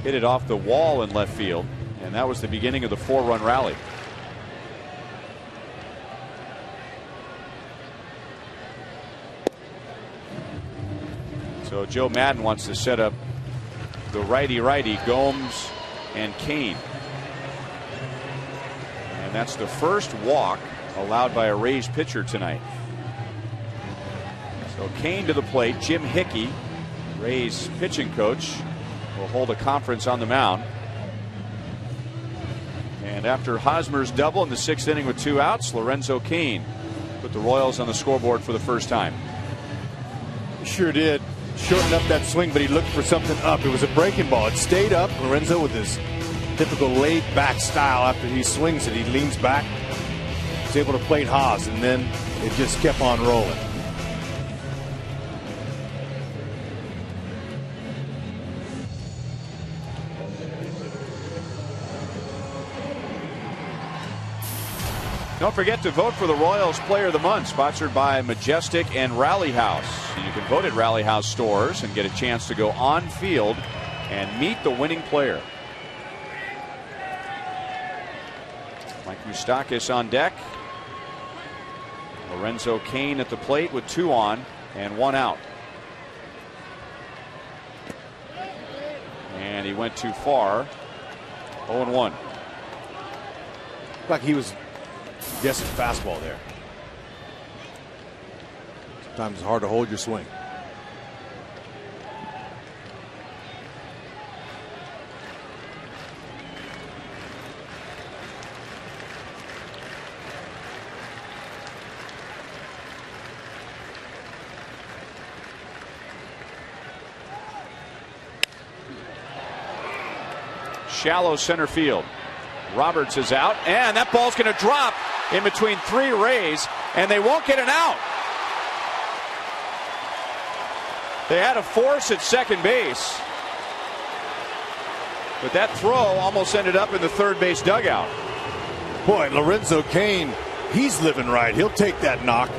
hit it off the wall in left field. And that was the beginning of the 4-run rally. So Joe Madden wants to set up the righty-righty Gomes and Kane. And that's the first walk allowed by a Rays pitcher tonight. So Kane to the plate. Jim Hickey, Rays pitching coach, will hold a conference on the mound. And after Hosmer's double in the 6th inning with 2 outs, Lorenzo Cain put the Royals on the scoreboard for the first time. He sure did. Shortened up that swing, but he looked for something up. It was a breaking ball. It stayed up. Lorenzo, with his typical laid back style, after he swings it, he leans back. He's able to plate Haas, and then it just kept on rolling. Don't forget to vote for the Royals Player of the Month, sponsored by Majestic and Rally House. You can vote at Rally House stores and get a chance to go on field and meet the winning player. Mike Moustakas on deck. Lorenzo Cain at the plate with 2 on and 1 out. And he went too far. 0-1. Like he was guessing fastball there. Sometimes it's hard to hold your swing. Shallow center field. Roberts is out, and that ball's going to drop in between 3 Rays, and they won't get an out. They had a force at second base, but that throw almost ended up in the third base dugout. Boy, Lorenzo Cain, he's living right. He'll take that knock.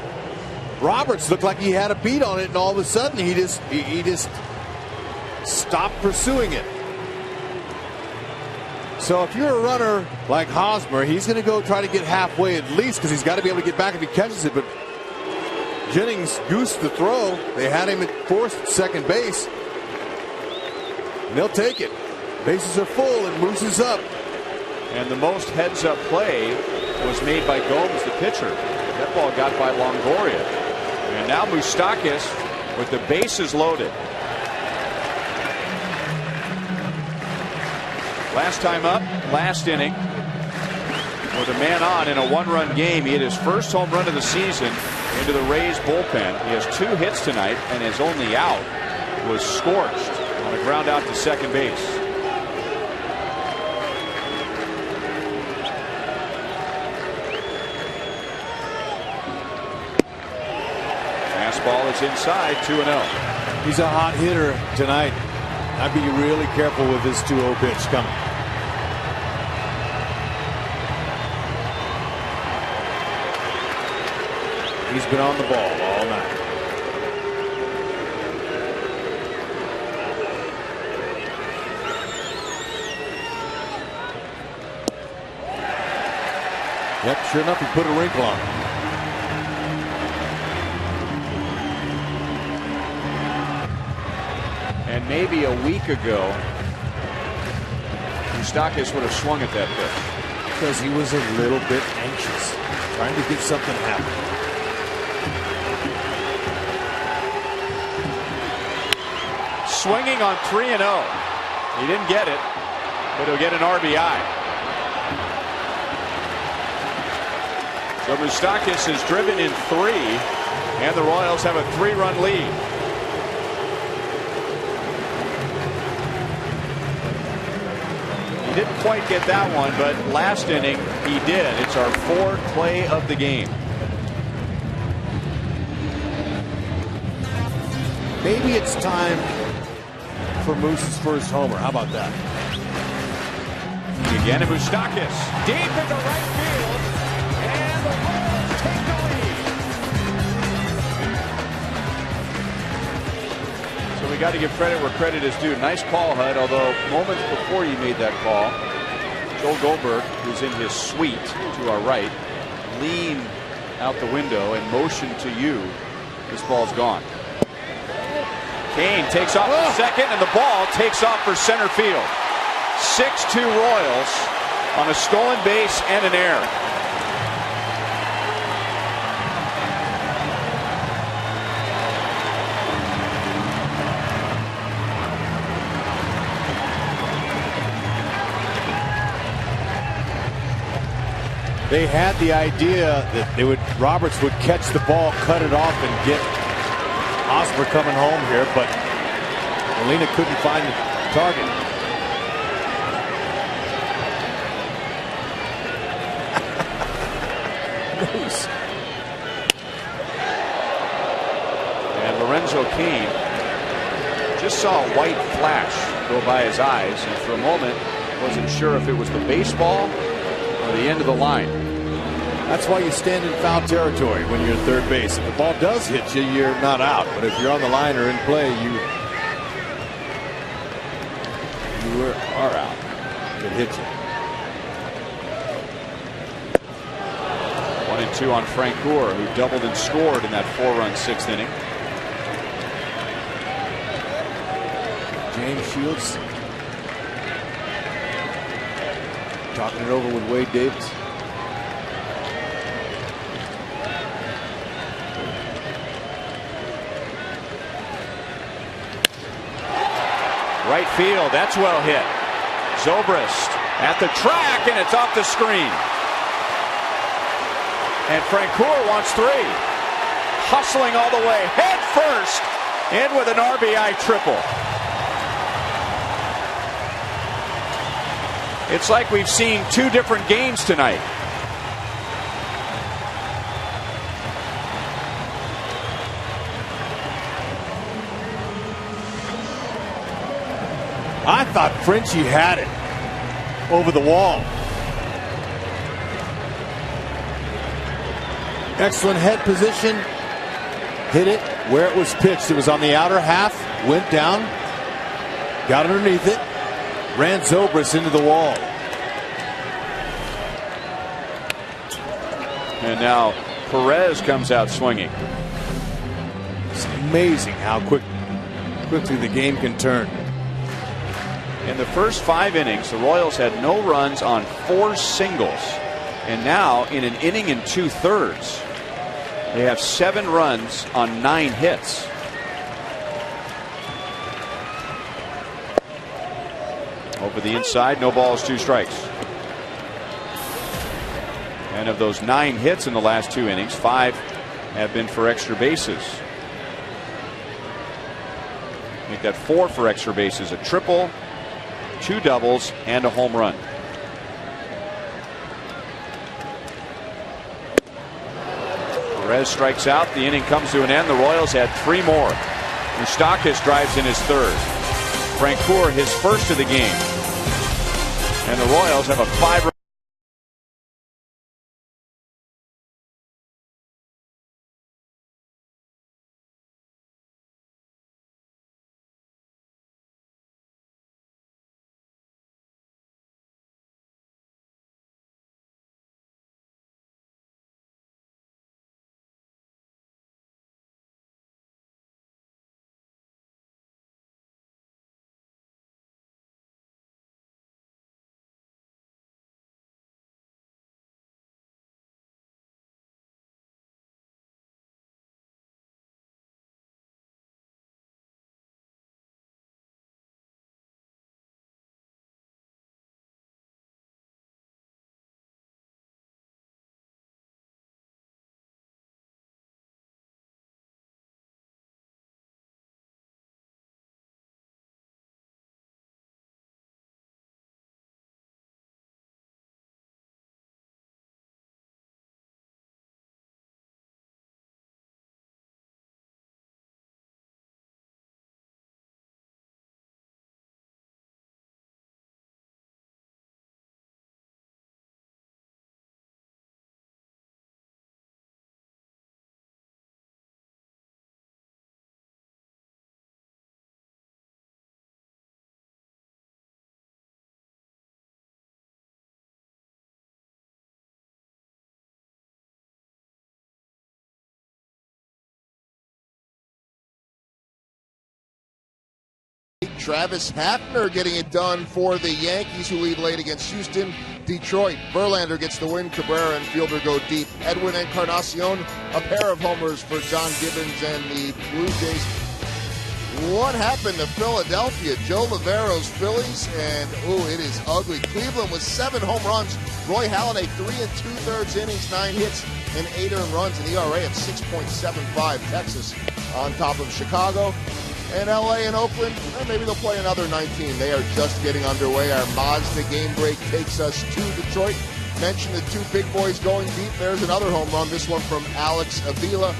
Roberts looked like he had a beat on it, and all of a sudden he just stopped pursuing it. So if you're a runner like Hosmer, he's going to go try to get halfway at least, because he's got to be able to get back if he catches it. But Jennings goosed the throw. They had him at second base. And they'll take it. Bases are full and Moose is up. And the most heads-up play was made by Gomes, the pitcher. That ball got by Longoria. And now Moustakas with the bases loaded. Last time up, last inning, with a man on in a 1-run game. He hit his first home run of the season into the Rays bullpen. He has 2 hits tonight, and his only out was scorched on a ground out to second base. Fastball is inside, 2-0. He's a hot hitter tonight. I'd be really careful with this 2-0 pitch coming. He's been on the ball all night. Yep, sure enough, he put a wrinkle on him. And maybe a week ago, Moustakis would have swung at that pitch. Because he was a little bit anxious, trying to get something happen. Swinging on 3-0. He didn't get it, but he'll get an RBI. So Moustakis has driven in 3, and the Royals have a 3-run lead. He didn't quite get that one, but last inning he did. It's our 4th play of the game. Maybe it's time for Moose's first homer. How about that? Again to Moustakis. Deep into right field. And the Royals take the lead. So we got to give credit where credit is due. Nice call, Hud, although moments before you made that call, Joel Goldberg, who's in his suite to our right, leaned out the window and motioned to you. This ball's gone. Kane takes off for second, and the ball takes off for center field. 6-2 Royals on a stolen base and an error. They had the idea that Roberts would catch the ball, cut it off, and get Osmer coming home here, but Molina couldn't find the target. And Lorenzo Cain just saw a white flash go by his eyes, and for a moment wasn't sure if it was the baseball or the end of the line. That's why you stand in foul territory when you're at third base. If the ball does hit you, you're not out. But if you're on the line or in play, you are out. It hits you. 1-2 on Francoeur, who doubled and scored in that 4-run 6th inning. James Shields talking it over with Wade Davis. Right field, that's well hit. Zobrist at the track, and it's off the screen. And Francoeur wants 3. Hustling all the way, head first, in with an RBI triple. It's like we've seen 2 different games tonight. I thought Frenchie had it over the wall. Excellent head position. Hit it where it was pitched. It was on the outer half. Went down. Got underneath it. Ran Zobrist into the wall. And now Perez comes out swinging. It's amazing how quickly the game can turn. In the first 5 innings, the Royals had no runs on 4 singles. And now, in an inning and 2/3, they have 7 runs on 9 hits. Over the inside, no balls, 2 strikes. And of those 9 hits in the last 2 innings, 5 have been for extra bases. Make that 4 for extra bases, a triple, 2 doubles, and a home run. Perez strikes out. The inning comes to an end. The Royals had 3 more. Moustakis drives in his 3rd. Francoeur his 1st of the game. And the Royals have a 5-run Travis Hafner getting it done for the Yankees, who lead late against Houston. Detroit, Verlander gets the win. Cabrera and Fielder go deep. Edwin Encarnacion, a pair of homers for John Gibbons and the Blue Jays. What happened to Philadelphia? Joe Lavero's Phillies, and it is ugly. Cleveland with 7 home runs. Roy Halladay, 3 2/3 innings, 9 hits, and 8 earned runs, an ERA of 6.75. Texas on top of Chicago. And LA and Oakland, maybe they'll play another 19. They are just getting underway. Our Mazda game break takes us to Detroit. Mentioned the 2 big boys going deep. There's another home run, this one from Alex Avila.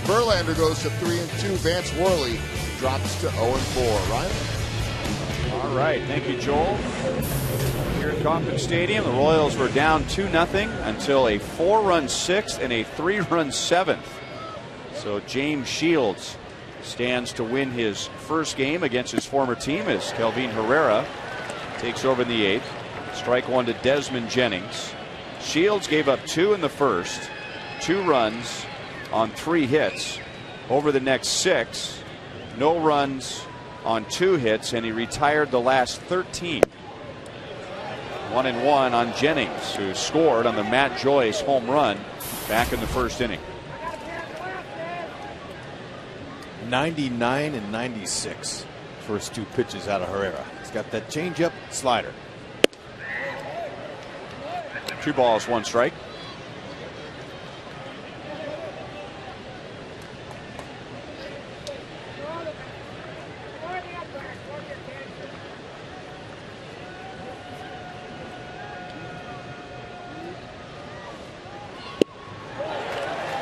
Verlander goes to 3-2. Vance Worley drops to 0-4. Ryan? All right, thank you, Joel. Here at Kauffman Stadium, the Royals were down 2-0 until a 4-run 6th and a 3-run 7th. So James Shields stands to win his first game against his former team as Kelvin Herrera takes over in the 8th. Strike 1 to Desmond Jennings. Shields gave up 2 in the first, 2 runs on 3 hits. Over the next 6, no runs on 2 hits, and he retired the last 13. 1-1 on Jennings, who scored on the Matt Joyce home run back in the first inning. 99 and 96. First 2 pitches out of Herrera. He's got that changeup, slider. 2 balls, 1 strike.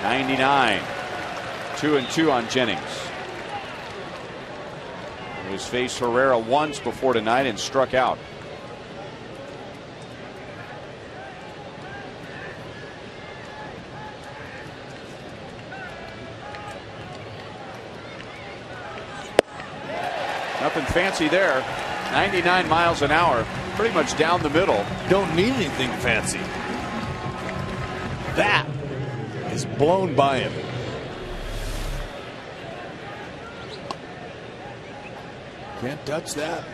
'99. 2-2 on Jennings. He has faced Herrera once before tonight and struck out. Nothing fancy there. 99 miles an hour, pretty much down the middle. Don't need anything fancy. That is blown by him. Can't touch that.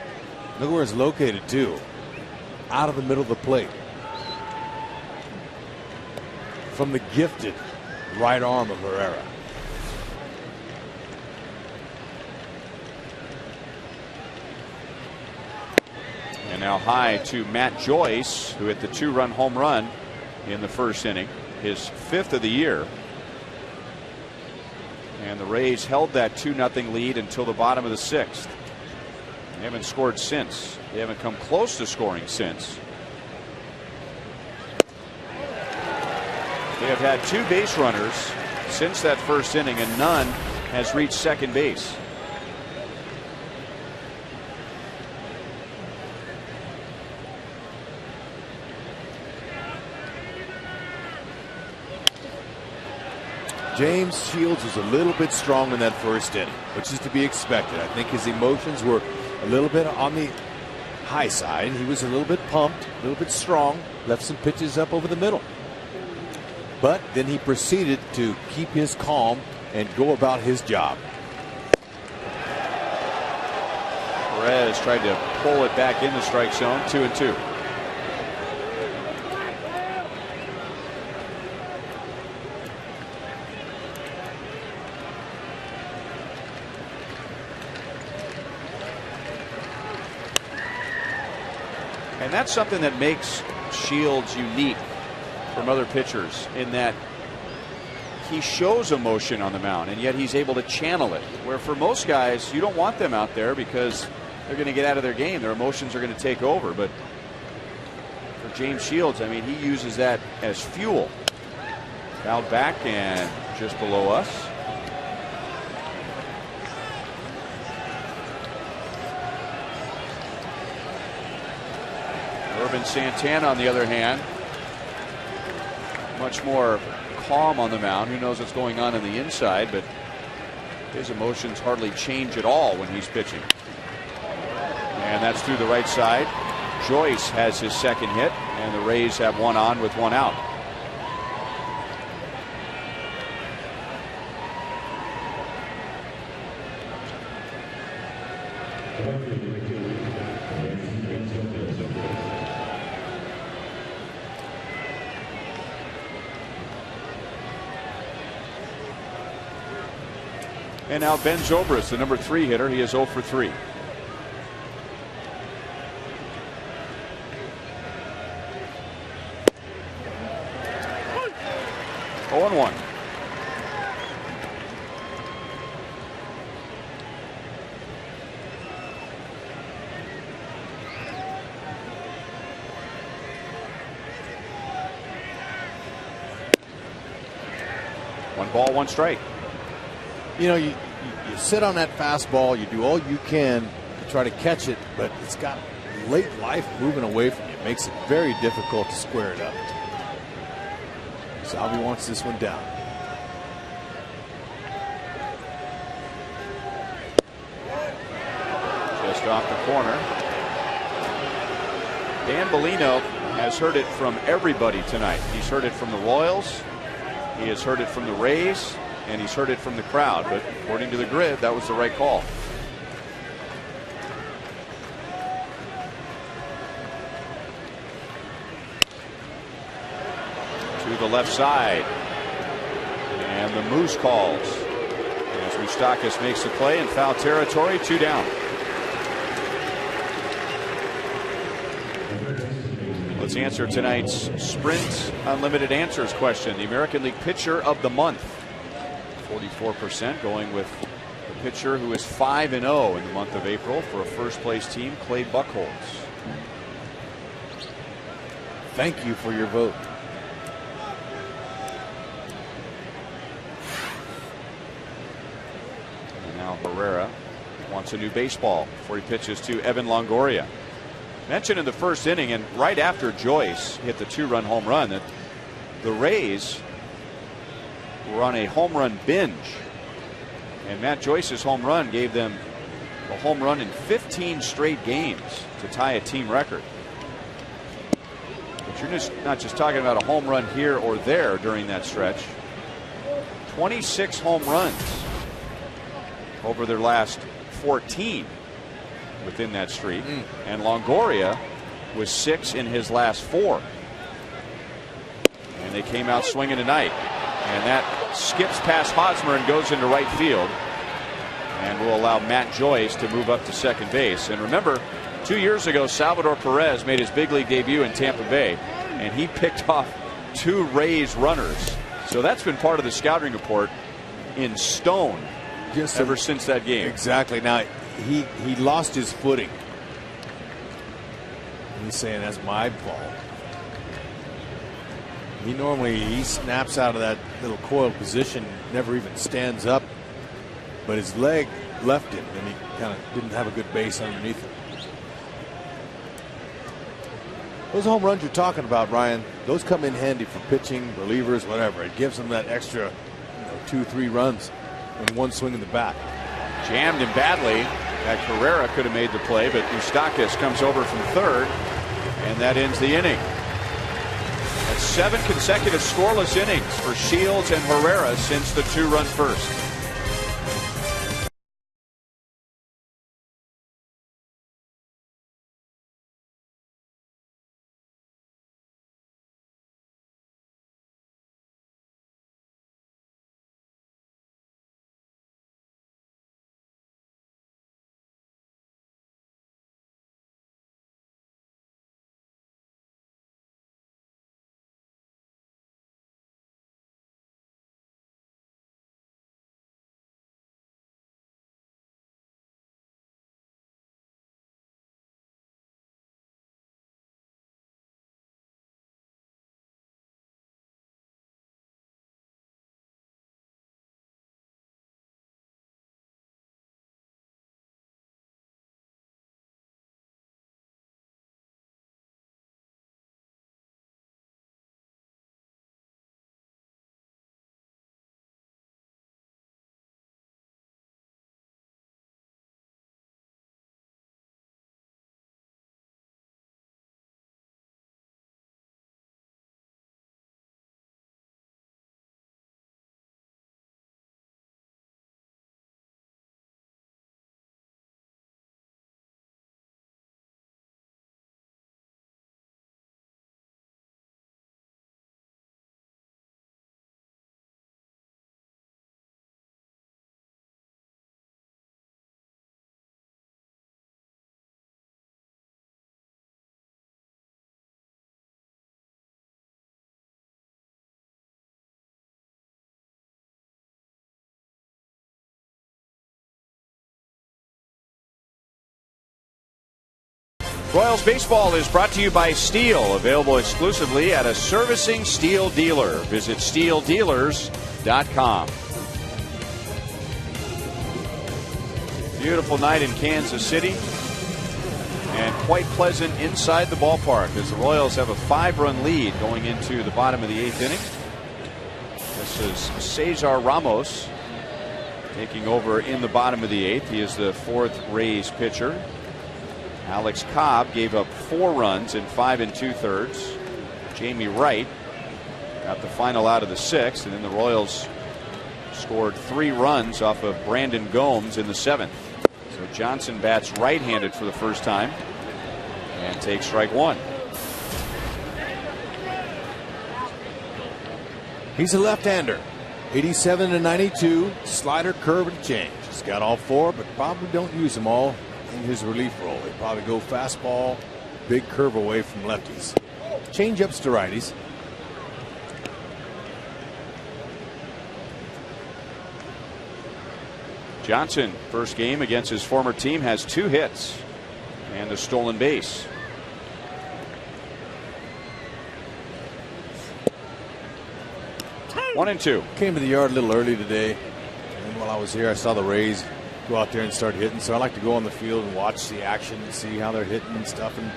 Look where it's located, too. Out of the middle of the plate. From the gifted right arm of Herrera. And now high to Matt Joyce, who hit the 2-run home run in the first inning, his 5th of the year. And the Rays held that 2-0 lead until the bottom of the 6th. They haven't scored since. They haven't come close to scoring since. They have had 2 base runners since that first inning, and none has reached second base. James Shields was a little bit strong in that first inning, which is to be expected. I think his emotions were a little bit on the high side. He was a little bit pumped, a little bit strong, left some pitches up over the middle. But then he proceeded to keep his calm and go about his job. Perez tried to pull it back in the strike zone. 2-2. And that's something that makes Shields unique from other pitchers, in that he shows emotion on the mound, and yet he's able to channel it. Where for most guys, you don't want them out there because they're going to get out of their game. Their emotions are going to take over. But for James Shields, I mean, he uses that as fuel. Fouled back and just below us. Urban Santana, on the other hand, much more calm on the mound. Who knows what's going on the inside, but his emotions hardly change at all when he's pitching. And that's through the right side. Joyce has his second hit, and the Rays have 1 on with 1 out. And now Ben Zobrist, the number 3 hitter. He is 0 for 3. Oh and 1. One ball, one strike. You know, you sit on that fastball, you do all you can to try to catch it, but it's got late life moving away from you. It makes it very difficult to square it up. Salvi wants this one down. Just off the corner. Dan Bellino has heard it from everybody tonight. He's heard it from the Royals. He has heard it from the Rays. And he's heard it from the crowd, but according to the grid, that was the right call. To the left side. And the Moose calls. As Moustakas makes the play in foul territory, 2 down. Let's answer tonight's Sprint Unlimited Answers question. The American League Pitcher of the Month. 44% going with the pitcher who is 5-0 in the month of April for a first place team, Clay Buchholz. Thank you for your vote. And now Herrera wants a new baseball before he pitches to Evan Longoria. Mentioned in the first inning and right after Joyce hit the 2-run home run that the Rays were on a home run binge, and Matt Joyce's home run gave them a home run in 15 straight games to tie a team record. But you're not just talking about a home run here or there during that stretch. 26 home runs over their last 14 within that streak, and Longoria was 6 in his last 4. And they came out swinging tonight. And that skips past Hosmer and goes into right field, and will allow Matt Joyce to move up to second base. And remember, 2 years ago, Salvador Perez made his big league debut in Tampa Bay, and he picked off 2 Rays runners. So that's been part of the scouting report in stone ever since that game. Exactly. Now he lost his footing. He's saying that's my fault. He snaps out of that little coiled position, never even stands up, but his leg left him, and he kind of didn't have a good base underneath him. Those home runs you're talking about, Ryan, those come in handy for pitching, relievers, whatever. It gives them that extra 2-3 runs in one swing in the bat. Jammed him badly. That Carrera could have made the play, but Moustakas comes over from third, and that ends the inning. That's 7 consecutive scoreless innings for Shields and Herrera since the 2-run first. Royals baseball is brought to you by Steel, available exclusively at a servicing Steel dealer. Visit steeldealers.com. Beautiful night in Kansas City, and quite pleasant inside the ballpark as the Royals have a 5-run lead going into the bottom of the 8th inning. This is Cesar Ramos taking over in the bottom of the 8th. He is the 4th Rays pitcher. Alex Cobb gave up 4 runs in 5 2/3. Jamie Wright got the final out of the 6th, and then the Royals scored 3 runs off of Brandon Gomes in the 7th. So Johnson bats right-handed for the first time and takes strike 1. He's a left-hander. 87 to 92, slider, curve, and change. He's got all 4, but probably don't use them all in his relief role. They probably go fastball, big curve away from lefties. Change-ups to righties. Johnson, first game against his former team, has 2 hits and a stolen base. One and two. Came to the yard a little early today, and while I was here I saw the Rays go out there and start hitting, so I like to go on the field and watch the action and see how they're hitting and stuff. And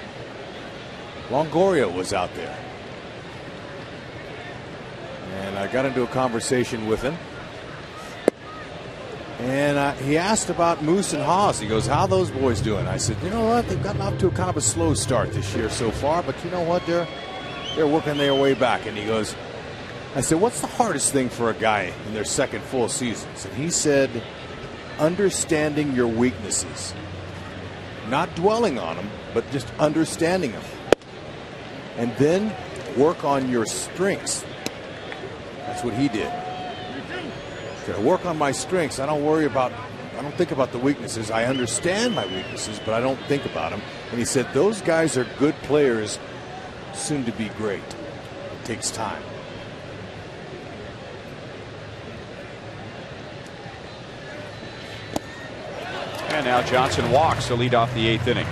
Longoria was out there, and I got into a conversation with him, and he asked about Moose and Haas. He goes, "How are those boys doing?" I said, "You know what? They've gotten off to a kind of a slow start this year so far, but you know what? They're working their way back." And he goes, I said, "What's the hardest thing for a guy in their second full seasons?" And he said, "Understanding your weaknesses. Not dwelling on them, but just understanding them. And then work on your strengths." That's what he did. I work on my strengths. I don't think about the weaknesses. I understand my weaknesses, but I don't think about them. And he said, those guys are good players, soon to be great. It takes time. And now Johnson walks to lead off the 8th inning.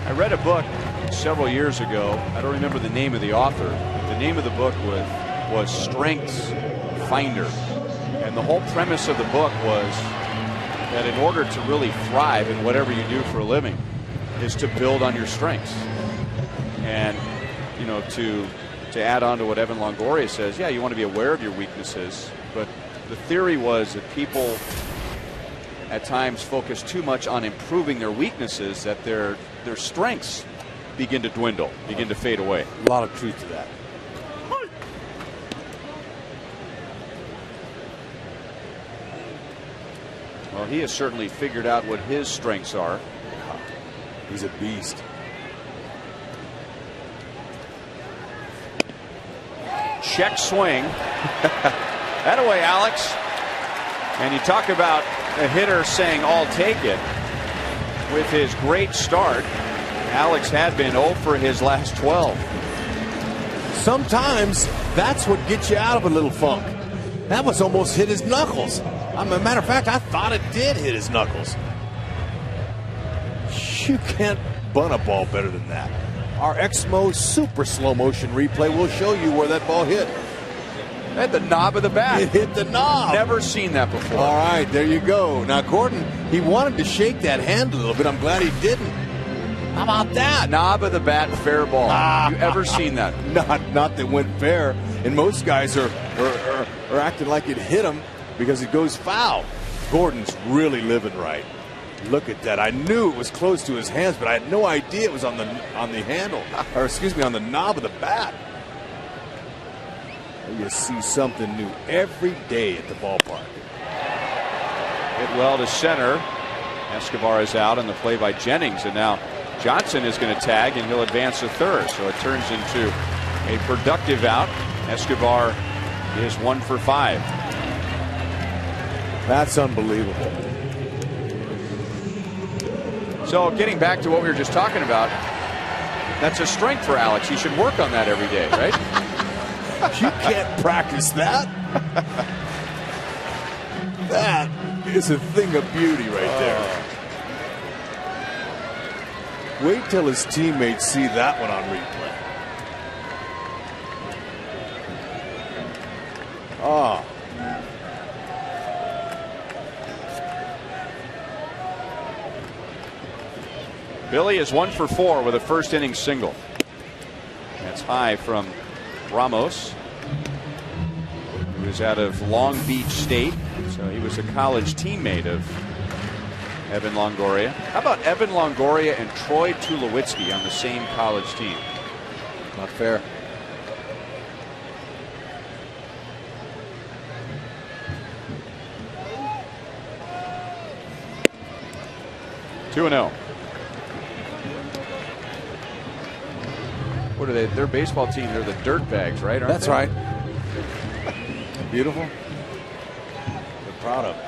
I read a book several years ago. I don't remember the name of the author. The name of the book was Strengths Finder. And the whole premise of the book was that in order to really thrive in whatever you do for a living is to build on your strengths. And, you know, to add on to what Evan Longoria says, yeah, you want to be aware of your weaknesses, but the theory was that people at times focus too much on improving their weaknesses that their strengths begin to dwindle, begin to fade away. A lot of truth to that. Well, he has certainly figured out what his strengths are. He's a beast. Check swing. That away, Alex. And you talk about a hitter saying, "I'll take it." With his great start, Alex had been 0 for his last 12. Sometimes that's what gets you out of a little funk. That was almost hit his knuckles. As a matter of fact, I thought it did hit his knuckles. You can't bunt a ball better than that. Our Exmo super slow motion replay will show you where that ball hit. At the knob of the bat. It hit the knob. Never seen that before. All right, there you go. Now, Gordon, he wanted to shake that hand a little bit. I'm glad he didn't. How about that? Knob of the bat, fair ball. You ever seen that? Not that went fair. And most guys are acting like it hit him because it goes foul. Gordon's really living right. Look at that. I knew it was close to his hands, but I had no idea it was on the handle, or excuse me, on the knob of the bat. You see something new every day at the ballpark. Hit well to center. Escobar is out on the play by Jennings, and now Johnson is going to tag, and he'll advance to third. So it turns into a productive out. Escobar is 1 for 5. That's unbelievable. So getting back to what we were just talking about, that's a strength for Alex. He should work on that every day, right? You can't practice that. That is a thing of beauty right there. Wait till his teammates see that one on replay. Oh. Billy is 1 for 4 with a first inning single. That's high from Ramos, who is out of Long Beach State. So he was a college teammate of Evan Longoria. How about Evan Longoria and Troy Tulowitzki on the same college team? Not fair. Two and 0. What are they? Their baseball team, they're the Dirtbags, right? That's right. Beautiful. They're proud of it.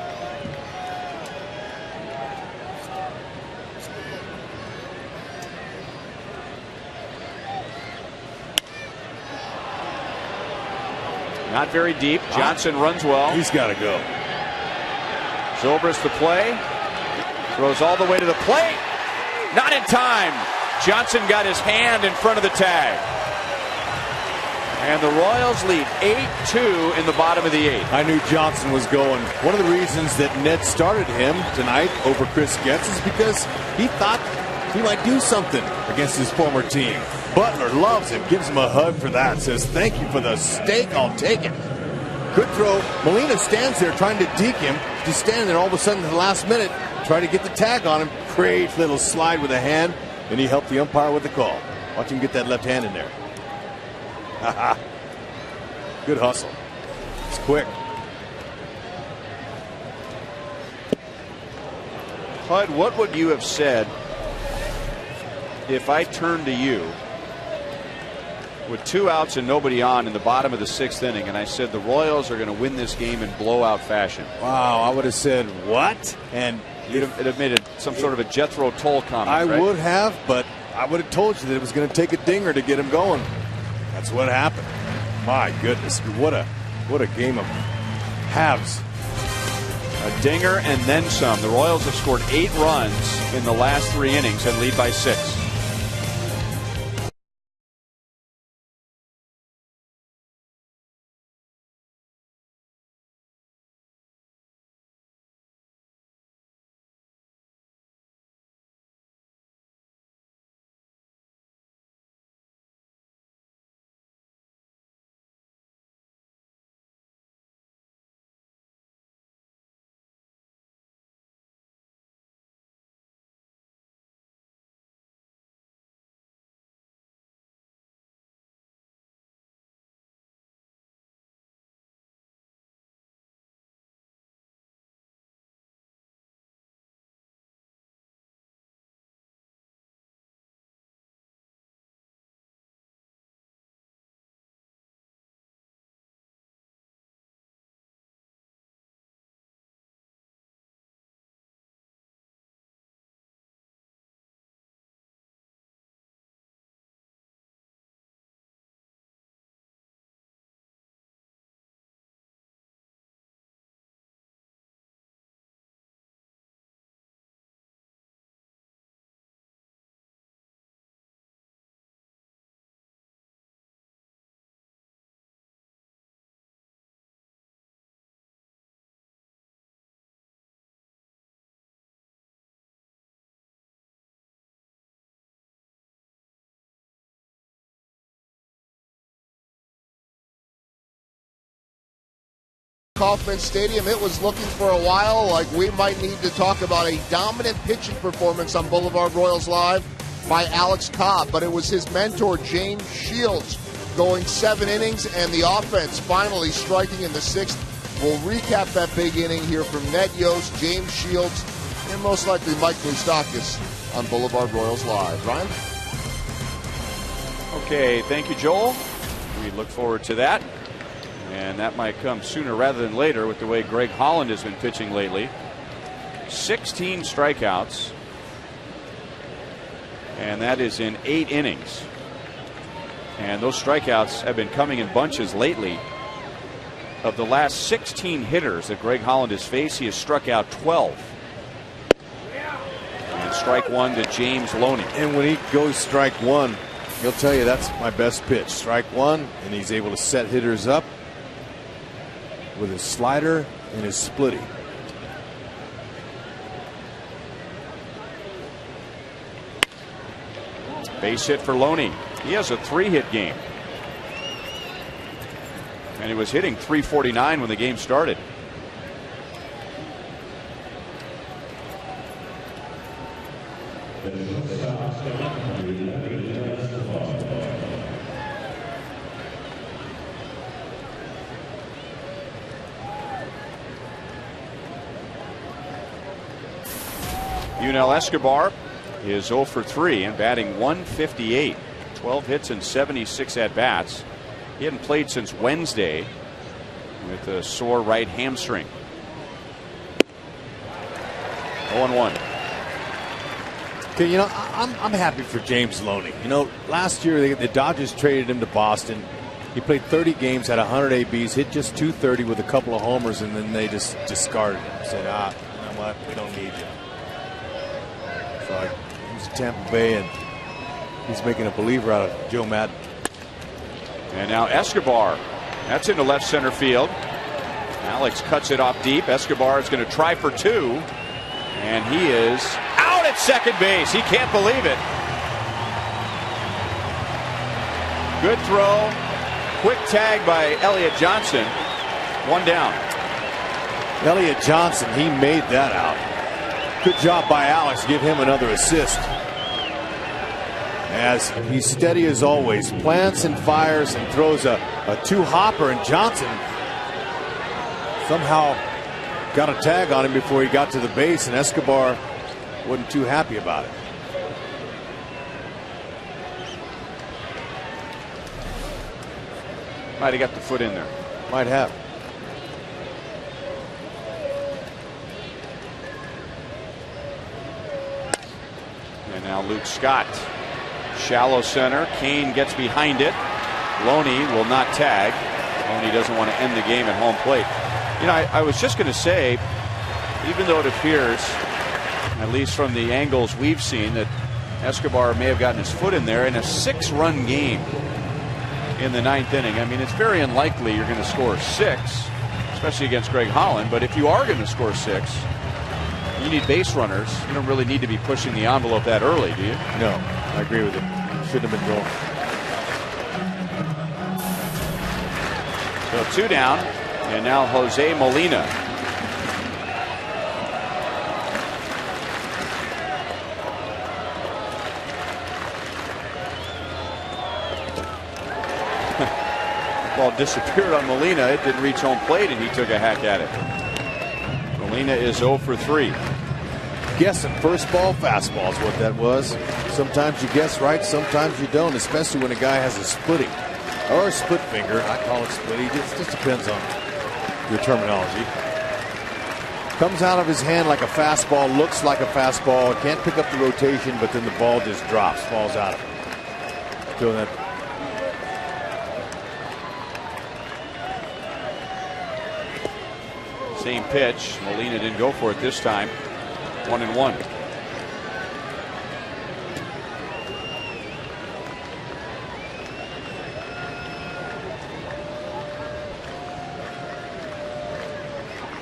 Not very deep. Johnson runs well. He's got to go. Zobrist the play. Throws all the way to the plate. Not in time. Johnson got his hand in front of the tag. And the Royals lead 8-2 in the bottom of the 8th. I knew Johnson was going. One of the reasons that Ned started him tonight over Chris Getz is because he thought he might do something against his former team. Butler loves him, gives him a hug for that, says, thank you for the steak, I'll take it. Good throw. Molina stands there trying to deke him. Just standing there all of a sudden at the last minute, trying to get the tag on him. Great little slide with a hand. And he helped the umpire with the call. Watch him get that left hand in there. Good hustle. It's quick. Hud, what would you have said if I turned to you with 2 outs and nobody on in the bottom of the 6th inning and I said the Royals are going to win this game in blowout fashion? Wow, I would have said, what? And It'd have made some sort of a Jethro Tull comment. I right? would have, but I would have told you that it was going to take a dinger to get him going. That's what happened. My goodness, what a game of halves. A dinger and then some. The Royals have scored 8 runs in the last 3 innings and lead by 6. Kauffman Stadium, it was looking for a while like we might need to talk about a dominant pitching performance on Boulevard Royals Live by Alex Cobb, but it was his mentor James Shields going 7 innings and the offense finally striking in the 6th. We'll recap that big inning here from Ned Yost, James Shields, and most likely Mike Moustakas on Boulevard Royals Live. Ryan? Okay, thank you, Joel. We look forward to that. And that might come sooner rather than later with the way Greg Holland has been pitching lately. 16 strikeouts. And that is in 8 innings. And those strikeouts have been coming in bunches lately. Of the last 16 hitters that Greg Holland has faced, he has struck out 12. And strike one to James Loney. And when he goes strike one, he'll tell you that's my best pitch. Strike one, and he's able to set hitters up with his slider and his splitty. Base hit for Loney. He has a 3-hit game. And he was hitting .349 when the game started. Yunel Escobar is 0 for 3 and batting .158. 12 hits and 76 at-bats. He hadn't played since Wednesday with a sore right hamstring. 0-1. Okay, you know, I'm happy for James Loney. You know, last year the Dodgers traded him to Boston. He played 30 games, had 100 ABs, hit just .230 with a couple of homers, and then they just discarded him. Said, you know what, we don't need you. So I moved to Tampa Bay, and he's making a believer out of Joe Madden. And now Escobar, that's into left center field. Alex cuts it off deep. Escobar is going to try for 2, and he is out at second base. He can't believe it. Good throw. Quick tag by Elliott Johnson. 1 down. Elliott Johnson, he made that out. Good job by Alex. Give him another assist. As he's steady as always, plants and fires and throws a 2-hopper, and Johnson somehow got a tag on him before he got to the base, and Escobar wasn't too happy about it. Might have got the foot in there. Might have. And now Luke Scott. Shallow center. Kane gets behind it. Loney will not tag. Loney doesn't want to end the game at home plate. You know, I was just going to say, even though it appears, at least from the angles we've seen, that Escobar may have gotten his foot in there in a 6-run game in the 9th inning. I mean, it's very unlikely you're going to score 6, especially against Greg Holland. But if you are going to score 6, you need base runners. You don't really need to be pushing the envelope that early, do you? No, I agree with him. Shouldn't have been going. So 2 down, and now Jose Molina. Ball disappeared on Molina. It didn't reach home plate, and he took a hack at it. Molina is 0 for 3. Guessing first ball fastball is what that was. Sometimes you guess right, sometimes you don't, especially when a guy has a splitting or a split finger. I call it splitty. It just depends on your terminology. Comes out of his hand like a fastball, looks like a fastball, can't pick up the rotation, but then the ball just drops, falls out of it. Doing that. Same pitch. Molina didn't go for it this time. 1-1.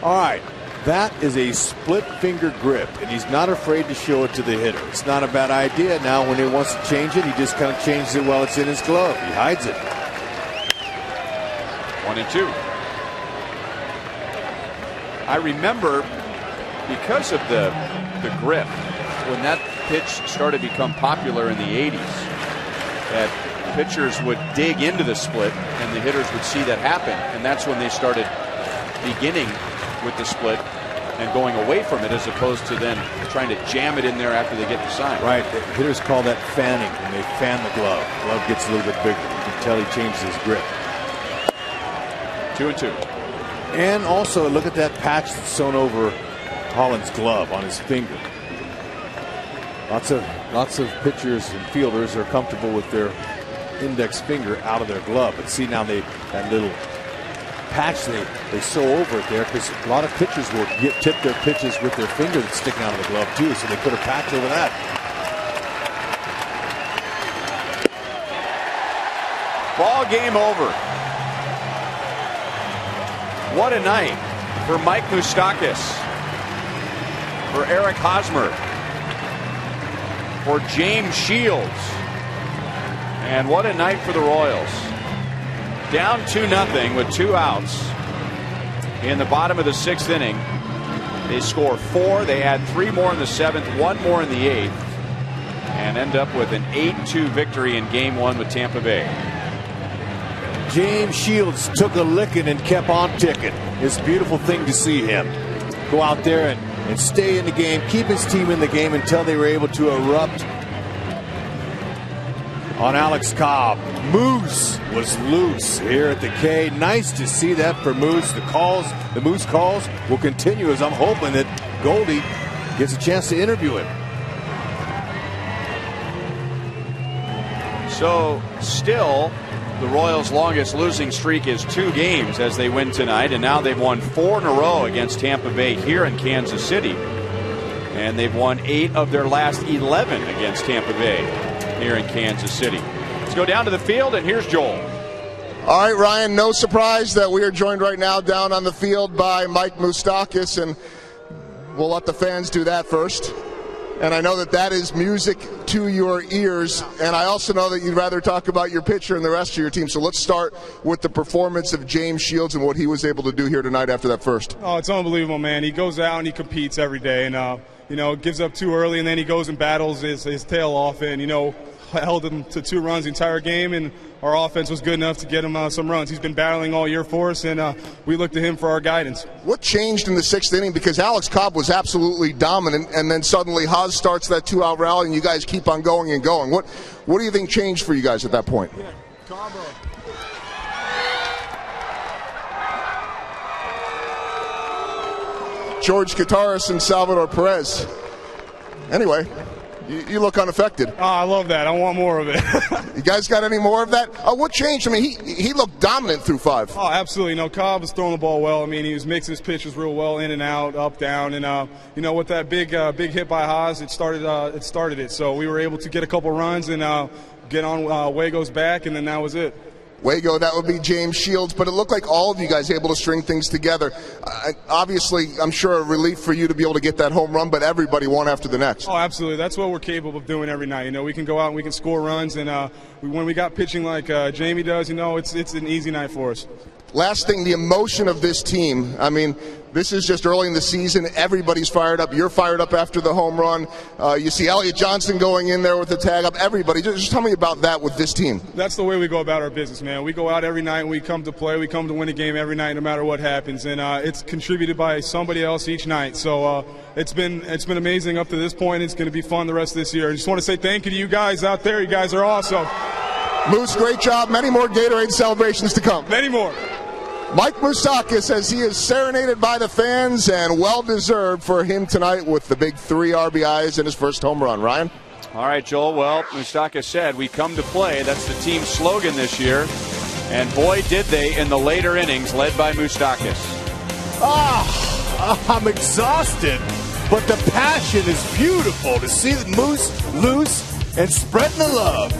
All right, that is a split finger grip, and he's not afraid to show it to the hitter. It's not a bad idea. Now when he wants to change it, he just kind of changes it while it's in his glove. He hides it. 1-2. I remember, because of the grip, when that pitch started to become popular in the 80s, that pitchers would dig into the split and the hitters would see that happen, and that's when they started beginning with the split and going away from it, as opposed to then trying to jam it in there after they get the sign. Right, the hitters call that fanning, when they fan the glove. The glove gets a little bit bigger. You can tell he changes his grip. 2-2. And also look at that patch that's sewn over Holland's glove on his finger. Lots of pitchers and fielders are comfortable with their index finger out of their glove, but see now that little patch they sew over it there, because a lot of pitchers will tip their pitches with their finger that's sticking out of the glove too, so they put a patch over that. Ball game over. What a night for Mike Moustakas, for Eric Hosmer, for James Shields, and what a night for the Royals. Down 2-0 with 2 outs in the bottom of the 6th inning. They score 4. They add 3 more in the 7th, 1 more in the 8th, and end up with an 8-2 victory in Game 1 with Tampa Bay. James Shields took a licking and kept on ticking. It's a beautiful thing to see him go out there and stay in the game, keep his team in the game until they were able to erupt on Alex Cobb. Moose was loose here at the K. Nice to see that for Moose. The Moose calls will continue, as I'm hoping that Goldie gets a chance to interview him. So still, the Royals' longest losing streak is 2 games as they win tonight, and now they've won 4 in a row against Tampa Bay here in Kansas City. And they've won 8 of their last 11 against Tampa Bay here in Kansas City. Let's go down to the field, and here's Joel. All right, Ryan, no surprise that we are joined right now down on the field by Mike Moustakas, and we'll let the fans do that first. And I know that that is music to your ears, and I also know that you'd rather talk about your pitcher and the rest of your team. So let's start with the performance of James Shields and what he was able to do here tonight after that first. Oh, it's unbelievable, man. He goes out and he competes every day, and gives up too early, and then he goes and battles his tail off, and held him to 2 runs the entire game, and our offense was good enough to get him some runs. He's been battling all year for us, and we look to him for our guidance. What changed in the 6th inning? Because Alex Cobb was absolutely dominant, and then suddenly Haas starts that 2-out rally, and you guys keep on going and going. What do you think changed for you guys at that point? Yeah, Cobb. George Kataris and Salvador Perez. Anyway, you look unaffected. Oh, I love that. I want more of it. You guys got any more of that? What changed? I mean, he looked dominant through 5. Oh, absolutely. Cobb was throwing the ball well. I mean, he was mixing his pitches real well, in and out, up, down, and with that big hit by Haas, it started it. So we were able to get a couple runs and get on Wago's back, and then that was it. Wago, that would be James Shields, but it looked like all of you guys able to string things together. Obviously, I'm sure a relief for you to be able to get that home run, but everybody one after the next. Oh, absolutely. That's what we're capable of doing every night. We can go out and we can score runs, and when we got pitching like Jamie does, it's an easy night for us. Last thing, the emotion of this team. I mean, this is just early in the season. Everybody's fired up. You're fired up after the home run. You see Elliott Johnson going in there with the tag up. Everybody. Just tell me about that with this team. That's the way we go about our business, man. We go out every night and we come to play. We come to win a game every night no matter what happens. And it's contributed by somebody else each night. So it's been amazing up to this point. It's going to be fun the rest of this year. I just want to say thank you to you guys out there. You guys are awesome. Moose, great job. Many more Gatorade celebrations to come. Many more. Mike Moustakas, as he is serenaded by the fans, and well-deserved for him tonight with the big 3 RBIs and his first home run. Ryan? All right, Joel. Well, Moustakas said, we come to play. That's the team's slogan this year. And boy, did they in the later innings, led by Moustakas. I'm exhausted, but the passion is beautiful to see the Moose loose and spreading the love.